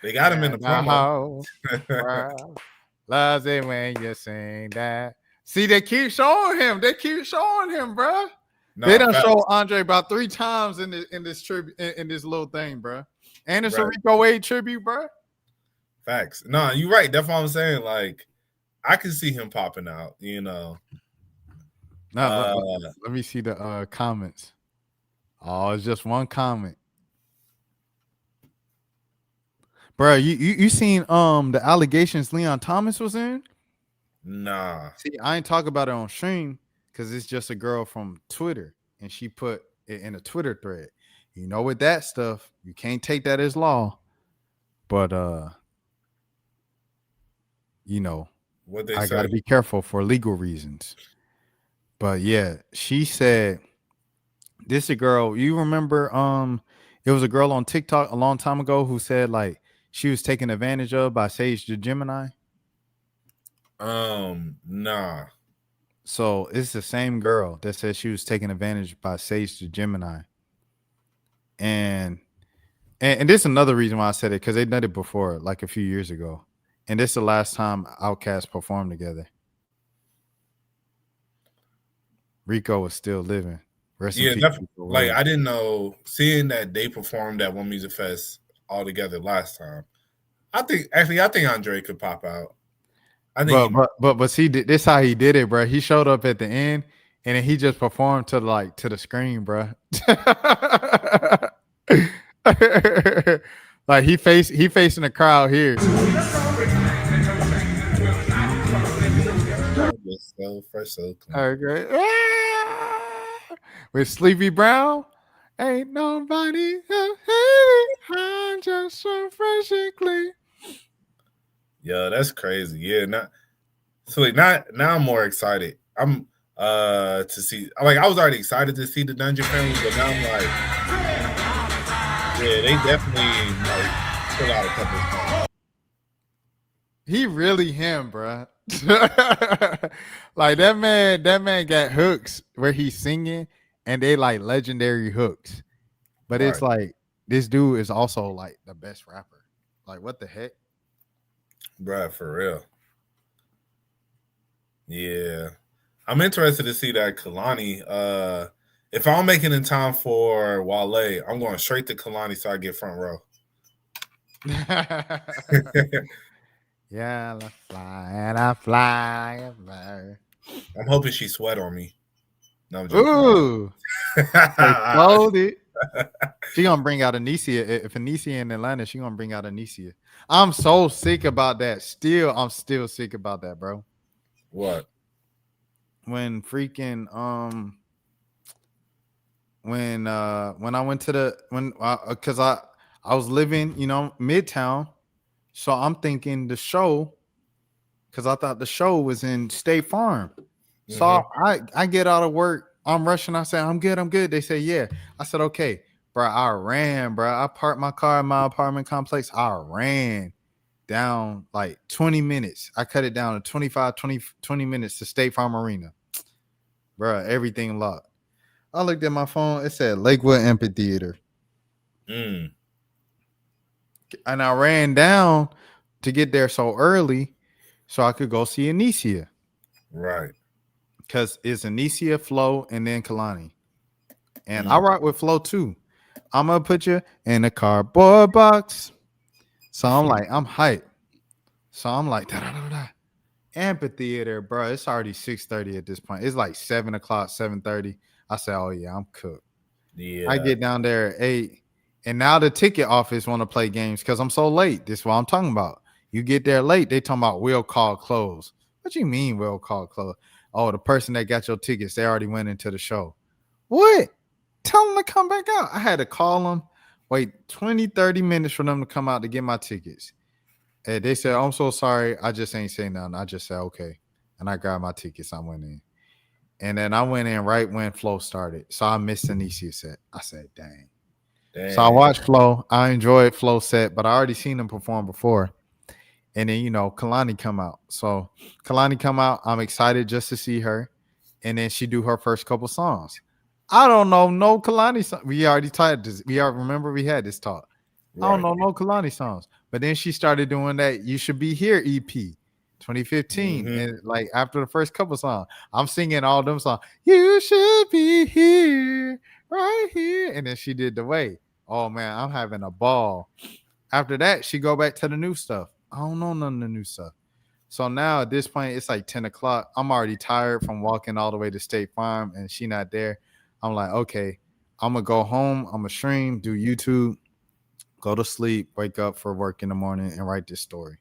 They got him in the promo. Loves it when you sing that See, they keep showing him. Bro. No, They done facts. show Andre about 3 times in this tribute in this little thing, bro. And it's a Right. Rico Wade tribute, bro. Facts. No, you're right. That's what I'm saying. Like, I can see him popping out. You know. No, let me see the comments. Oh, it's just one comment. Bro, you seen the allegations Leon Thomas was in? Nah. See, I ain't talk about it on stream because it's just a girl from Twitter and she put it in a Twitter thread. You know, with that stuff, you can't take that as law. But you know, What they I say? gotta be careful for legal reasons. But yeah, she said this a girl. You remember it was a girl on TikTok a long time ago who said like she was taken advantage of by Sage the Gemini. Nah. So it's the same girl that said she was taken advantage by Sage the Gemini. And this is another reason why I said it, because they done it before, like a few years ago. And this is the last time Outkast performed together. Rico was still living. Rest in peace, Rico like Wade. I didn't know, seeing that they performed at One Music Fest all together last time. I think Andre could pop out. I think but see, this how he did it, bro. He showed up at the end and then he just performed to the screen, bro. Like he facing the crowd here. so fresh, so clean. Okay. With Sleepy Brown, ain't nobody I'm just so fresh and clean. Yeah, that's crazy. Yeah, now I'm more excited. I'm to see, like, I was already excited to see the Dungeon Family, but now I'm like, yeah, they definitely like pull out a couple of songs. He really him, bro. Like that man got hooks where he's singing and they like legendary hooks. But it's like this dude is also like the best rapper. Like what the heck? Bruh, for real. Yeah. I'm interested to see that Kalani. If I don't make it in time for Wale, I'm going straight to Kalani so I get front row. Yeah, I fly and I fly. I'm hoping she sweat on me. No, I'm joking. Ooh. Loaded. She gonna bring out Anicia. If Anicia in Atlanta, she gonna bring out Anicia. I'm so sick about that. I'm still sick about that, bro. What? When freaking when I went to because I was living, Midtown, so I'm thinking the show, because I thought the show was in State Farm. So I get out of work, I'm rushing. I say, I'm good. They say, yeah. I said, okay, bro. I ran, bro. I parked my car in my apartment complex. I ran down like 20 minutes. I cut it down to 20 minutes to State Farm Arena. Bro, everything locked. I looked at my phone. It said Lakewood Amphitheater. And I ran down to get there so early so I could go see Anicia. Right. Because it's Anicia, Flo, and then Kalani. And I rock with Flo too. I'm going to put you in a cardboard box. So I'm like, I'm hyped. So I'm like, da-da-da-da. Amphitheater, bro. It's already 6:30 at this point. It's like 7 o'clock, 7:30. I said, oh, yeah, I'm cooked. Yeah. I get down there at 8. And now the ticket office want to play games because I'm so late. This is what I'm talking about. You get there late, they talking about will call close. What you mean will call close? Oh, the person that got your tickets, they already went into the show. What? Tell them to come back out. I had to call them, wait 20, 30 minutes for them to come out to get my tickets. And they said, I'm so sorry. I just ain't saying nothing. I just said, okay. And I grabbed my tickets. I went in. And then I went in right when Flo started. So I missed Anicia set. I said, dang. So I watched Flo. I enjoyed Flo set, but I already seen him perform before. And then, Kalani come out. So Kalani come out. I'm excited just to see her. And then she do her first couple songs. I don't know no Kalani song. We already tried this. Remember we had this talk. Right. I don't know no Kalani songs. But then she started doing that You Should Be Here EP. 2015. And like after the first couple songs, I'm singing all them songs. You should be here, right here. And then she did The Way. Oh man, I'm having a ball. After that, she go back to the new stuff. I don't know none of the new stuff. So now at this point, it's like 10 o'clock. I'm already tired from walking all the way to State Farm and she not there. I'm like, okay, I'm going to go home. I'm going to stream, do YouTube, go to sleep, wake up for work in the morning and write this story.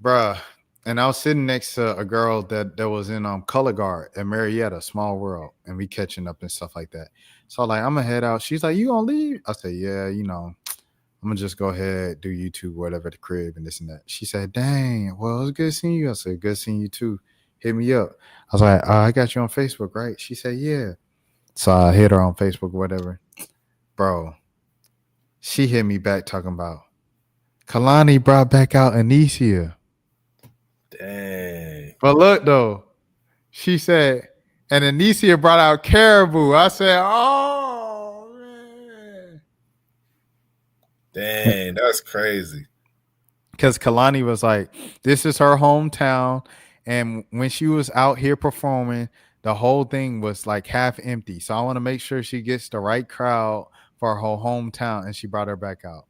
Bruh. And I was sitting next to a girl that was in Color Guard at Marietta, Small World, and we catching up and stuff like that. So like, I'm going to head out. She's like, you going to leave? I said, yeah, you know. I'm going to just go ahead, do YouTube, whatever, the crib and this and that. She said, dang, well, it was good seeing you. I said, good seeing you too. Hit me up. I was like, I got you on Facebook, right? She said, yeah. So I hit her on Facebook or whatever. Bro, she hit me back talking about, Kalani brought back out Anicia. Dang. But look, though, she said, and Anicia brought out Caribou. I said, oh, man. Dang, that's crazy. Because Kalani was like, this is her hometown. And when she was out here performing, the whole thing was like half empty. So I want to make sure she gets the right crowd for her hometown. And she brought her back out.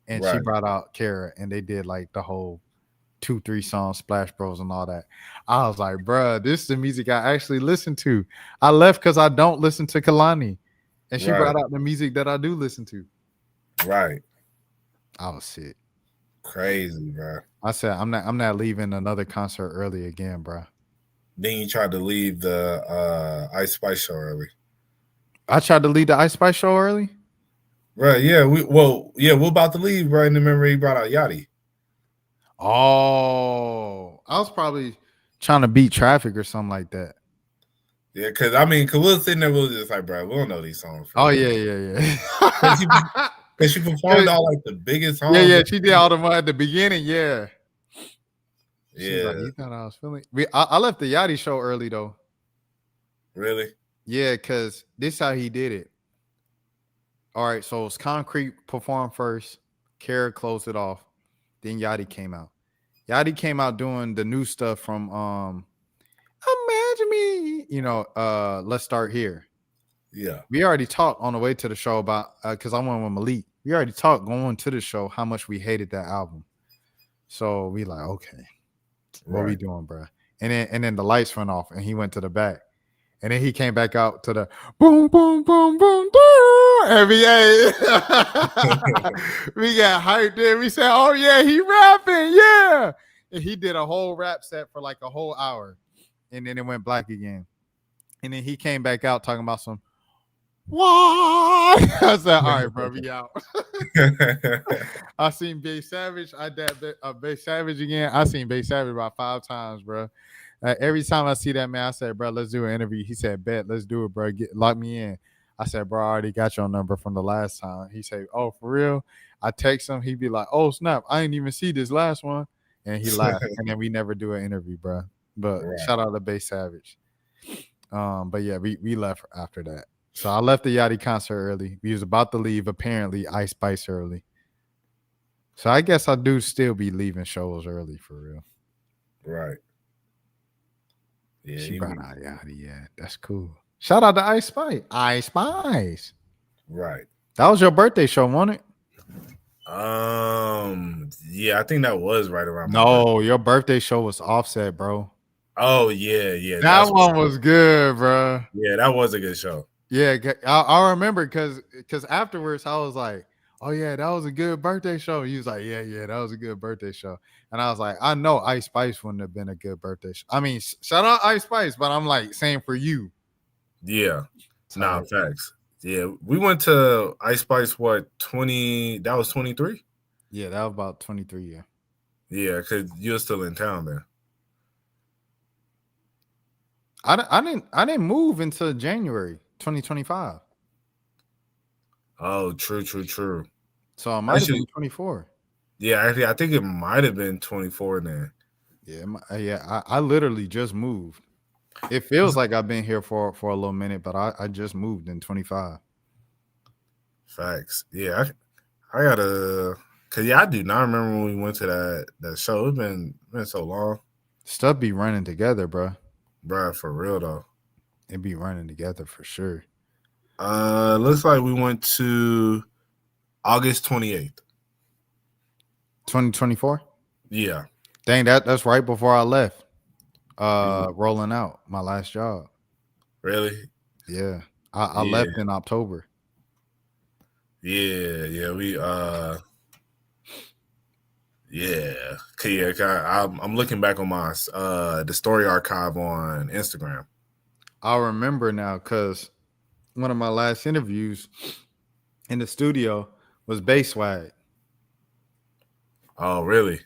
And she brought out Kara. And they did like the whole 2-3 songs, Splash Bros and all that. I was like, bruh, this is the music I actually listen to. I left because I don't listen to Kalani. And she brought out the music that I do listen to. Right. I was sick. Crazy, bro. I said, I'm not leaving another concert early again, bro. Then you tried to leave the Ice Spice show early. I tried to leave the Ice Spice show early? Right, yeah. We're about to leave, right? And remember he brought out Yachty. Oh, I was probably trying to beat traffic or something like that. Yeah, because we were sitting there, we was just like, bro, we don't know these songs. Oh, yeah. Because she performed all like the biggest songs. Yeah, she did all the one at the beginning, yeah. Yeah. Like, you thought I was feeling. I left the Yachty show early though. Really? Yeah, because this is how he did it. All right, so it's Concrete performed first. Kara closed it off. Then Yachty came out. Yachty came out doing the new stuff from Imagine Me. You know, Let's Start Here. Yeah. We already talked on the way to the show about because I went with Malik. We already talked going to the show how much we hated that album. So we like, okay, what we doing, bro? And then the lights went off and he went to the back. And then he came back out to the boom, boom, boom, boom, NBA. We got hyped there. We said, oh yeah, he rapping, yeah. And he did a whole rap set for like a whole hour. And then it went black again. And then he came back out talking about some what? I said, all right, bro, we out. I seen Bay Savage. I dabbed Bay Savage again. I seen Bay Savage about 5 times, bro. Every time I see that man, I said, bro, let's do an interview. He said, bet, let's do it, bro. Lock me in. I said, bro, I already got your number from the last time. He said, oh, for real? I text him. He'd be like, oh, snap. I didn't even see this last one. And he laughed. And then we never do an interview, bro. But shout out to Bay Savage. But yeah, we left after that. So I left the Yachty concert early. We was about to leave, apparently, Ice Spice early. So I guess I do still be leaving shows early for real. Right. Yeah, she brought out Yachty. Yeah, that's cool. Shout out to Ice Spice. Ice Spice. Right. That was your birthday show, wasn't it? Yeah, I think that was right around. No, your birthday show was Offset, bro. Oh yeah. That one was good, bro. Yeah, that was a good show. Yeah, I remember because afterwards I was like, oh yeah, that was a good birthday show. He was like, yeah, that was a good birthday show. And I was like, I know Ice Spice wouldn't have been a good birthday show. I mean, shout out Ice Spice, but I'm like saying for you. Yeah. Nah, facts. Yeah, we went to Ice Spice, what, 20, that was 23? Yeah, that was about 23, yeah. Yeah, because you're still in town there. I didn't move until January 2025. Oh, true. So it might have been 24. Yeah, actually, I think it might have been 24 then. Yeah, I literally just moved. It feels like I've been here for a little minute, but I just moved in 25. Facts. Yeah, I gotta, Cause I do not remember when we went to that show. It's been so long. Stuff be running together, bro. Bruh, for real though. It be running together for sure. Looks like we went to August 28th. 2024? Yeah. Dang, that's right before I left. Rolling out my last job. Really? Yeah. I left in October. Yeah, we I'm looking back on my the story archive on Instagram. I remember now because one of my last interviews in the studio was Bass Swag. Oh, really?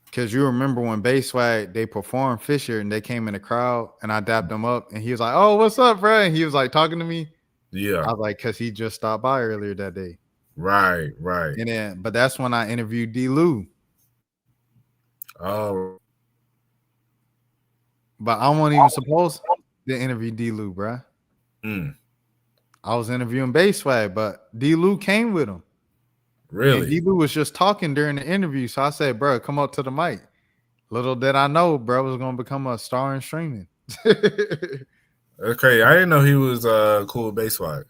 Because you remember when Bass Swag, they performed Fisher and they came in the crowd and I dapped him up and he was like, "Oh, what's up, bro?" And he was like talking to me. Yeah. I was like, because he just stopped by earlier that day. Right. And then, but that's when I interviewed D. Lou. Oh. But I wasn't even supposed to interview D. Lou, bro. I was interviewing Bass Swag, but D. Lou came with him. Really? And D. Lou was just talking during the interview. So I said, bro, come up to the mic. Little did I know, bro, was going to become a star in streaming. Okay, I didn't know he was cool with Bass Swag.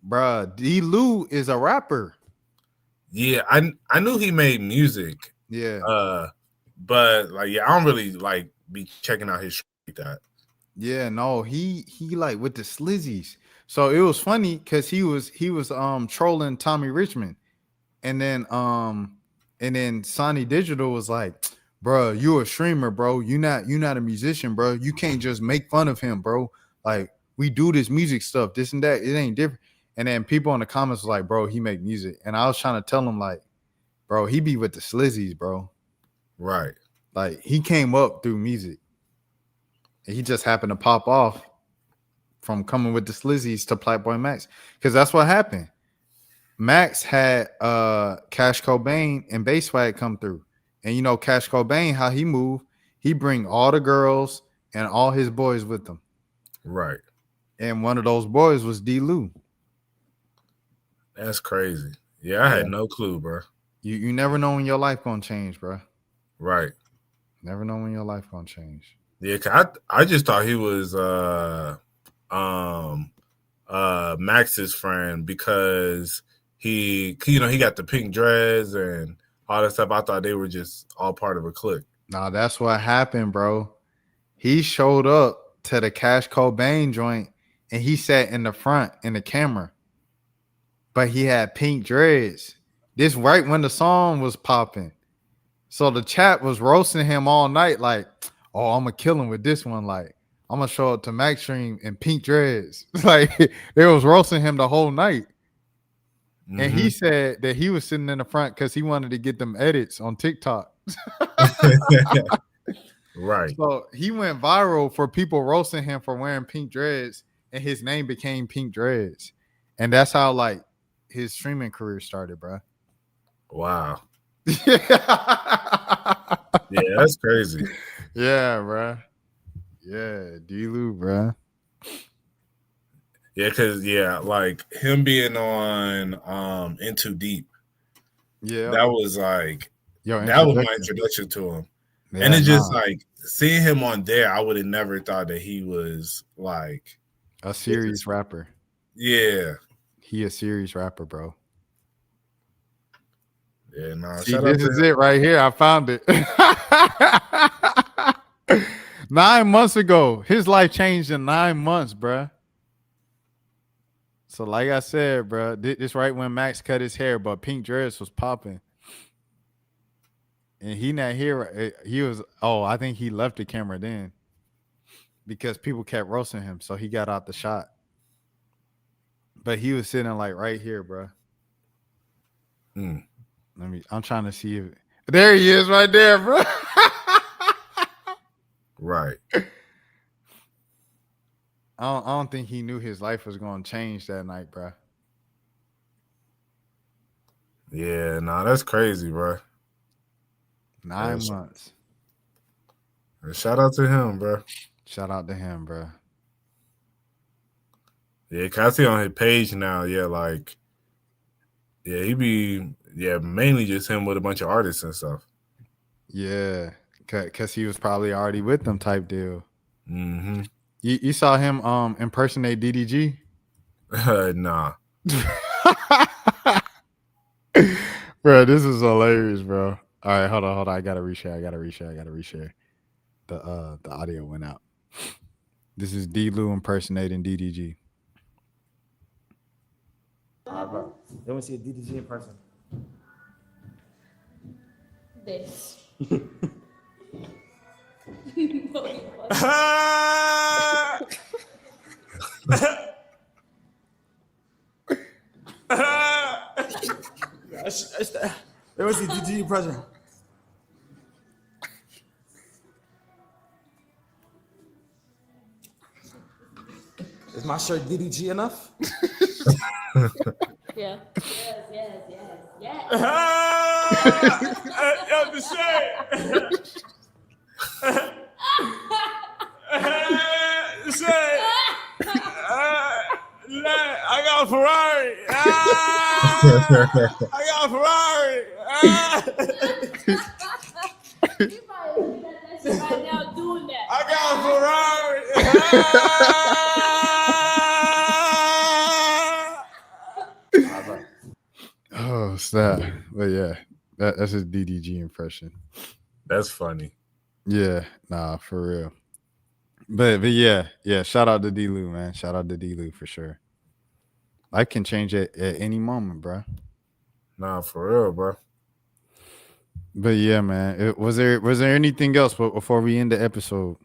Bruh, D. Lou is a rapper. Yeah, I knew he made music. Yeah. But like, yeah, I don't really like be checking out his shit like that. Yeah, no, he like with the slizzies. So it was funny because he was trolling Tommy Richmond, and then Sonny Digital was like, bro, you a streamer, bro. You not a musician, bro. You can't just make fun of him, bro. Like, we do this music stuff, this and that. It ain't different. And then people in the comments was like, bro, he make music. And I was trying to tell him, like, bro, he be with the slizzies, bro. Right. Like, he came up through music. And he just happened to pop off from coming with the slizzies to Playboy Max. Because that's what happened. Max had Cash Cobain and Bass Swag come through. And you know, Cash Cobain, how he moved, he bring all the girls and all his boys with him. Right. And one of those boys was D. Lou. That's crazy. Yeah, I had no clue, bro. You never know when your life gonna change, bro. Right. Never know when your life gonna change. Yeah, 'cause I just thought he was Max's friend because he got the pink dreads and all that stuff. I thought they were just all part of a clique. Nah, that's what happened, bro. He showed up to the Cash Cobain joint and he sat in the front in the camera. But he had pink dreads. This right when the song was popping. So the chat was roasting him all night, like, oh, I'm gonna kill him with this one. Like, I'm gonna show up to Max Stream in pink dreads. Like, they was roasting him the whole night. Mm-hmm. And he said that he was sitting in the front because he wanted to get them edits on TikTok. Right. So he went viral for people roasting him for wearing pink dreads, and his name became Pink Dreads. And that's how, like, his streaming career started, bro. Wow. Yeah, that's crazy. Yeah, bro. Yeah, D-Lou, bro. Yeah, because like him being on In Too Deep. Yeah, that was like that was my introduction to him. Yeah, and it's just like seeing him on there, I would have never thought that he was like a serious rapper. Yeah. He a serious rapper, bro. Yeah, no. See, this is it right here. I found it. 9 months ago. His life changed in 9 months, bro. So like I said, bro, this right when Max cut his hair, but pink dress was popping. And he not here. He was, I think he left the camera then because people kept roasting him. So he got out the shot. But he was sitting like right here, bro. I'm trying to see if there he is right there, bro. Right. I don't think he knew his life was going to change that night, bro. Yeah, that's crazy, bro. 9 months. Shout out to him, bro. Shout out to him, bro. Yeah, cause I see on his page now, he be Yeah, mainly just him with a bunch of artists and stuff. Yeah, because he was probably already with them type deal. Mm-hmm. You saw him impersonate DDG? Nah. Bro, this is hilarious, bro. All right, hold on. I gotta reshare. The audio went out. This is D-Lou impersonating DDG. All right, bro. Let me see a DDG in person. This. Let me see DDG in person. Is my shirt DDG enough? Yeah. Yes. Yo, the shit. I got a Ferrari. I got a Ferrari. You probably be that shit right now doing that. I got a Ferrari. Oh, snap. But yeah, that's his DDG impression. That's funny. Yeah, nah, for real. But yeah, shout out to D-Lou, man. Shout out to D-Lou for sure. I can change it at any moment, bro. Nah, for real, bro. But yeah, man. Was there anything else before we end the episode?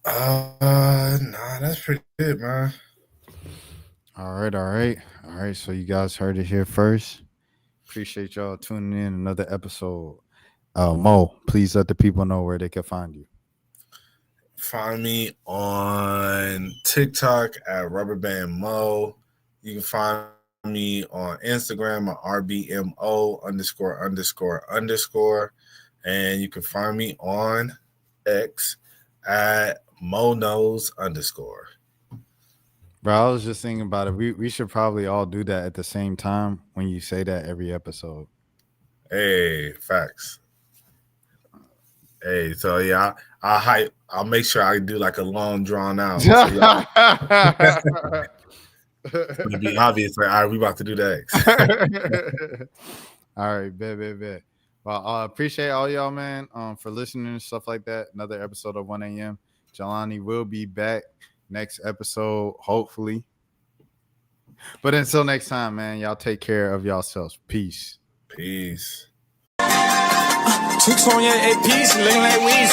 Nah, that's pretty good, man. All right. So you guys heard it here first. Appreciate y'all tuning in. Another episode. Mo, please let the people know where they can find you. Find me on TikTok at RubberBandMo. You can find me on Instagram at RBMO___. And you can find me on X at MoNose_. Bro, I was just thinking about it. We should probably all do that at the same time when you say that every episode. Hey, facts. Hey, so yeah, I'll make sure I do like a long drawn out. So it'll be obvious. Like, all right, we about to do that. All right, bet. Well, I appreciate all y'all, man, for listening and stuff like that. Another episode of 1 a.m. Jelani will be back next episode, hopefully. But until next time, man, y'all take care of yourselves. Peace. Chicks on your APs, looking like weeds.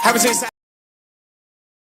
Haven't seen